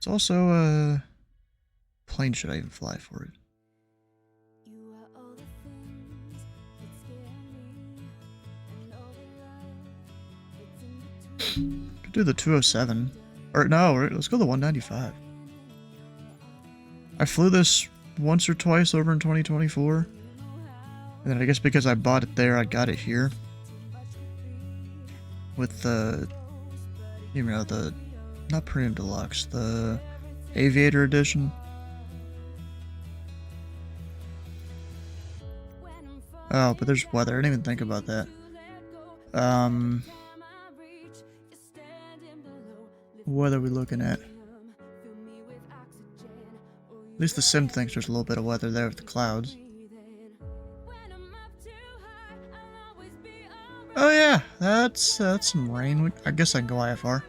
also a plane should I even fly for it? Could do the 207. Or no, let's go the 195. I flew this once or twice over in 2024. And then I guess because I bought it there, I got it here. With the, you know, the, not Premium Deluxe, the Aviator Edition. Oh, but there's weather. I didn't even think about that. What are we looking at? At least the sim thinks there's a little bit of weather there with the clouds. Oh yeah, that's some rain. I guess I can go IFR.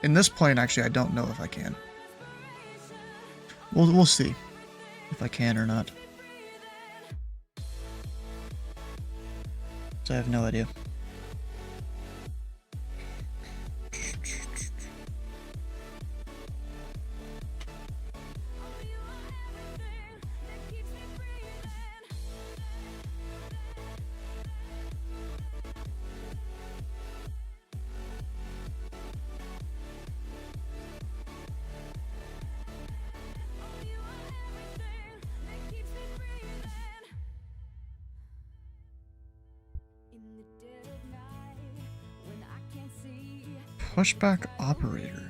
In this plane, actually, I don't know if I can. We'll see if I can or not. So I have no idea. Pushback operator.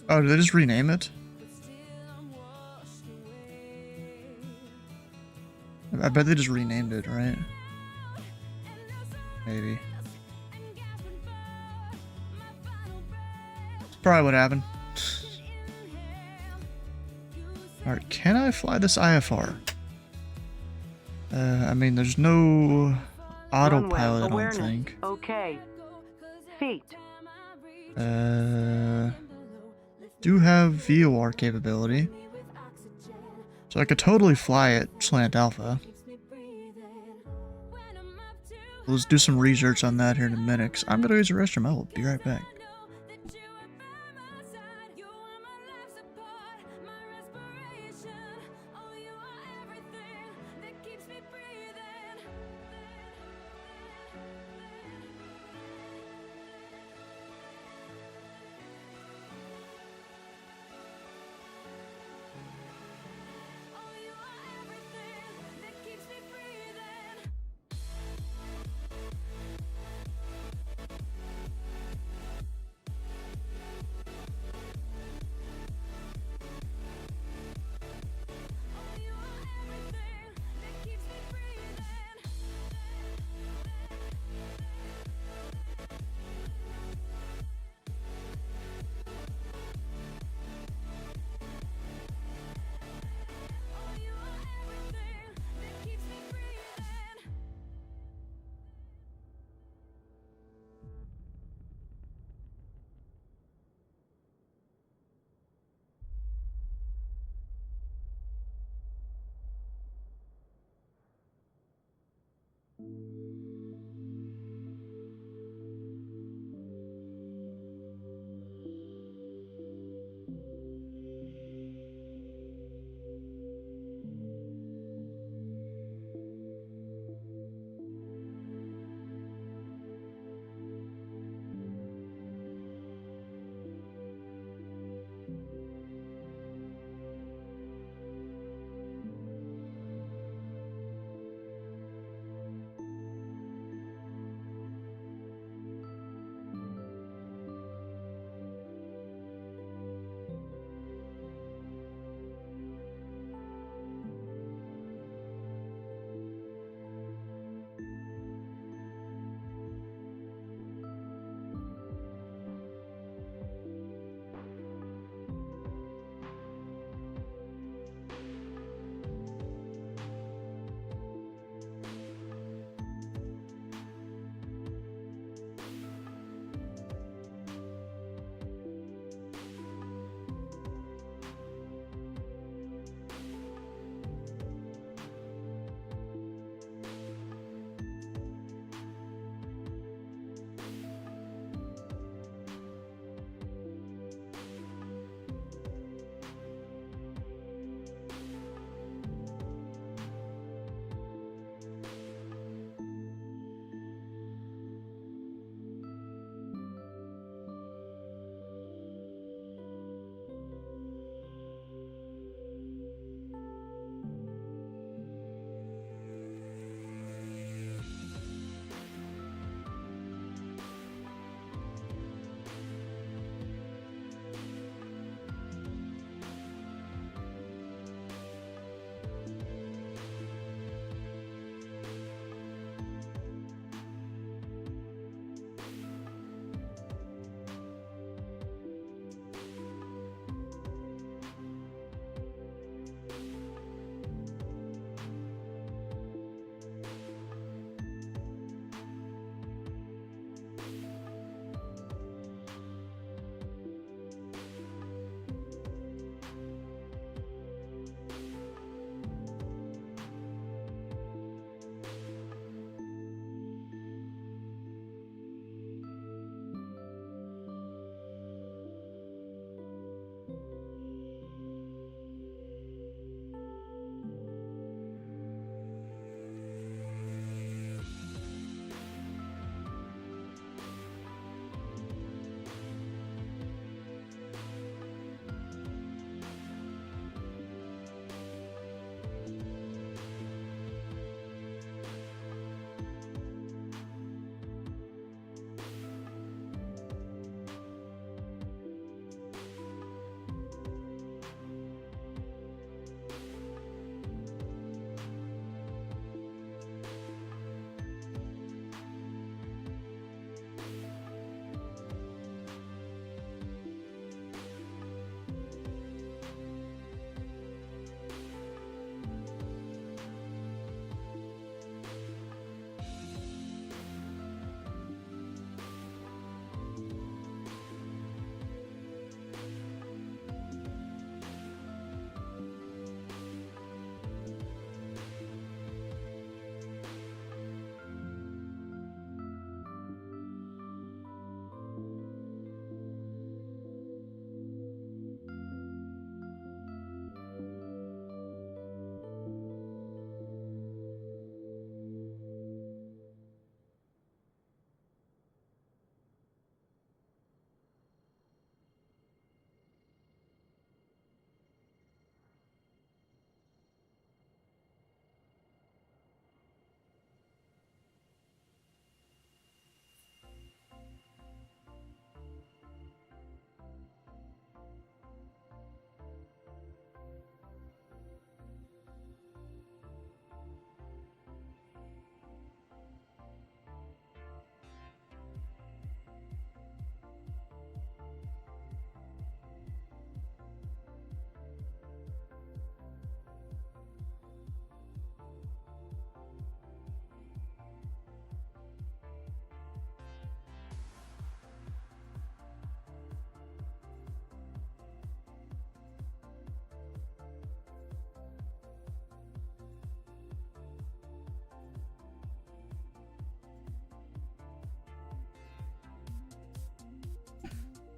Oh, did they just rename it? I bet they just renamed it, right? Maybe. That's probably what happened. Alright, can I fly this IFR? I mean, there's no autopilot, I don't think. Okay. Feet. Do have VOR capability. So I could totally fly it slant alpha. Let's do some research on that here in a minute, 'cause I'm gonna use the restroom. I will be right back.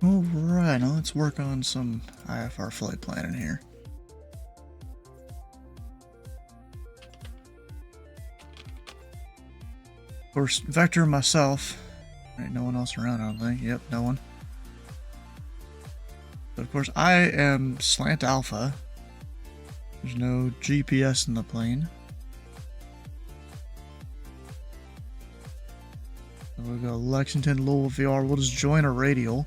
Alright, now let's work on some IFR flight planning here. Of course, Vector and myself. Right, no one else around, I don't think. Yep, no one. But of course, I am Slant Alpha. There's no GPS in the plane. So we'll go Lexington, Louisville VR. We'll just join a radial.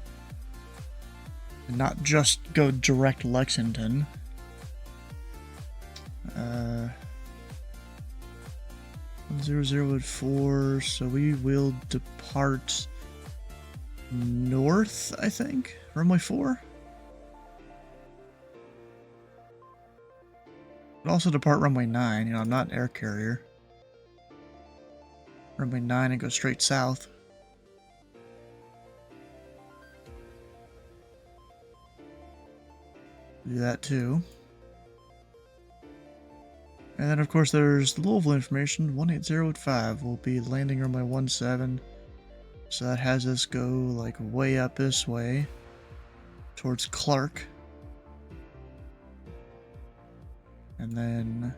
And not just go direct Lexington. 10084, so we will depart north, I think? Runway 4? But also depart runway 9, I'm not air carrier. Runway 9 and go straight south. Do that too. And then of course there's the Louisville information, 18085 will be landing runway 17. So that has us go like way up this way towards Clark. And then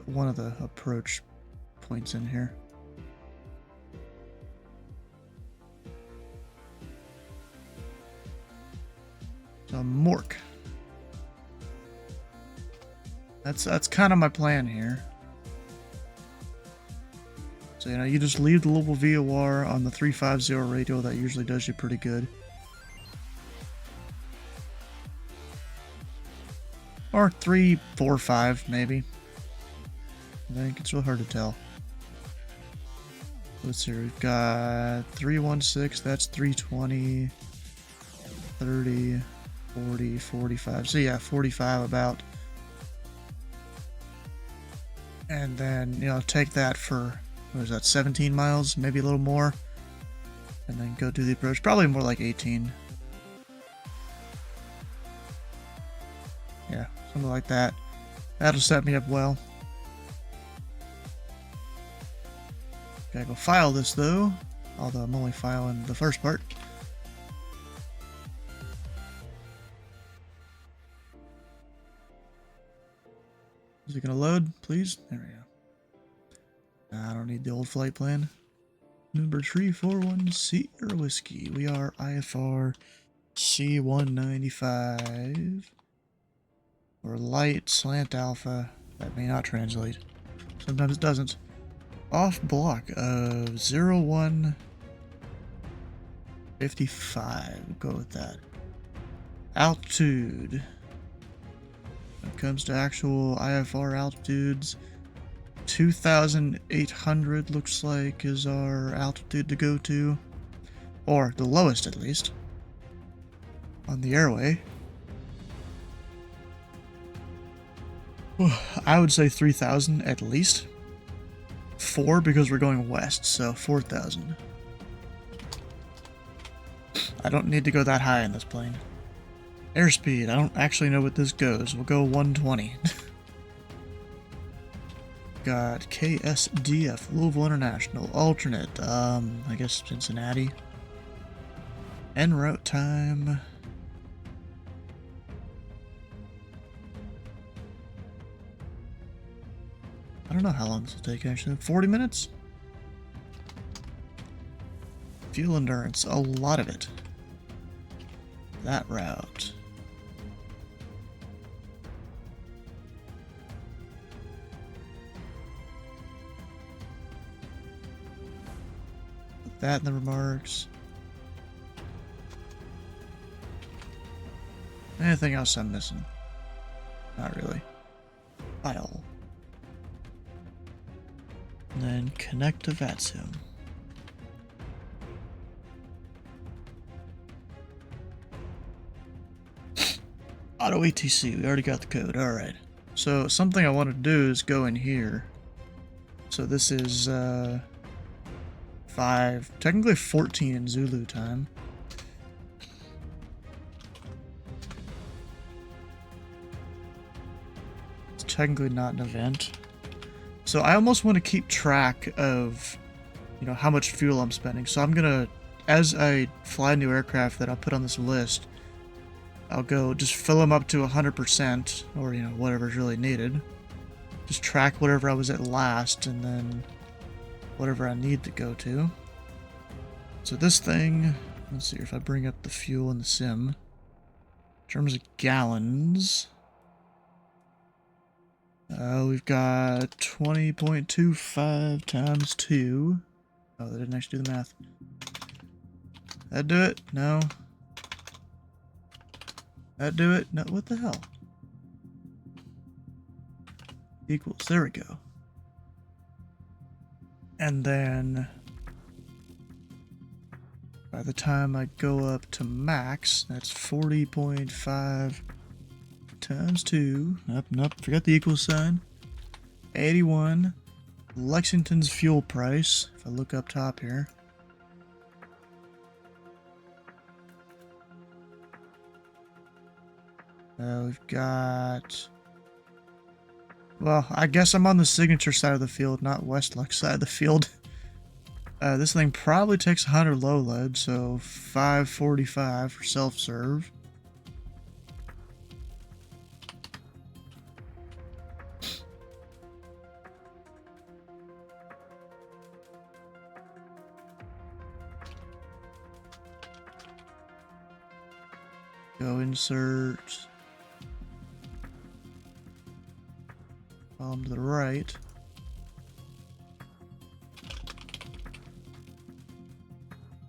one of the approach points in here. So Mork. That's kind of my plan here. So, you just leave the Louisville VOR on the 350 radio. That usually does you pretty good. Or 345, maybe. I think it's real hard to tell. Let's see, we've got 316, that's 320, 30, 40, 45. So yeah, 45 about. And then, take that for, what is that, 17 miles, maybe a little more. And then go do the approach, probably more like 18. Yeah, something like that. That'll set me up well. Gotta go file this though, although I'm only filing the first part. Is it gonna load, please? There we go. I don't need the old flight plan. Number 341 Sierra Whiskey. We are IFR C195. Or light slant alpha. That may not translate. Sometimes it doesn't. Off block of 0155. Go with that. Altitude. When it comes to actual IFR altitudes, 2,800 looks like is our altitude to go to. Or the lowest at least. On the airway. I would say 3,000 at least. 4 because we're going west, so 4,000. I don't need to go that high in this plane. Airspeed, I don't actually know what this goes. We'll go 120. Got KSDF, Louisville International, alternate, I guess Cincinnati. En route time. I don't know how long this will take actually. 40 minutes? Fuel endurance, a lot of it. That route. Put that in the remarks. Anything else I'm missing? Not really. File. And then connect to VATSIM. Auto ATC, we already got the code, alright. So something I want to do is go in here. So this is 5, technically 14 in Zulu time. It's technically not an event. So I almost want to keep track of, how much fuel I'm spending. So I'm gonna as I fly new aircraft that I'll put on this list, I'll go just fill them up to 100%, or, you know, whatever's really needed. Just track whatever I was at last, and then whatever I need to go to. So this thing, let's see if I bring up the fuel in the sim. In terms of gallons, we've got 20.25 times 2. Oh, they didn't actually do the math. That'd do it? No. That'd do it? No, what the hell? Equals, there we go. And then by the time I go up to max, that's 40.5 times 2. Nope, forgot the equal sign. 81. Lexington's fuel price, if I look up top here. We've got... Well, I guess I'm on the signature side of the field, not Westluck side of the field. This thing probably takes 100 low load, so 545 for self-serve. Go insert. To the right.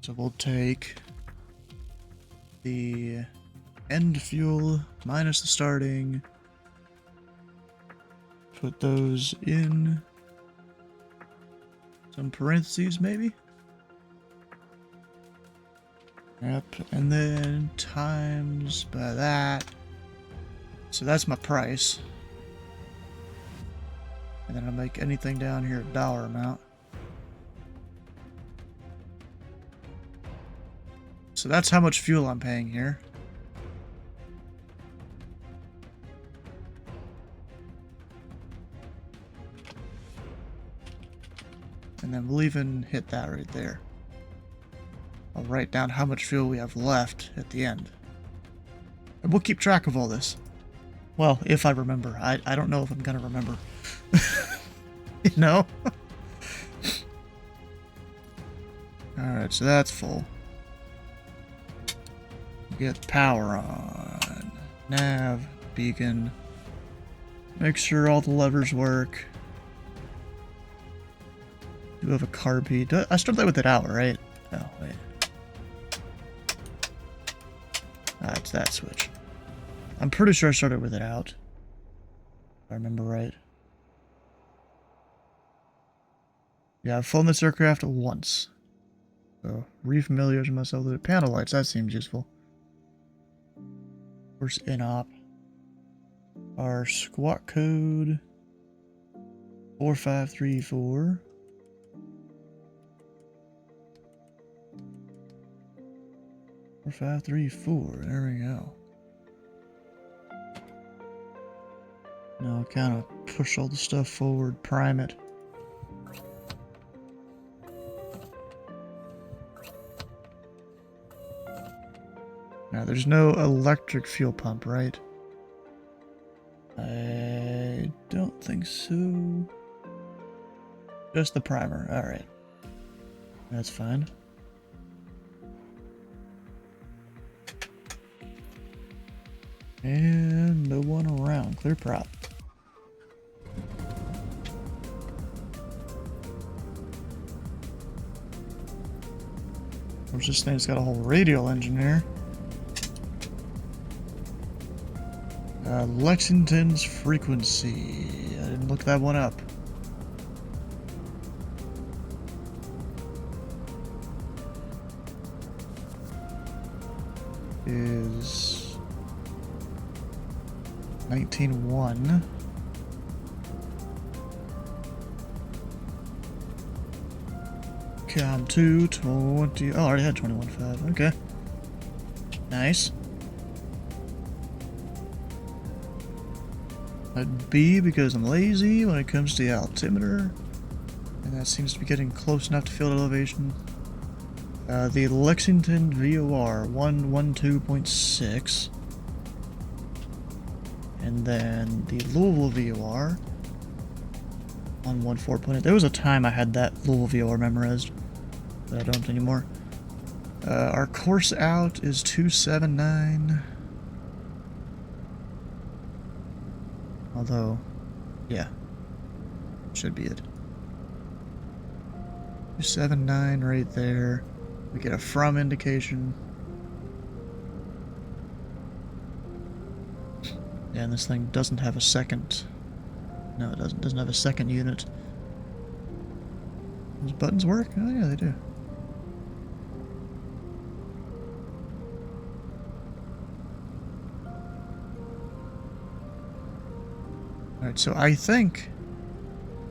So we'll take the end fuel minus the starting. Put those in some parentheses, maybe. Yep, and then times by that. So that's my price. And then I'll make anything down here a dollar amount. So that's how much fuel I'm paying here. And then we'll even hit that right there. I'll write down how much fuel we have left at the end. And we'll keep track of all this. Well, if I remember. I don't know if I'm gonna remember. You know? Alright, so that's full. Get power on. Nav, beacon. Make sure all the levers work. Do have a carb heat. I started that with it out, right? Oh, wait. Ah, it's that switch. I'm pretty sure I started with it out. If I remember right. Yeah, I've flown this aircraft once. So, refamiliarize myself with the panel lights. That seems useful. Where's INOP? Our squawk code 4534. Four, 5, 3, 4. There we go. Now kind of push all the stuff forward, prime it. Now there's no electric fuel pump, right? I don't think so. Just the primer. Alright. That's fine. And no one around. Clear prop. Of course, this thing's got a whole radial engine here. Lexington's frequency. I didn't look that one up. Is 19.1. Com 2, 20. Oh, I already had 21.5. Okay. Nice. I'd B because I'm lazy when it comes to the altimeter. And that seems to be getting close enough to field elevation. The Lexington VOR 112.6. And then the Louisville VOR on 14.8. There was a time I had that Louisville VOR memorized, but I don't anymore. Our course out is 279. Although, yeah, should be it. 279 right there. We get a from indication. Yeah, and this thing doesn't have a second. No, it doesn't have a second unit. Those buttons work? Oh yeah, they do. Alright, so I think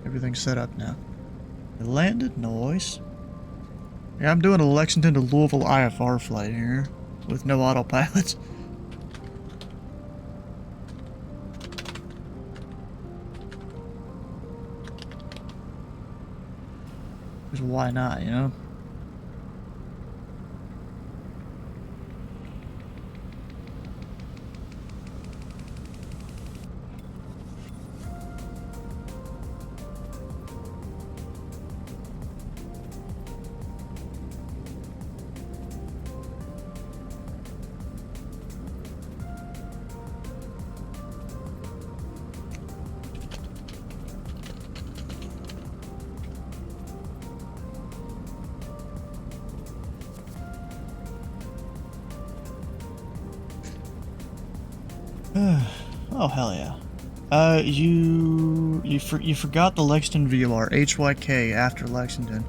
everything's set up now. It landed, nice. Yeah, I'm doing a Lexington to Louisville IFR flight here with no autopilot. Because why not, you know? Oh hell yeah! You forgot the Lexington VOR HYK after Lexington.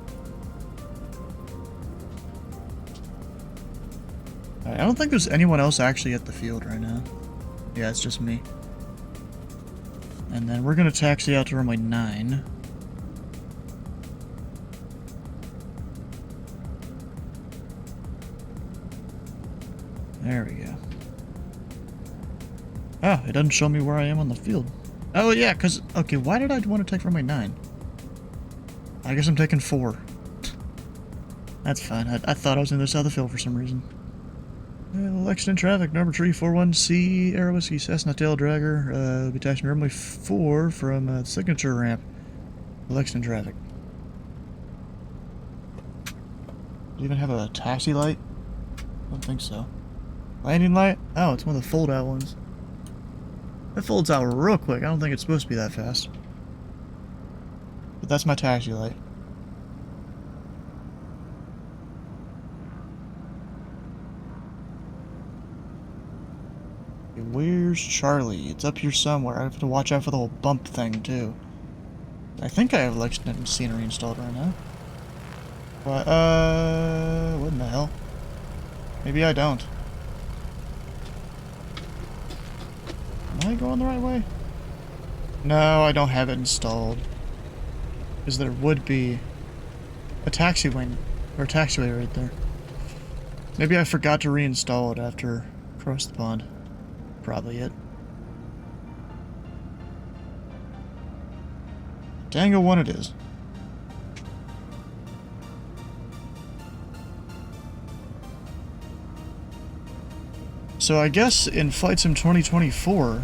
I don't think there's anyone else actually at the field right now. Yeah, it's just me. And then we're gonna taxi out to runway 9. There we go. Oh, it doesn't show me where I am on the field. Oh yeah, cause okay, why did I want to take runway 9? I guess I'm taking 4. That's fine. I thought I was in the south of the field for some reason. Lexington traffic, number 341C, Aero Whiskey, Cessna Tail Dragger, be taxiing runway 4 from signature ramp. Lexington traffic. Do you even have a taxi light? I don't think so. Landing light? Oh, it's one of the fold-out ones. It folds out real quick. I don't think it's supposed to be that fast. But that's my taxi light. Where's Charlie? It's up here somewhere. I have to watch out for the whole bump thing, too. I think I have Lexington scenery installed right now. But, what in the hell? Maybe I don't. Am I going the right way? No, I don't have it installed. Because there would be a taxi wing, or a taxiway right there. Maybe I forgot to reinstall it after across the pond. Probably it. Tango 1 it is. So I guess in Flight Sim 2024,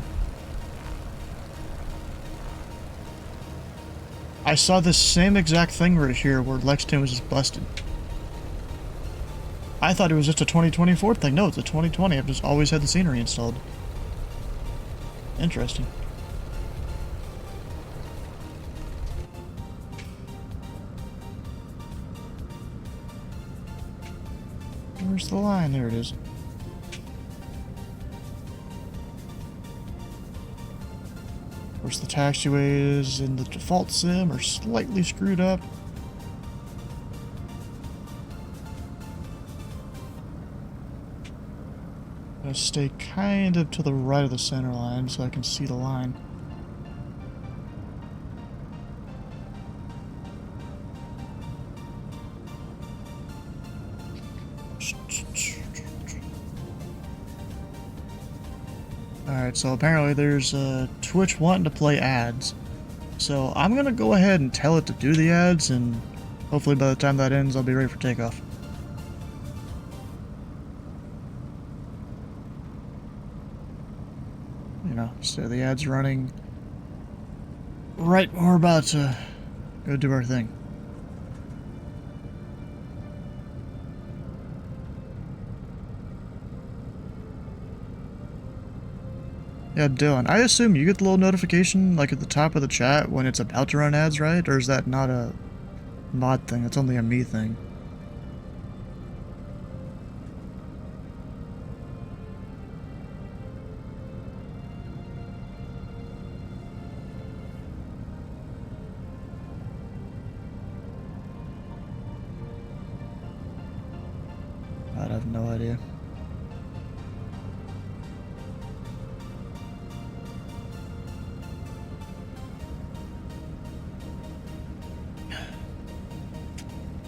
I saw this same exact thing right here where Lexington was just busted. I thought it was just a 2024 thing. No, it's a 2020. I've just always had the scenery installed. Interesting. Where's the line? There it is. Of course, the taxiways in the default sim are slightly screwed up. I'm gonna stay kind of to the right of the center line so I can see the line. Alright, so apparently there's Twitch wanting to play ads. So I'm gonna go ahead and tell it to do the ads, and hopefully by the time that ends I'll be ready for takeoff. you know, so the ad's running right when we're about to go do our thing. Yeah, Dylan, I assume you get the little notification, like, at the top of the chat when it's about to run ads, right? Or is that not a mod thing? It's only a me thing. I have no idea.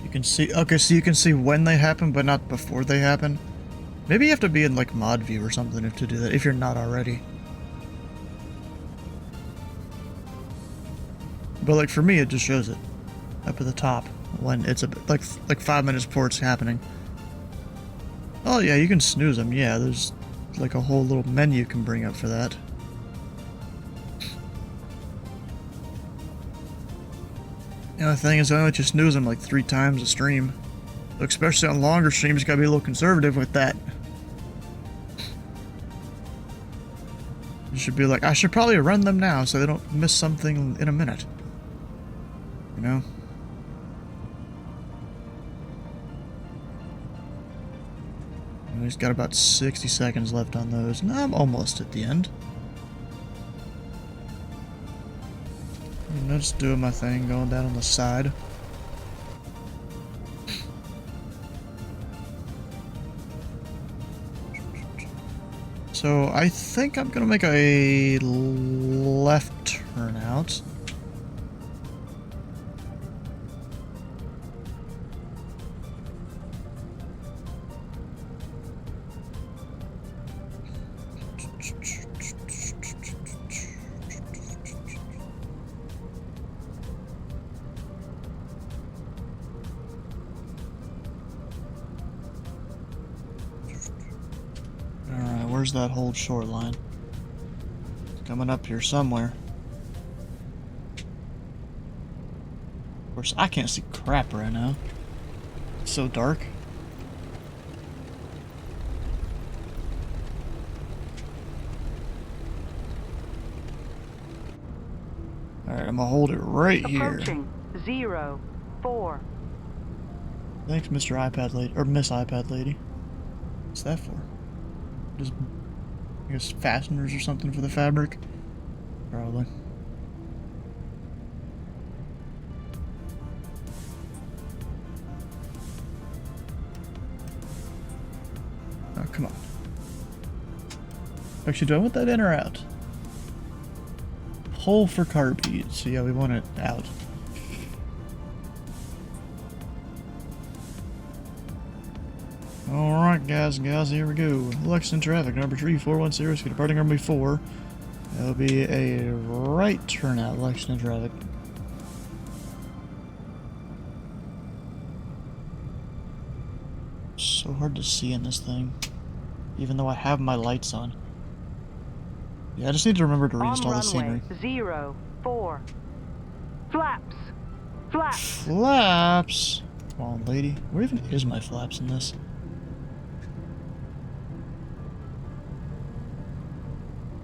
You can see, okay, so you can see when they happen, but not before they happen. Maybe you have to be in, like, mod view or something to do that, if you're not already. But, like, for me, it just shows it up at the top when it's like 5 minutes before it's happening. Oh yeah, you can snooze them. Yeah, there's like a whole little menu you can bring up for that. The only thing is, I only let you snooze them like 3 times a stream. So especially on longer streams, you gotta be a little conservative with that. You should be like, I should probably run them now so they don't miss something in a minute. You know? He's got about 60 seconds left on those, and I'm almost at the end. I'm just doing my thing, going down on the side. So I think I'm gonna make a left turn out. Where's that whole shoreline? It's coming up here somewhere. Of course, I can't see crap right now. It's so dark. Alright, I'm gonna hold it right here. Approaching 0-4. Thanks, Mr. iPad Lady, or Miss iPad Lady. What's that for? Just, I guess, fasteners or something for the fabric? Probably. Oh, come on. Actually, do I want that in or out? Pull for carbide. So yeah, we want it out. Alright guys and gals, here we go. Lexington traffic, number 3410, so departing runway 4. That'll be a right turnout, Lexington traffic. So hard to see in this thing, even though I have my lights on. Yeah, I just need to remember to reinstall the scenery. 0-4. Flaps! Flaps! Flaps! Come on, lady. Where even is my flaps in this?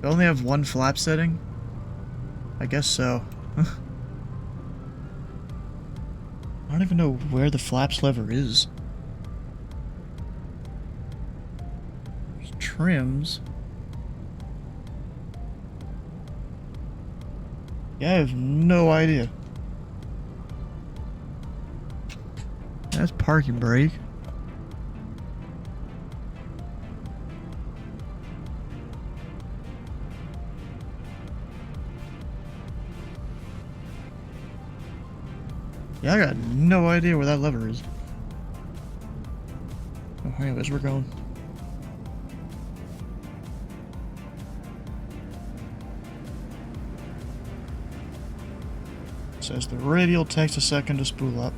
I only have one flap setting? I guess so. I don't even know where the flaps lever is. There's trims. Yeah, I have no idea. That's parking brake. Yeah, I got no idea where that lever is. Oh, anyways, we're going. It says the radial takes a second to spool up.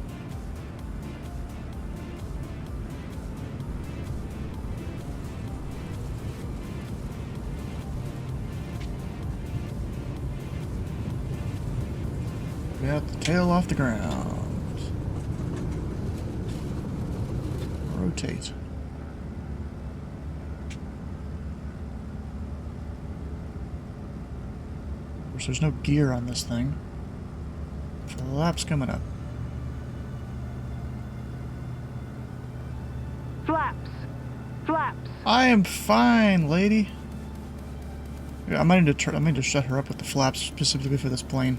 Got the tail off the ground. Rotate. Of course, there's no gear on this thing. Flaps coming up. Flaps. Flaps. I am fine, lady. Yeah, I might need to shut her up with the flaps specifically for this plane.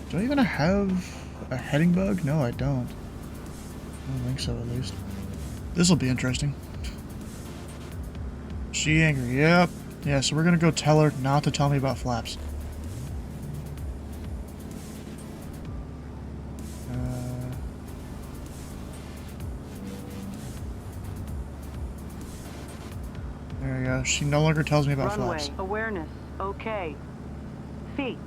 Do I even have a heading bug? No, I don't. I don't think so, at least. This'll be interesting. She angry? Yep. Yeah, so we're gonna go tell her not to tell me about flaps. There we go. She no longer tells me about Runway. flaps. Awareness. Okay. Feet.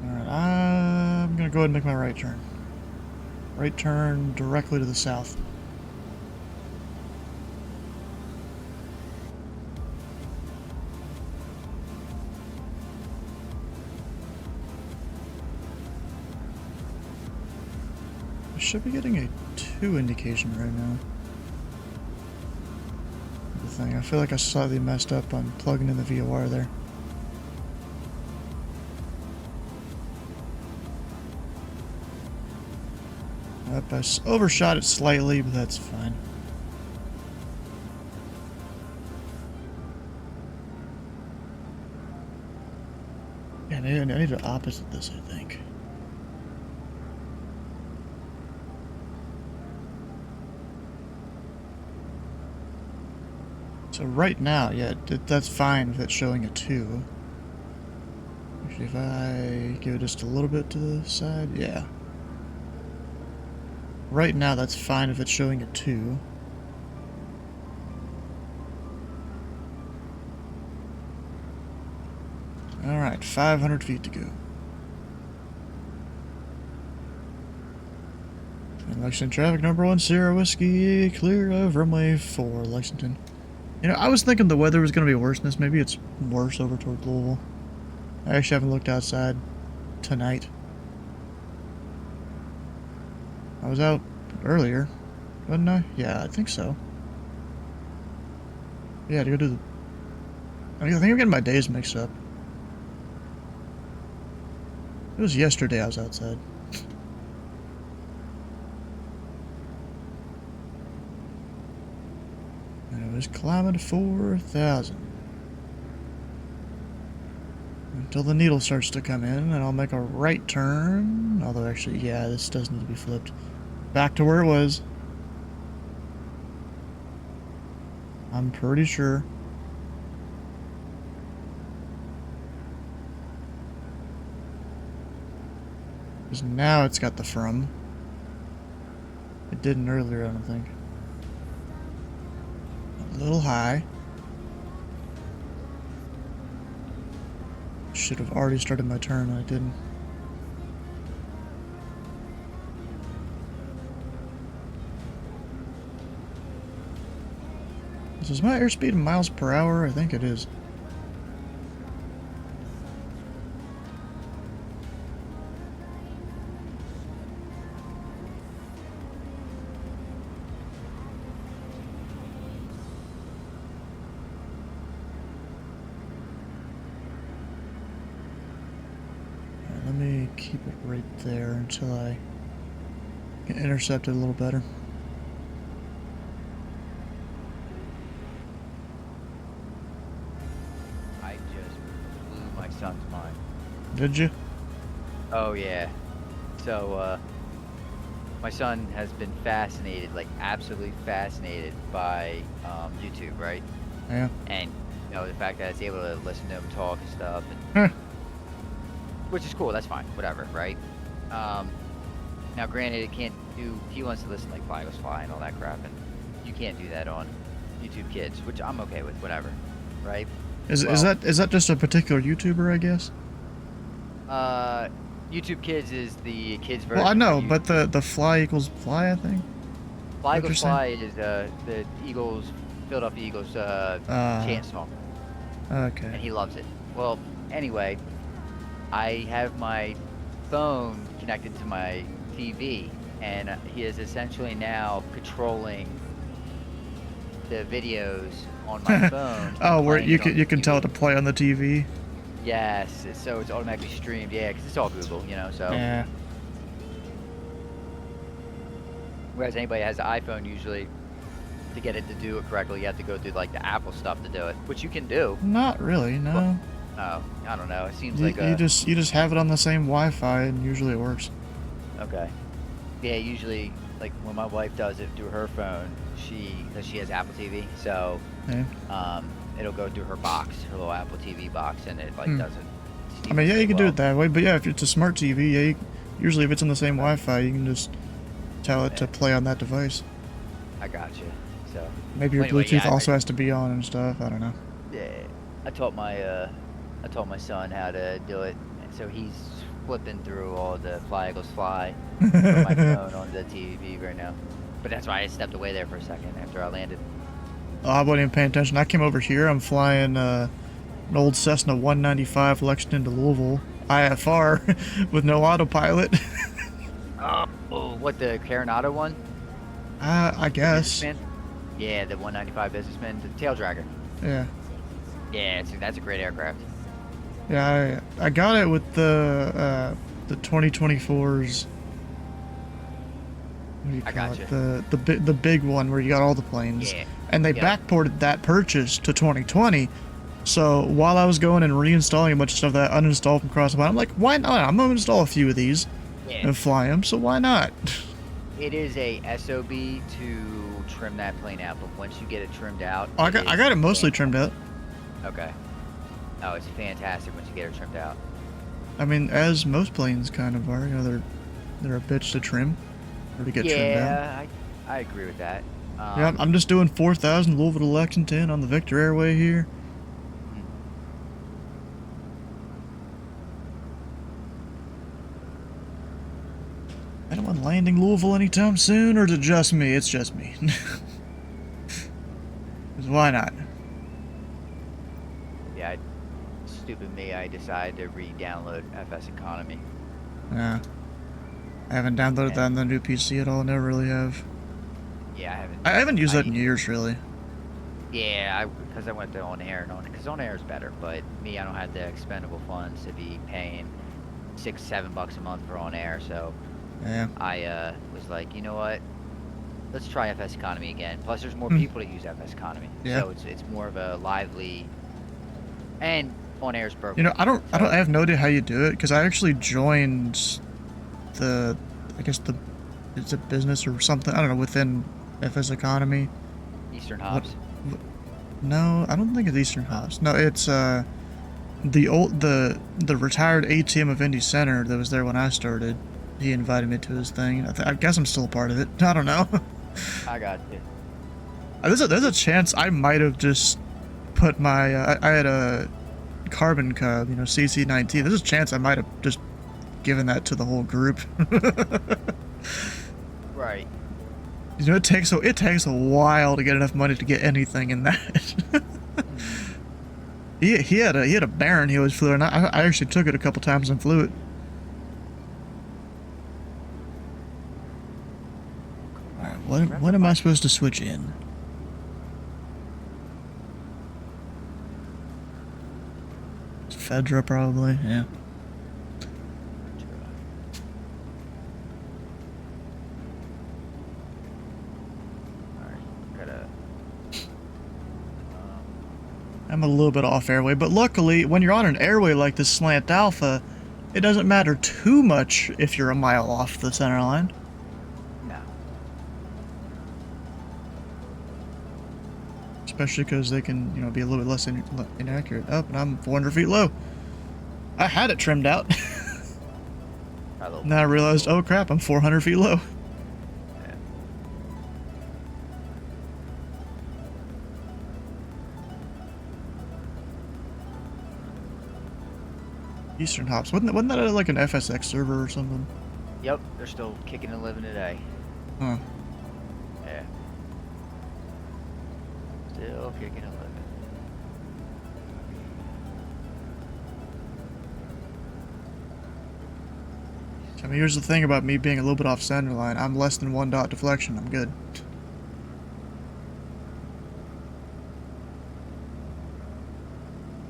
Alright, I'm gonna go ahead and make my right turn. Right turn directly to the south. I should be getting a 2 indication right now. The thing, I feel like I slightly messed up on plugging in the VOR there. Yep, I overshot it slightly, but that's fine. Yeah, I need to opposite this, I think. So right now, yeah, that's fine if it's showing a 2. Actually, if I give it just a little bit to the side, yeah. Right now, that's fine if it's showing a 2. Alright, 500 feet to go. And Lexington traffic, number 1, Sierra Whiskey, clear of runway 4, Lexington. You know, I was thinking the weather was going to be worse than this. Maybe it's worse over toward Louisville. I actually haven't looked outside tonight. I was out earlier, wasn't I? Yeah, I think so. Yeah, to go do the... I think I'm getting my days mixed up. It was yesterday I was outside. And it was climbing to 4,000. Until the needle starts to come in, and I'll make a right turn. Although, actually, yeah, this does need to be flipped. Back to where it was. I'm pretty sure. Because now it's got the from. It didn't earlier, I don't think. A little high. Should have already started my turn, and I didn't. Is my airspeed in miles per hour? I think it is. Let me keep it right there until I get intercepted a little better. Son's mind. Did you? Oh yeah. So my son has been fascinated, like absolutely fascinated by YouTube, right? Yeah. And you know the fact that I was able to listen to him talk and stuff, and which is cool. That's fine. Whatever, right? Now, granted, it can't do. He wants to listen to, like Fly Goes Fly and all that crap, and you can't do that on YouTube Kids, which I'm okay with. Whatever, right? Is that just a particular YouTuber, I guess? YouTube Kids is the kids version. Well, I know, but the Fly equals Fly, I think. Fly Goes Fly is the Eagles Philadelphia Eagles chant song. Okay. And he loves it. Well, anyway, I have my phone connected to my TV, and he is essentially now controlling the videos on my phone. Oh, where playing you it on can the tell TV. it to play on the TV. Yes, so it's automatically streamed. Yeah, because it's all Google, you know. So. Yeah. Whereas anybody that has an iPhone, usually, to get it to do it correctly, you have to go through like the Apple stuff to do it, which you can do. Not really, no. Oh, I don't know. It seems You, like you just have it on the same Wi-Fi, and usually it works. Okay. Yeah, usually, like when my wife does it through her phone, because she has Apple TV, so Yeah. it'll go through her box, her little Apple TV box, and it like does it. I mean, yeah, you can do it that way, but yeah, if it's a smart TV, yeah, usually if it's on the same Wi-Fi, you can just tell it to play on that device. I got you. So Maybe your anyway, Bluetooth yeah, also has to be on and stuff. I don't know. Yeah, I taught my son how to do it, so he's flipping through all the Fly Eagles Fly from my phone on the TV right now. But that's why I stepped away there for a second after I landed. Oh, I wasn't even paying attention. I came over here. I'm flying an old Cessna 195 Lexington to Louisville, IFR, with no autopilot. Oh, what, the Carenado one? I guess. Businessman? Yeah, the 195 Businessman, the tail dragger. Yeah. Yeah, that's a great aircraft. Yeah, I got it with the 2024's. What do you call it? The big one where you got all the planes. Yeah. And they backported that purchase to 2020. So while I was going and reinstalling a bunch of stuff that I uninstalled from Crossfire, I'm like, why not? I'm gonna install a few of these and fly them. So why not? It is a SOB to trim that plane out, but once you get it trimmed out, I got it mostly trimmed out. Okay. Oh, it's fantastic once you get it trimmed out. I mean, as most planes kind of are, you know, they're a bitch to trim or to get trimmed out. Yeah, I agree with that. Yeah, I'm just doing 4,000 Louisville to Lexington on the Victor Airway here. Anyone landing Louisville anytime soon, or is it just me? It's just me. 'Cause why not? Yeah, stupid me, I decided to re-download FS Economy. Yeah. I haven't downloaded that on the new PC at all. Never really have. Yeah, I haven't used that in years, really. Yeah, because I went to On Air, because On Air is better, but me, I don't have the expendable funds to be paying $6-7 a month for On Air, so yeah. I was like, you know what? Let's try FS Economy again. Plus, there's more people that use FS Economy, so it's more of a lively and On Air's broken. You know, I have no idea how you do it, because I actually joined it's a business or something, I don't know, within FS Economy. Eastern Hobbs. No, I don't think it's Eastern Hobbs. No, it's the retired ATM of Indy Center that was there when I started. He invited me to his thing. I guess I'm still a part of it. I don't know. I got you. There's a chance I might have just put my I had a Carbon Cub, you know, CC-19. There's a chance I might have just given that to the whole group. Right. You know, it takes a while to get enough money to get anything in that. he had a Baron he always flew, and I actually took it a couple times and flew it. Alright, when am I supposed to switch in? Fedra probably, yeah. I'm a little bit off airway, but luckily, when you're on an airway like this Slant Alpha, it doesn't matter too much if you're a mile off the center line. No. Especially because they can, you know, be a little bit less inaccurate. Oh, and I'm 400 feet low. I had it trimmed out. Now I realized, oh crap, I'm 400 feet low. Eastern Hops. Wasn't that like an FSX server or something? Yep, they're still kicking and living today. Huh. Yeah. Still kicking a limit. I mean, here's the thing about me being a little bit off center line. I'm less than 1 dot deflection. I'm good.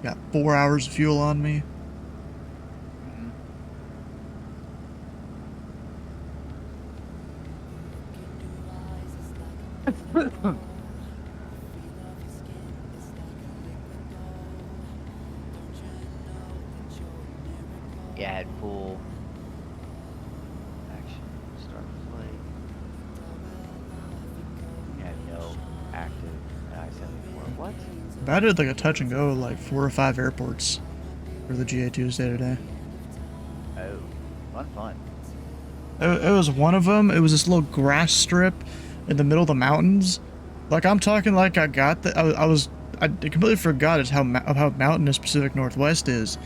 Got 4 hours of fuel on me. Yeah, I had full action. Start flight. Yeah, no active I-74. What? I did like a touch and go like 4 or 5 airports for the GA Tuesday today. Oh, fun. It was one of them. It was this little grass strip in the middle of the mountains. Like, I'm talking like I got the. I completely forgot how mountainous Pacific Northwest is.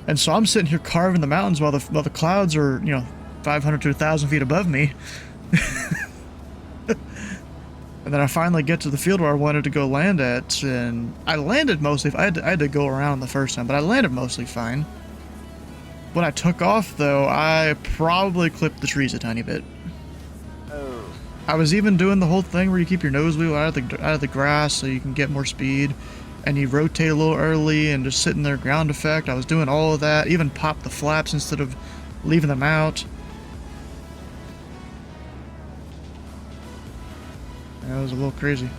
And so I'm sitting here carving the mountains while the clouds are, 500 to 1,000 feet above me. And then I finally get to the field where I wanted to go land at, and I landed mostly. I had to go around the first time, but I landed mostly fine. When I took off, though, I probably clipped the trees a tiny bit. Oh. I was even doing the whole thing where you keep your nose wheel out of the grass so you can get more speed, and you rotate a little early and just sit in their ground effect. I was doing all of that, even pop the flaps instead of leaving them out. That was a little crazy.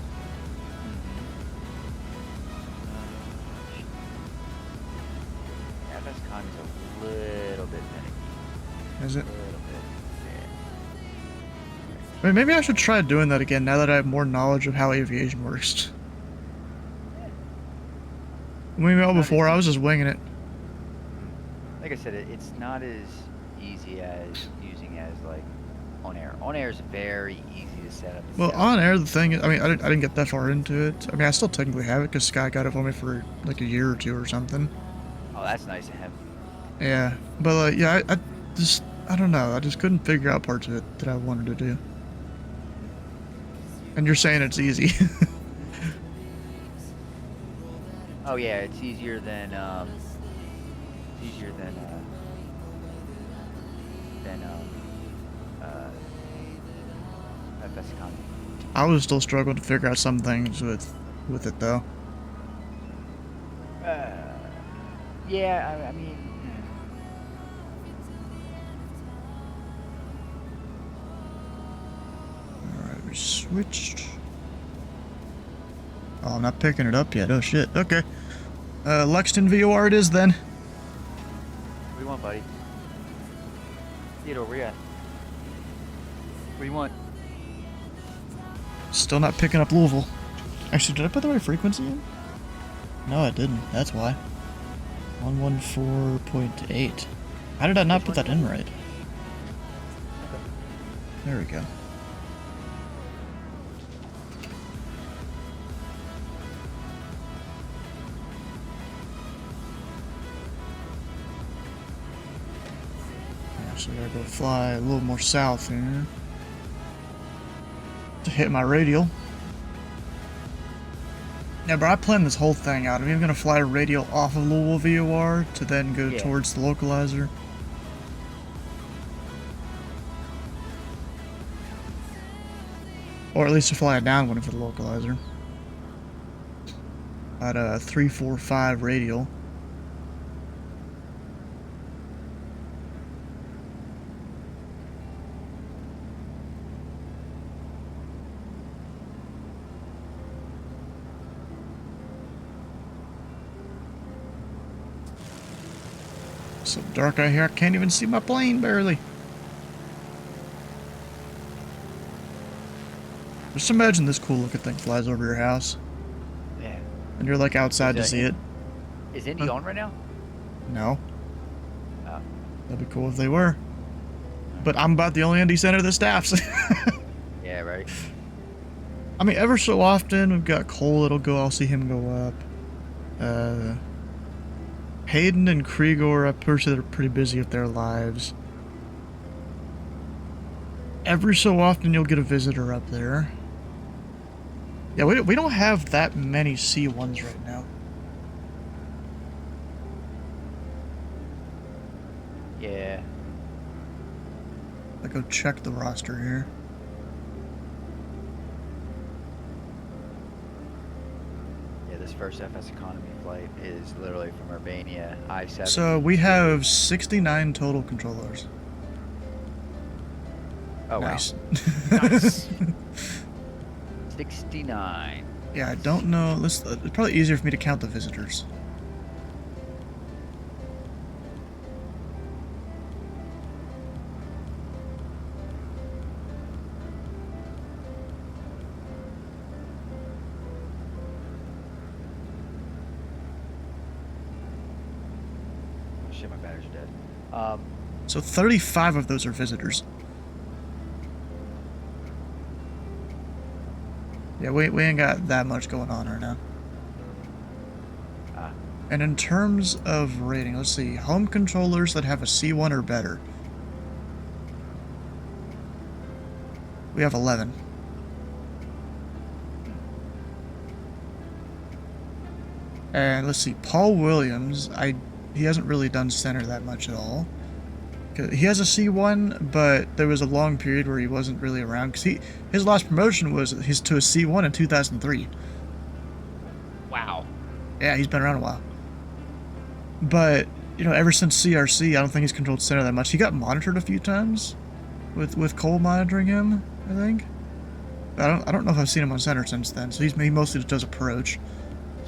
Yeah, that's kind of a little bit finicky. Is it? A little bit, I mean, maybe I should try doing that again now that I have more knowledge of how aviation works. Maybe before I was just winging it. Like I said, it's not as easy as using as like on air. On air is very easy to set up. Well, on air, the thing is, I mean, I didn't get that far into it. I mean, I still technically have it because Sky got it for me for like a year or two or something. Oh, that's nice of him. Yeah, but yeah, I don't know. I just couldn't figure out parts of it that I wanted to do. And you're saying it's easy. Oh yeah, it's easier than FS Con. I was still struggling to figure out some things with it though. Yeah, I mean. Alright, we switched. Oh, I'm not picking it up yet. Oh shit. Okay. Lexington VOR it is then. What do you want, buddy? Theodore, where you at? What do you want? Still not picking up Louisville. Actually, did I put the right frequency in? No, I didn't. That's why. 114.8. How did I not put that in right? There we go. So I gotta go fly a little more south here to hit my radial. Yeah, but I planned this whole thing out. I'm even gonna fly a radial off of Louisville VOR to then go towards the localizer. Or at least to fly a downwind for the localizer. At a 345 radial. So dark out here, I can't even see my plane barely. Just imagine this cool looking thing flies over your house. Yeah. And you're like outside to see it. Is Indy on right now? No. Oh. That'd be cool if they were. But I'm about the only Indy center that staffs. Yeah, right. I mean, ever so often we've got Cole that'll go, I'll see him go up. Hayden and Krieger up here, so they're pretty busy with their lives. Every so often you'll get a visitor up there. Yeah, we don't have that many C1s right now. Yeah. I'll go check the roster here. Yeah, this first FS economy flight is literally from Urbania, I-70. So we have 69 total controllers. Oh, nice. Wow. Nice. 69. Yeah, I don't know. It's probably easier for me to count the visitors. Shit, my batteries are dead. So 35 of those are visitors. Yeah, we ain't got that much going on right now. And in terms of rating, let's see, home controllers that have a C1 or better. We have 11. And let's see, Paul Williams, he hasn't really done center that much at all. He has a C1, but there was a long period where he wasn't really around, because his last promotion was to a C1 in 2003. Wow. Yeah, he's been around a while. But, you know, ever since CRC, I don't think he's controlled center that much. He got monitored a few times with Cole monitoring him, I think. I don't know if I've seen him on center since then, so he mostly just does approach.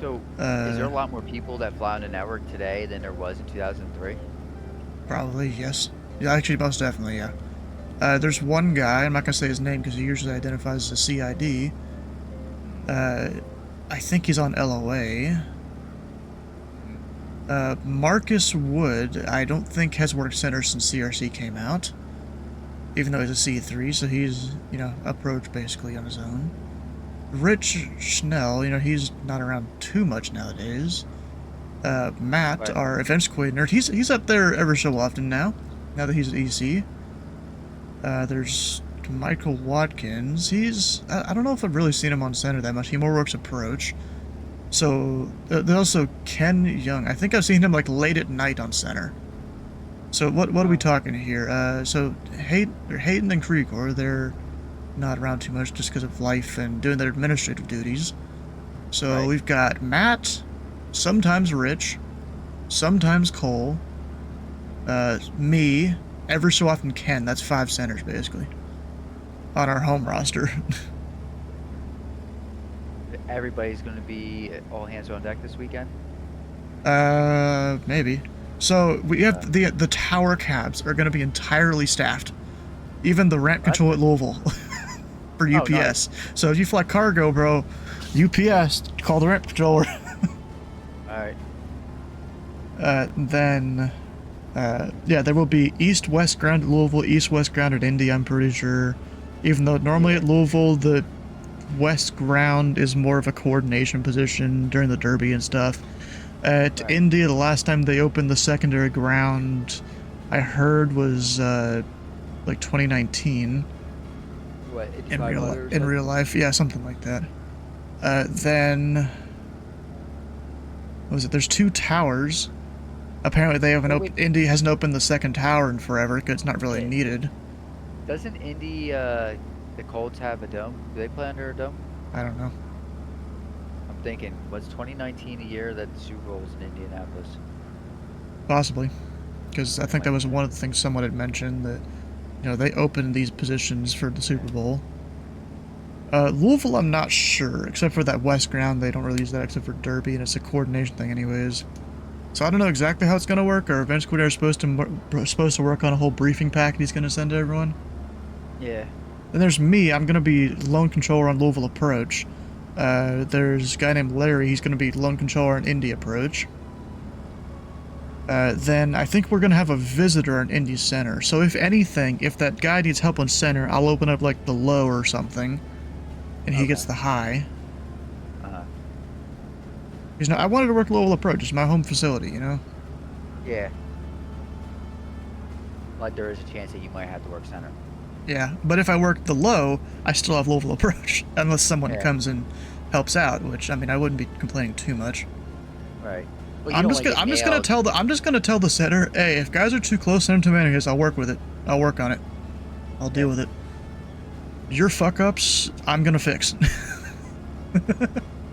So, is there a lot more people that fly on the network today than there was in 2003? Probably, yes. Yeah, actually, most definitely, yeah. There's one guy, I'm not going to say his name because he usually identifies as a CID. I think he's on LOA. Marcus Wood, I don't think has worked center since CRC came out. Even though he's a C3, so he's, you know, approach basically on his own. Rich Schnell, you know, he's not around too much nowadays. Matt, our events coordinator, he's up there ever so often now that he's at EC. There's Michael Watkins. I don't know if I've really seen him on center that much. He more works approach. So, there's also Ken Young. I think I've seen him like late at night on center. So what are we talking here? So Hayden and Krieger, they're not around too much just because of life and doing their administrative duties. So we've got Matt, sometimes Rich, sometimes Cole, me, ever so often Ken. That's 5 centers basically on our home roster. Everybody's going to be all hands on deck this weekend? Maybe. So we have the tower cabs are going to be entirely staffed. Even the ramp control at Louisville for UPS. Oh, nice. So if you fly cargo, bro, UPS, call the ramp controller. Alright. Then, yeah, there will be east-west ground at Louisville, east-west ground at Indy, I'm pretty sure. Even though normally at Louisville, the west ground is more of a coordination position during the Derby and stuff. At Indy, the last time they opened the secondary ground, I heard was like 2019. What, in real life, yeah, something like that. Then, what was it? There's 2 towers. Apparently, they haven't Indy hasn't opened the second tower in forever because it's not really needed. Doesn't Indy, the Colts have a dome? Do they play under a dome? I don't know. I'm thinking, was 2019 a year that the Super Bowl was in Indianapolis? Possibly. Because I think that was one of the things someone had mentioned, that, you know, they opened these positions for the Super Bowl. Louisville, I'm not sure. Except for that west ground, they don't really use that except for Derby, and it's a coordination thing anyways. So I don't know exactly how it's going to work. Our events coordinator is supposed to work on a whole briefing pack he's going to send to everyone. Yeah. Then there's me. I'm going to be lone controller on Louisville approach. There's a guy named Larry. He's going to be lone controller on Indy approach. Then I think we're going to have a visitor on Indy center. So if anything, if that guy needs help on center, I'll open up like the low or something. And he gets the high. Because I wanted to work Louisville approach. It's my home facility, you know? Yeah. Like there is a chance that you might have to work center. Yeah, but if I work the low, I still have Louisville approach. Unless someone comes and helps out, which, I mean, I wouldn't be complaining too much. Right. Well, I'm just gonna tell the setter, hey, if guys are too close, send them to managers. I'll work with it. I'll work on it. I'll deal with it. Your fuck-ups, I'm gonna fix.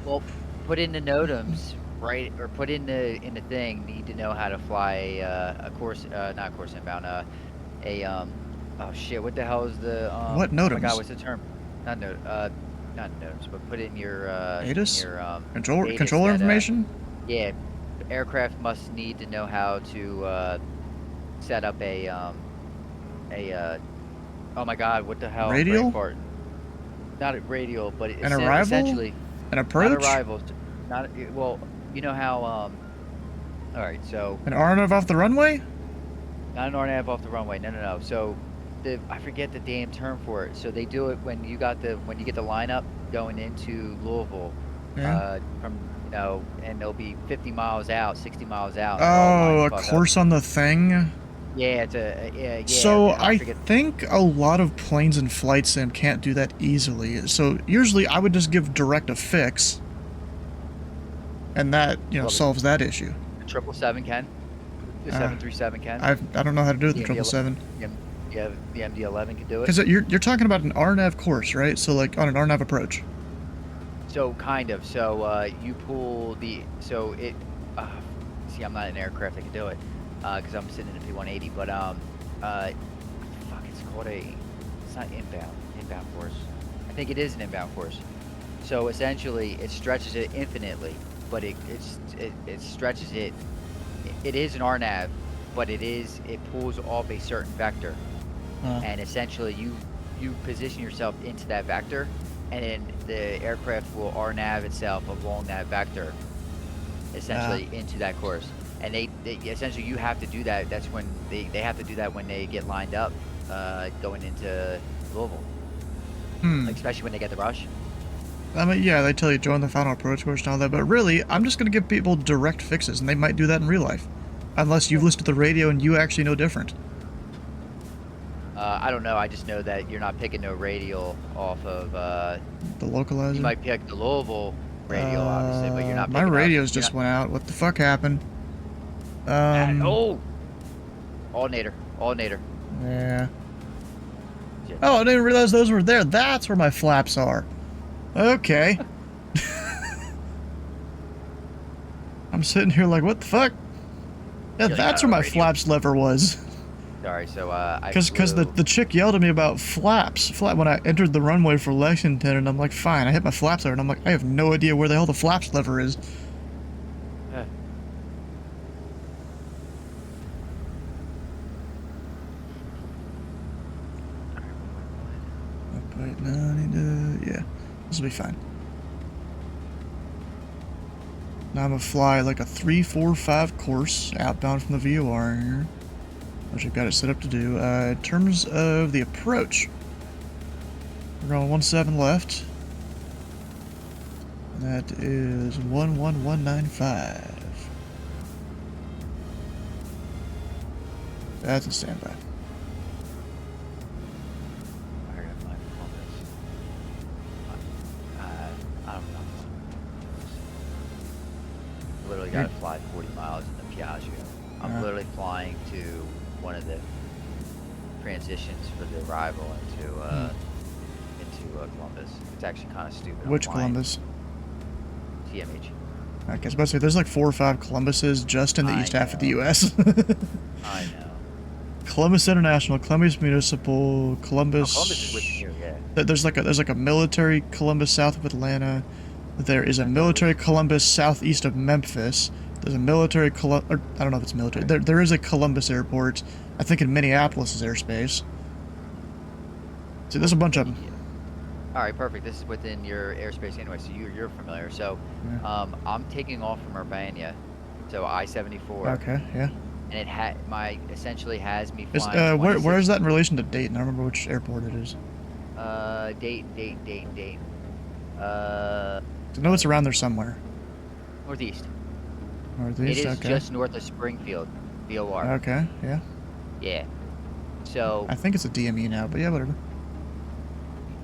Well, put in the NOTAMs, right, or put in the thing. Need to know how to fly a course, not course inbound. Oh shit, what the hell is the What Oh my NOTAMs? god, what's the term? Not NOTAMs, but put it in your ATIS? in your Controller ATIS that, information? yeah, aircraft must need to know how to set up a oh my god, what the hell? Radial? I'm brain farting. Not a radial, but it's An arrival? essentially An approach? not arrivals. Not well, you know how all right, so An RNAV off the runway? not an RNAV off the runway. No. So I forget the damn term for it. So they do it when you get the lineup going into Louisville, from and they'll be 50 miles out, 60 miles out. Oh, a course on the thing? Yeah, it's yeah. So I think a lot of planes and flight sim can't do that easily. So usually I would just give direct a fix, and that solves that issue. The 777 can. The 737 can. I don't know how to do it. The 777. Yeah, the MD-11 can do it. Because you're talking about an RNAV course, right? So like on an RNAV approach. So kind of. So you pull the see, I'm not an aircraft that can do it because I'm sitting in a P-180. But it's called it's not inbound course. I think it is an inbound course. So essentially, it stretches it infinitely, but it stretches it. It is an RNAV, but it pulls off a certain vector, and essentially you position yourself into that vector, and then the aircraft will RNAV itself along that vector, essentially into that course. And they essentially you have to do that. That's when they have to do that when they get lined up, going into Louisville, like, especially when they get the rush. I mean, yeah, they tell you join the final approach course and all that, but really, I'm just going to give people direct fixes, and they might do that in real life. Unless you've listened to the radio and you actually know different. I don't know, I just know that you're not picking no radial off of... the localizer? You might pick the Louisville radial, obviously, but you're not my picking radios just went out. What the fuck happened? Alternator. Yeah. Oh, I didn't realize those were there. That's where my flaps are. Okay. I'm sitting here like, what the fuck? Yeah, that's where my flaps lever was. Sorry, so Because the chick yelled at me about flaps when I entered the runway for Lexington, and I'm like, fine, I hit my flaps lever, and I'm like, I have no idea where the hell the flaps lever is. Yeah, this will be fine. Now I'm gonna fly like a 3-4-5 course outbound from the VOR here, which I've got it set up to do. In terms of the approach, we're going 17 left. And that is 11195. That's a standby. Literally got to fly 40 miles in the Piaggio. I'm literally flying to one of the transitions for the arrival into Columbus. It's actually kind of stupid. Which Columbus? TMH. I guess I was about to say, there's like 4 or 5 Columbuses just in the east half of the U.S. I know. Columbus International, Columbus Municipal, Columbus. Oh, Columbus is with you, yeah. There's like a military Columbus south of Atlanta. There is a military Columbus southeast of Memphis. There's a military I don't know if it's military. There is a Columbus airport, I think in Minneapolis' airspace. See, there's a bunch of them. All right, perfect. This is within your airspace anyway, so you're familiar. So, I'm taking off from Urbana, so I-74. Okay, yeah. And it essentially has me flying. Where is that in relation to Dayton? I don't remember which airport it is. Dayton. I know it's around there somewhere. Northeast. Northeast, It is okay. just north of Springfield, VOR. Okay, yeah. Yeah. So. I think it's a DME now, but yeah, whatever.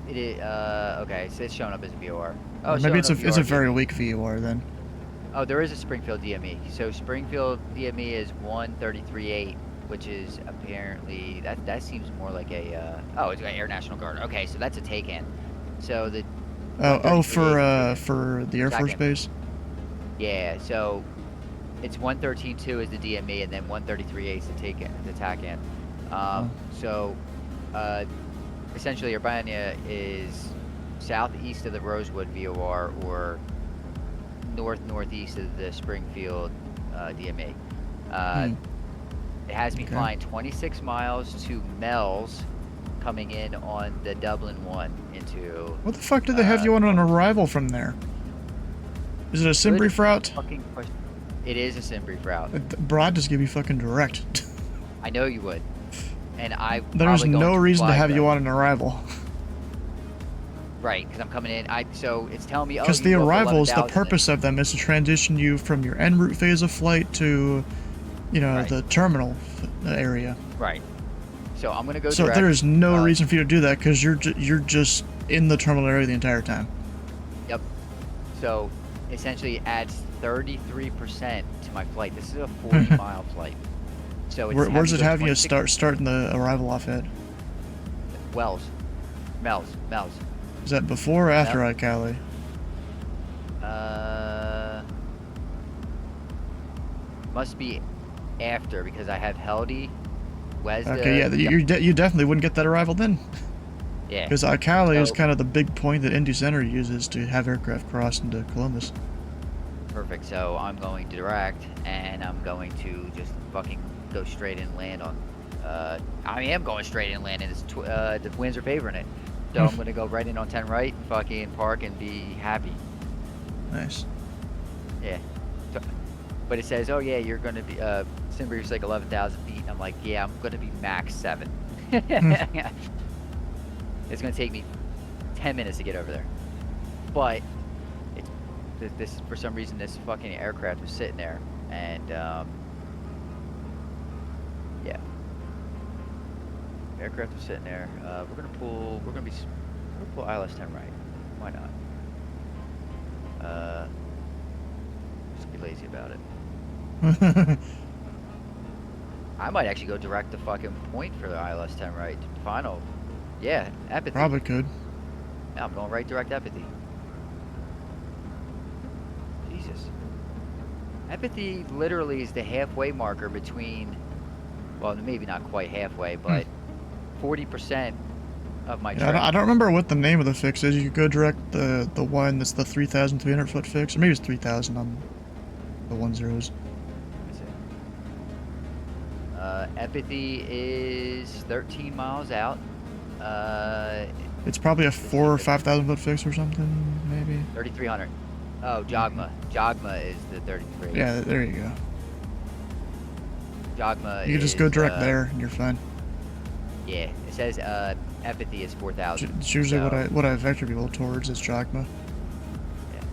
It is, okay, so it's showing up as a VOR. Oh, Or maybe it's showing up a VOR very DME. weak VOR then. Oh, there is a Springfield DME. So Springfield DME is 133.8, which is apparently that seems more like a oh, it's got Air National Guard. Okay, so that's a take-in. So the Oh, 133.8 is for the Air Force TAC-in. Base. Yeah, so it's 113.2 is the DME, and then 133.8 is the take-in, the TAC-in. So essentially, Urbana is southeast of the Rosewood VOR or northeast of the Springfield DME. It has me flying 26 miles to Mel's, coming in on the Dublin one into. What the fuck did they have you on an arrival from there? Is it a sim brief route? It is a sim brief route. Bro, I'd just give you fucking direct. I know you would. And I. There's probably no going reason to have direct. you on an arrival. Right, because I'm coming in. So it's telling me. Because oh, the you go for arrivals, the 11,000. purpose of them is to transition you from your en route phase of flight to, you know, the terminal area. Right. So I'm gonna go. So direct. there is no reason for you to do that because you're just in the terminal area the entire time. Yep. So essentially, it adds 33% to my flight. This is a 40-mile flight. So it's Where's it have you 26 starting the arrival off at? Mel's. Is that before or after Cali? Must be after because I have Heldy, Wesda. Okay, yeah, you definitely wouldn't get that arrival then. Yeah. Because Cali is kind of the big point that Indy Center uses to have aircraft cross into Columbus. Perfect. So I'm going to direct, and I'm going to just fucking go straight and land on. I am going straight and land, and the winds are favoring it. So I'm gonna go right in on 10 right, fucking park, and be happy. Nice. Yeah. So, but it says, oh yeah, you're gonna be sim brief's like 11,000 feet. I'm like, yeah, I'm gonna be max 7. It's gonna take me 10 minutes to get over there. But it's this for some reason this fucking aircraft was sitting there, and yeah, aircraft was sitting there. We're gonna pull ILS 10 right. Why not? Just be lazy about it. I might actually go direct the fucking point for the ILS 10 right. Final. Yeah, Epithy. Probably could. Yeah, I'm going right direct Epithy. Jesus. Epithy literally is the halfway marker between, well, maybe not quite halfway, but 40% of my trip. I don't remember what the name of the fix is. You could go direct the one that's the 3,300 foot fix, or maybe it's 3,000 on the 10s. Epithy is 13 miles out. It's probably a 4,000 or 5,000 foot fix or something, maybe. 3,300. Oh, Jogma. Jogma is the 33. Yeah, there you go. Jogma. You can just go direct there, and you're fine. Yeah, it says Epithy is 4,000. It's usually what I vector people towards is Jogma. Yeah.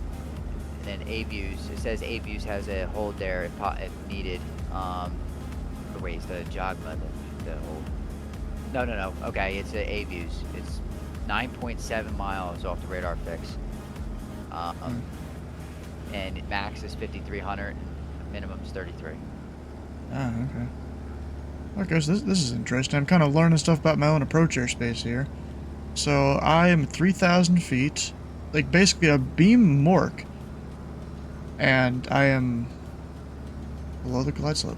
And then A-Views. It says A-Views has a hold there if needed. Wait, it's the Jogma. The hold. No. Okay, it's a A-Views. It's 9.7 miles off the radar fix. And max is 5,300. Minimum is 33. Ah, okay. Okay, so this is interesting. I'm kind of learning stuff about my own approach airspace here. So I am 3,000 feet, like basically a beam mork, and I am below the glide slope.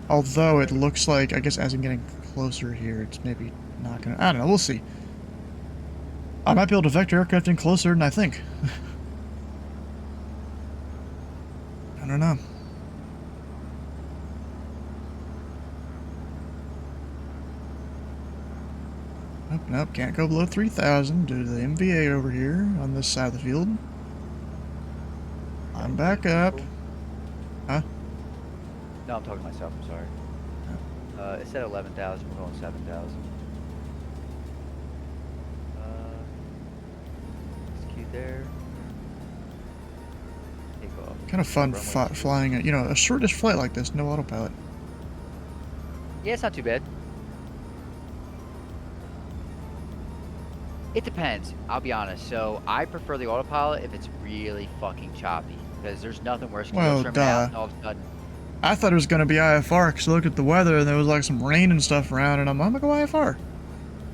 Although it looks like, I guess as I'm getting closer here, it's maybe not gonna, I don't know, we'll see. I might be able to vector aircraft in closer than I think. I don't know. Nope, can't go below 3,000 due to the MVA over here on this side of the field. I'm back up. Huh? No, I'm talking to myself, I'm sorry. It said 11,000, we're going 7,000. Execute there. Take off. Kind of fun flying, a shortish flight like this, no autopilot. Yeah, it's not too bad. It depends. I'll be honest. So I prefer the autopilot if it's really fucking choppy, because there's nothing worse than Well, you're trimming out duh. and all of a sudden. I thought it was going to be IFR because I looked at the weather and there was like some rain and stuff around, and I'm going to go IFR.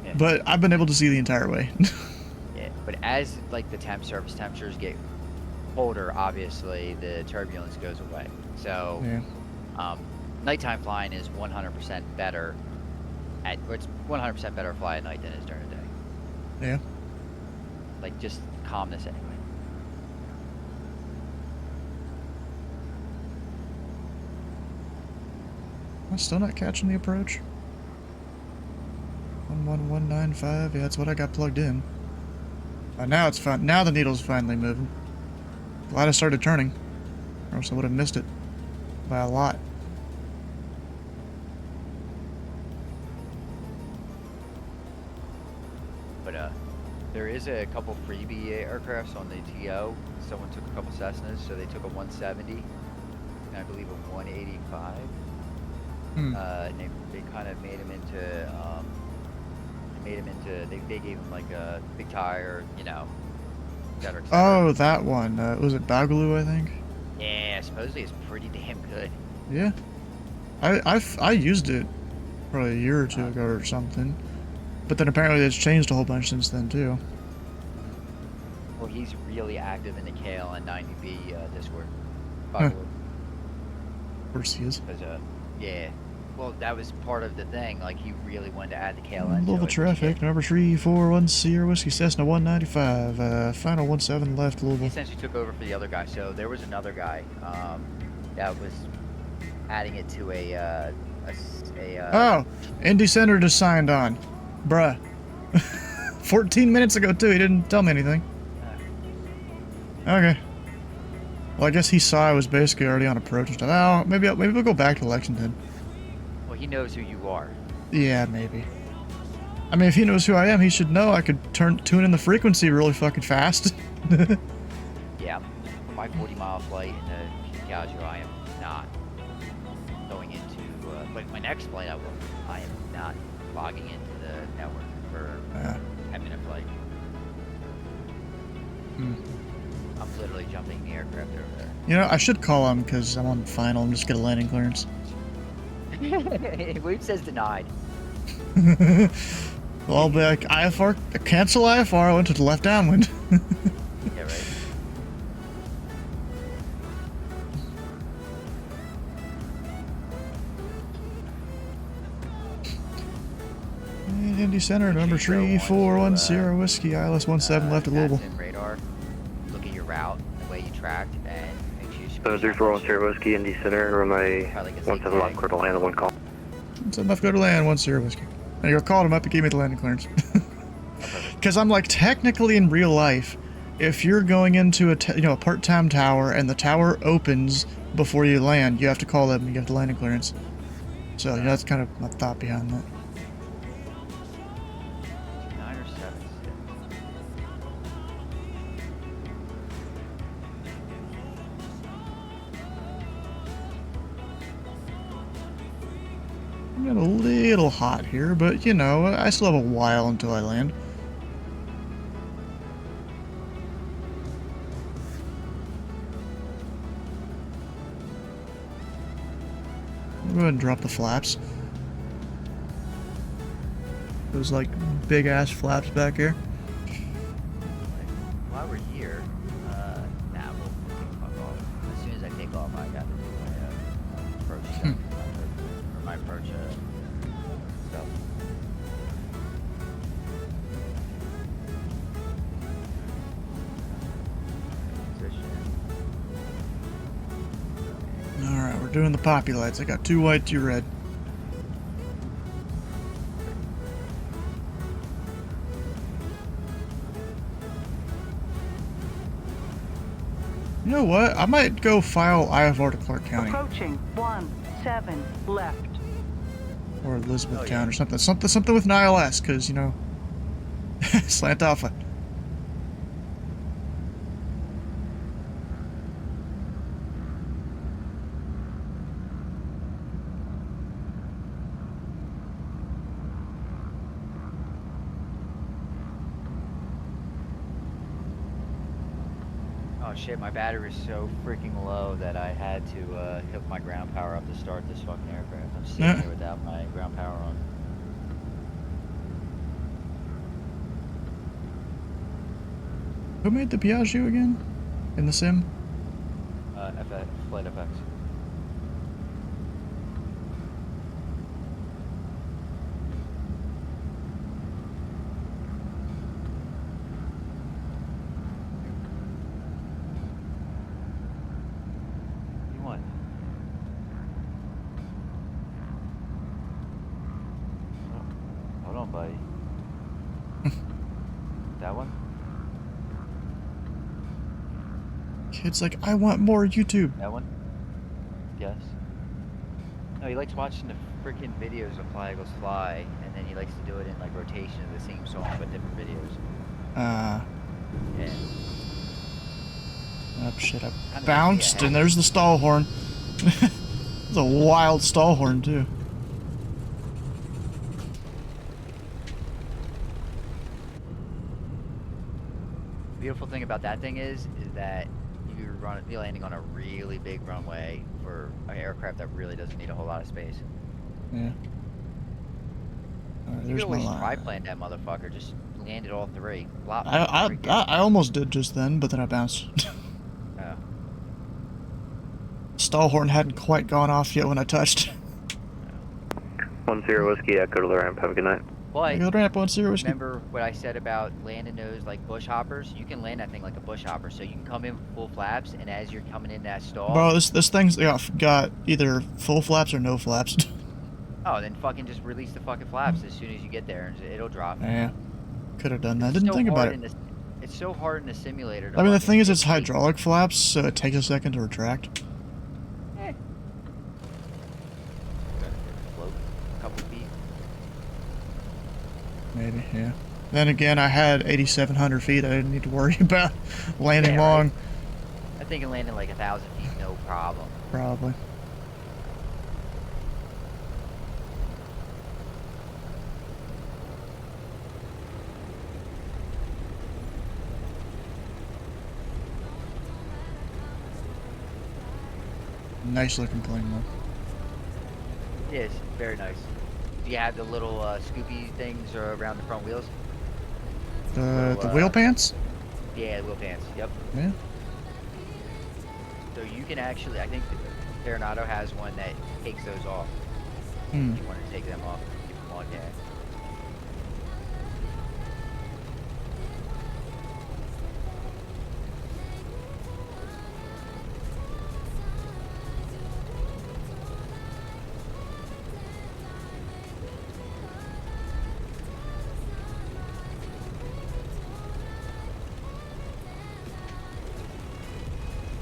Yeah. But I've been able to see the entire way. Yeah, but as like the surface temperatures get colder, obviously the turbulence goes away. So, yeah. Nighttime flying is 100% better. It's 100% better to fly at night than it is during the day. Yeah. Like just calmness anyway. I'm still not catching the approach. 11195, yeah, that's what I got plugged in. Now it's fine. Now the needle's finally moving. Glad I started turning, or else I would have missed it by a lot. But there is a couple freebie aircrafts on the TO. Someone took a couple Cessnas, so they took a 170 and I believe a 185. Hmm. And they kind of made them into they gave him like a big tire, you know, et cetera, et cetera. Oh, that one. Was it Bagaloo, I think? Yeah, supposedly it's pretty damn good. Yeah. I used it probably a year or two ago or something. But then apparently it's changed a whole bunch since then too. Well, he's really active in the KL and 90B Discord. Huh. Of course he is. Because, yeah. Well, that was part of the thing. Like, he really wanted to add the KLN to Level it. traffic, number 341 Sierra Whiskey Cessna 195, final 17 left, He Louisville. essentially took over for the other guy. So there was another guy that was adding it to Oh, Indy Center just signed on. Bruh. 14 minutes ago too, he didn't tell me anything. Okay. Well, I guess he saw I was basically already on approach and stuff. Oh, maybe we'll go back to Lexington. Well, he knows who you are. Yeah, maybe. I mean, if he knows who I am, he should know I could tune in the frequency really fucking fast. Yeah, for my 40-mile flight in the Calgary, I am not going into. But my next flight, I am not logging into the network for a 10-minute flight. I'm literally jumping the aircraft over there. You know, I should call him because I'm on final and just get a landing clearance. Wade says denied. Well, I'll be like, IFR, cancel IFR, I went to the left downwind. Yeah, right. Indy Center, number 341 Sierra Whiskey, ILS 17 left at Louisville. Radar, look at your route, the way you tracked, and make sure you 341 Sierra Whiskey, Indy Center, runway 17 left, clear to land, one call. 17 left, go to land, 1 Sierra Whiskey. There you go, called him up, he gave me the landing clearance. Because I'm like, technically in real life, if you're going into a part-time tower and the tower opens before you land, you have to call them and get the landing clearance. So, yeah, that's kind of my thought behind that. 9 or 7. I'm getting a little hot here, but you know, I still have a while until I land. I'll go ahead and drop the flaps. Those like big ass flaps back here. While we're here, nah, we'll take the fuck off. As soon as I take off, I got to do my approach stuff, or my approach stuff. Alright, we're doing the poppy lights. I got 2 white, 2 red. You know what? I might go file IFR to Clark County. Approaching 17 left. Or Elizabethtown or something with an ILS, because, you know, Slant Alpha. Oh shit, my battery is so freaking low that I had to hook my ground power up to start this fucking aircraft. I'm sitting here without my ground power on. Who made the Piaggio again? In the sim? Flight FX. Hold on, buddy. That one? Kid's like, I want more YouTube. That one? Yes. No, he likes watching the freaking videos of Fly Eagles Fly, and then he likes to do it in like rotation of the same song but different videos. Yeah. Oh shit, I bounced and there's the stall horn. It's a wild stall horn too. Beautiful thing about that thing is that you're landing on a really big runway for an aircraft that really doesn't need a whole lot of space. Yeah. You could always tri-plane that motherfucker. Just land it all three. Flop. I almost did just then, but then I bounced. Oh. Stall horn hadn't quite gone off yet when I touched. 10 Whiskey, Echo to the ramp. Have a good night. But Echo to the ramp, 10 Whiskey. remember what I said about landing those like bush hoppers? You can land that thing like a bush hopper, so you can come in full flaps, and as you're coming in that stall. Bro, this thing's got either full flaps or no flaps. Oh, then fucking just release the fucking flaps as soon as you get there, and it'll drop. Yeah, could have done that. Didn't think about it. It's so hard in the simulator. To I mean, the thing is, it's hydraulic flaps, so it takes a second to retract. Float a couple feet. Maybe, yeah. Then again, I had 8,700 feet. I didn't need to worry about landing long. Right. I think landing like 1,000 feet, no problem. Probably. Nice looking plane though. Yeah, it's very nice. Do you have the little Scoopy things around the front wheels? The wheel pants? Yeah, the wheel pants. Yep. Yeah. So you can actually, I think Veronado has one that takes those off. Hmm. If you want to take them off, keep them on, yeah.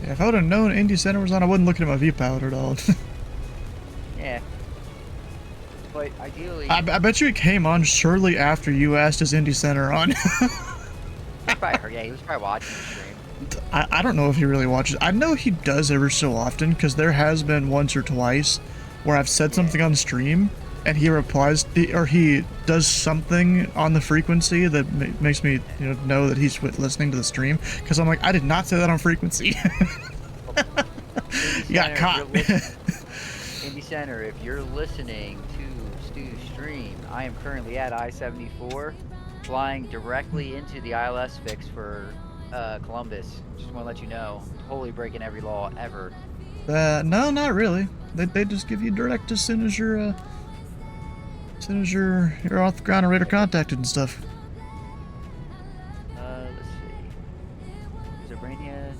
Yeah, if I would have known Indy Center was on, I wouldn't look at my view palette at all. Yeah. But ideally... I bet you it came on shortly after you asked his Indy Center on. Yeah, he was probably watching the stream. I don't know if he really watches. I know he does every so often, because there has been once or twice where I've said something on stream, and he replies, or he does something on the frequency that makes me know that he's listening to the stream, because I'm like, I did not say that on frequency. You got caught. Indy Center, if you're listening to Stu's stream, I am currently at I-74, flying directly into the ILS fix for Columbus. Just want to let you know, totally breaking every law ever. No, not really. They just give you direct as soon as you're off the ground and radar contacted and stuff. Let's see. Zabrania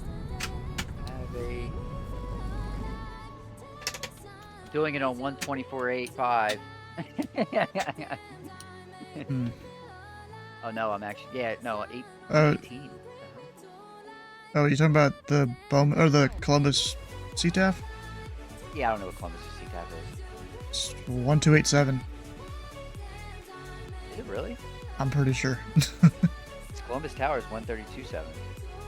have a... Doing it on 124.85. Oh no, I'm actually... Yeah, no, 18. Oh, you talking about the Bowman or the Columbus CTAF? Yeah, I don't know what Columbus CTAF is. It's 1287. Is it really? I'm pretty sure. It's Columbus Tower is 132.7.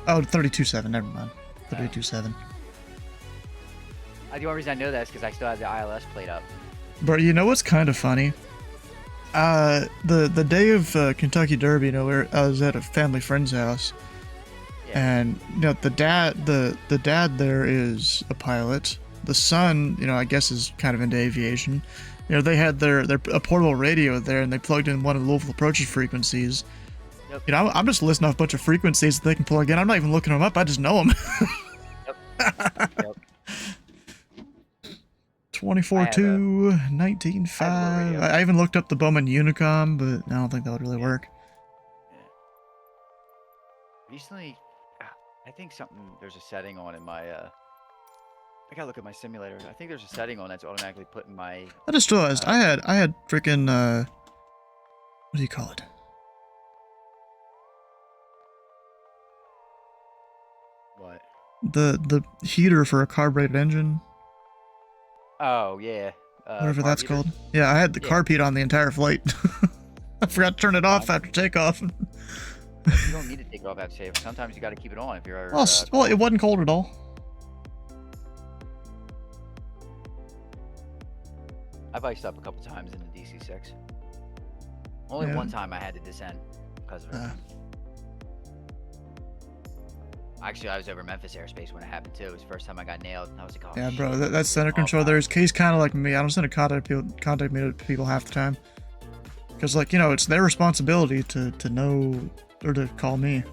Oh, 32.7. Never mind. 32.7. The only reason I know that is because I still have the ILS plate up. Bro, you know what's kind of funny? The day of Kentucky Derby, I was at a family friend's house, And the dad there is a pilot. The son, I guess is kind of into aviation. They had their a portable radio there, and they plugged in one of the Louisville approaches frequencies. Yep. I'm just listing off a bunch of frequencies that they can plug in. I'm not even looking them up. I just know them. Yep. 24-2, 19-5. I even looked up the Bowman Unicom, but I don't think that would really work. Recently, I think there's a setting on in my, I gotta look at my simulator. I think there's a setting on that's automatically putting my... I just realized I had freaking, what do you call it? What? The heater for a carbureted engine. Oh, yeah. Whatever that's heater? called. Yeah, I had the carb heat on the entire flight. I forgot to turn it off after takeoff. You don't need to take it off after takeoff. Sometimes you gotta keep it on if you're... Well, it wasn't cold at all. I've iced up a couple times in the DC-6. Only one time I had to descend because of it. Actually, I was over Memphis airspace when it happened too. It was the first time I got nailed. I was like, oh, Yeah, shit. bro, that center control there is case kind of like me. I don't send a contact me to people half the time. Because, it's their responsibility to know or to call me.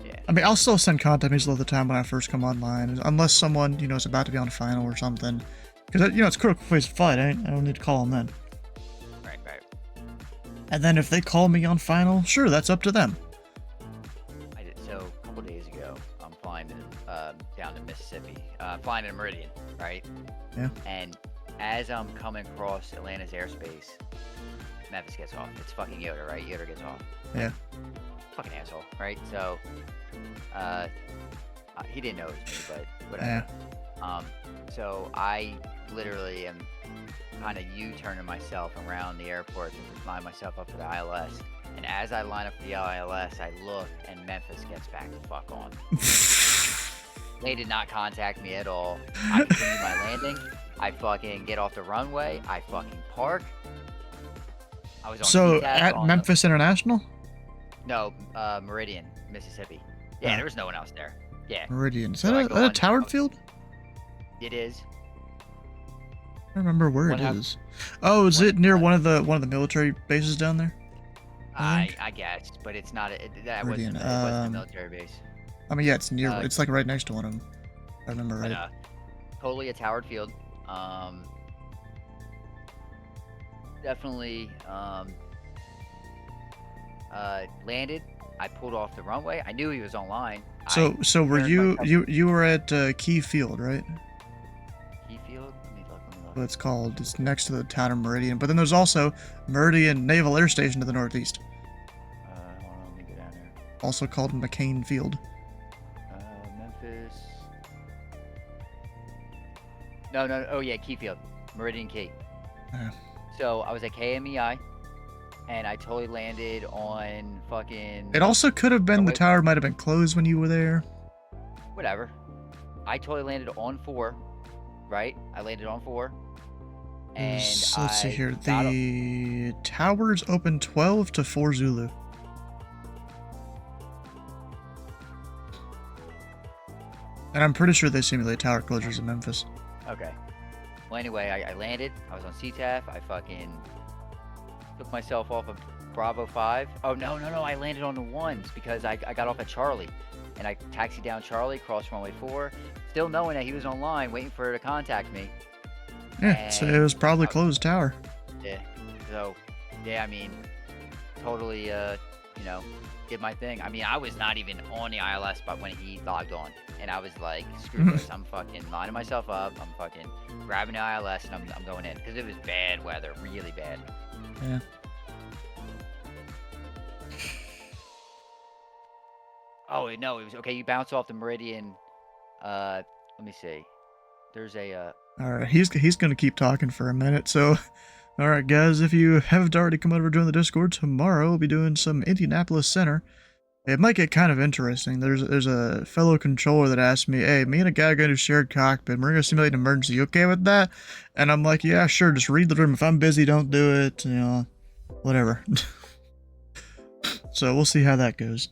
Yeah. I mean, I'll still send contact messages all the time when I first come online, unless someone, is about to be on a final or something. Because, it's critical phase of flight. I don't need to call them then. Right. And then if they call me on final, sure, that's up to them. I did. So, a couple days ago, I'm flying down to Mississippi. Flying in Meridian, right? Yeah. And as I'm coming across Atlanta's airspace, Memphis gets off. It's fucking Yoda, right? Yoda gets off. Yeah. Fucking asshole, right? So, he didn't know it was me, but whatever. Yeah. So I literally am kind of U-turning myself around the airport to line myself up for the ILS. And as I line up for the ILS, I look and Memphis gets back the fuck on. They did not contact me at all. I continue my landing. I fucking get off the runway. I fucking park. I was on So, CTAS at Memphis International? No, Meridian, Mississippi. Yeah, there was no one else there. Yeah. Meridian. Is So that a towered field? It is. I don't remember where it is. Oh, is it near one of the military bases down there? I guess, but it's not. That Meridian, wasn't a military base. I mean, yeah, it's near. It's like right next to one of them. If I remember right. Totally a towered field. Definitely landed. I pulled off the runway. I knew he was online. So were you were at Key Field, right? Key Field? Let me look. What it's called. It's next to the town of Meridian. But then there's also Meridian Naval Air Station to the northeast. Hold on, let me go down there. Also called McCain Field. Memphis. No. Oh yeah, Key Field. Meridian Key. So I was at KMEI, and I totally landed on fucking... It also could have been the tower might have been closed when you were there. Whatever. I totally landed on 4, right? I landed on 4. And let's see here. The towers open 12 to 4 Zulu. And I'm pretty sure they simulate tower closures in Memphis. Okay. Well, anyway, I landed. I was on CTAF. I fucking took myself off of Bravo 5. Oh, no. I landed on the 1s because I got off at Charlie. And I taxied down Charlie, crossed runway 4, still knowing that he was online, waiting for her to contact me. Yeah, so it was probably closed tower. Yeah. So, yeah, I mean, totally, did my thing. I mean, I was not even on the ILS but when he logged on. And I was like, screw this. I'm fucking lining myself up. I'm fucking grabbing the ILS and I'm going in. Because it was bad weather. Really bad. Yeah. Oh, no. It was okay. You bounce off the Meridian. Let me see. There's a... Alright, he's going to keep talking for a minute. So, alright guys, if you haven't already come over to join the Discord, tomorrow we'll be doing some Indianapolis Center. It might get kind of interesting. There's a fellow controller that asked me, hey, me and a guy are going to shared cockpit. We're going to simulate an emergency. You okay with that? And I'm like, yeah, sure. Just read the room. If I'm busy, don't do it. Whatever. So we'll see how that goes.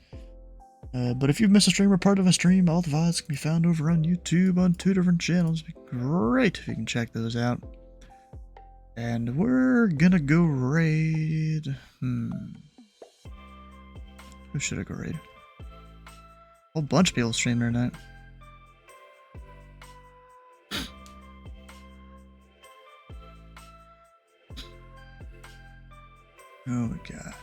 But if you've missed a stream or part of a stream, all the VODs can be found over on YouTube on 2 different channels. It'd be great if you can check those out. And we're gonna go raid. Who should I go raid? A whole bunch of people streaming tonight. Oh my god.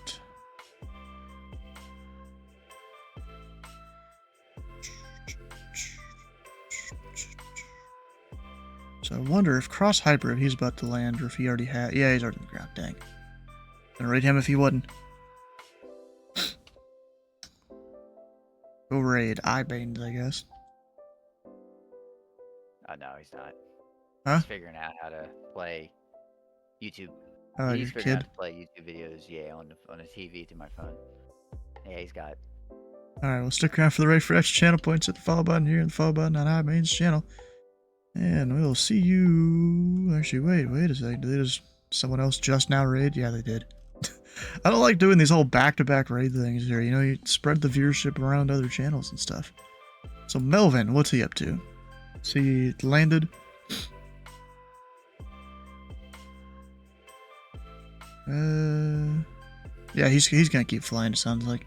So I wonder if Cross Hyper, if he's about to land, or if he already had. Yeah, he's already on the ground. Dang. Gonna raid him if he wouldn't. Go raid I-Banes, I guess. Oh, no, he's not. Huh? He's figuring out how to play YouTube. Oh, he's your figuring out kid? to play YouTube videos, yeah, on the TV through my phone. Yeah, he's got. Alright, we'll stick around for the TheFatRat channel points. Hit the follow button here and the follow button on I-Banes channel. And we'll see you. Actually, wait a second. Did they just someone else just now raid? Yeah, they did. I don't like doing these whole back-to-back raid things here. You know, you spread the viewership around other channels and stuff. So Melvin, what's he up to? He landed. Yeah, he's gonna keep flying. It sounds like.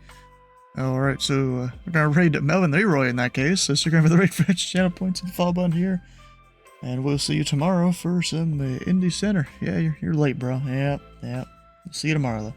All right, so we're gonna raid Melvin Leroy in that case. So stick around for the TheFatRat channel points and the follow button here, and we'll see you tomorrow for some Indie Center. Yeah, you're late, bro. Yep. See you tomorrow though.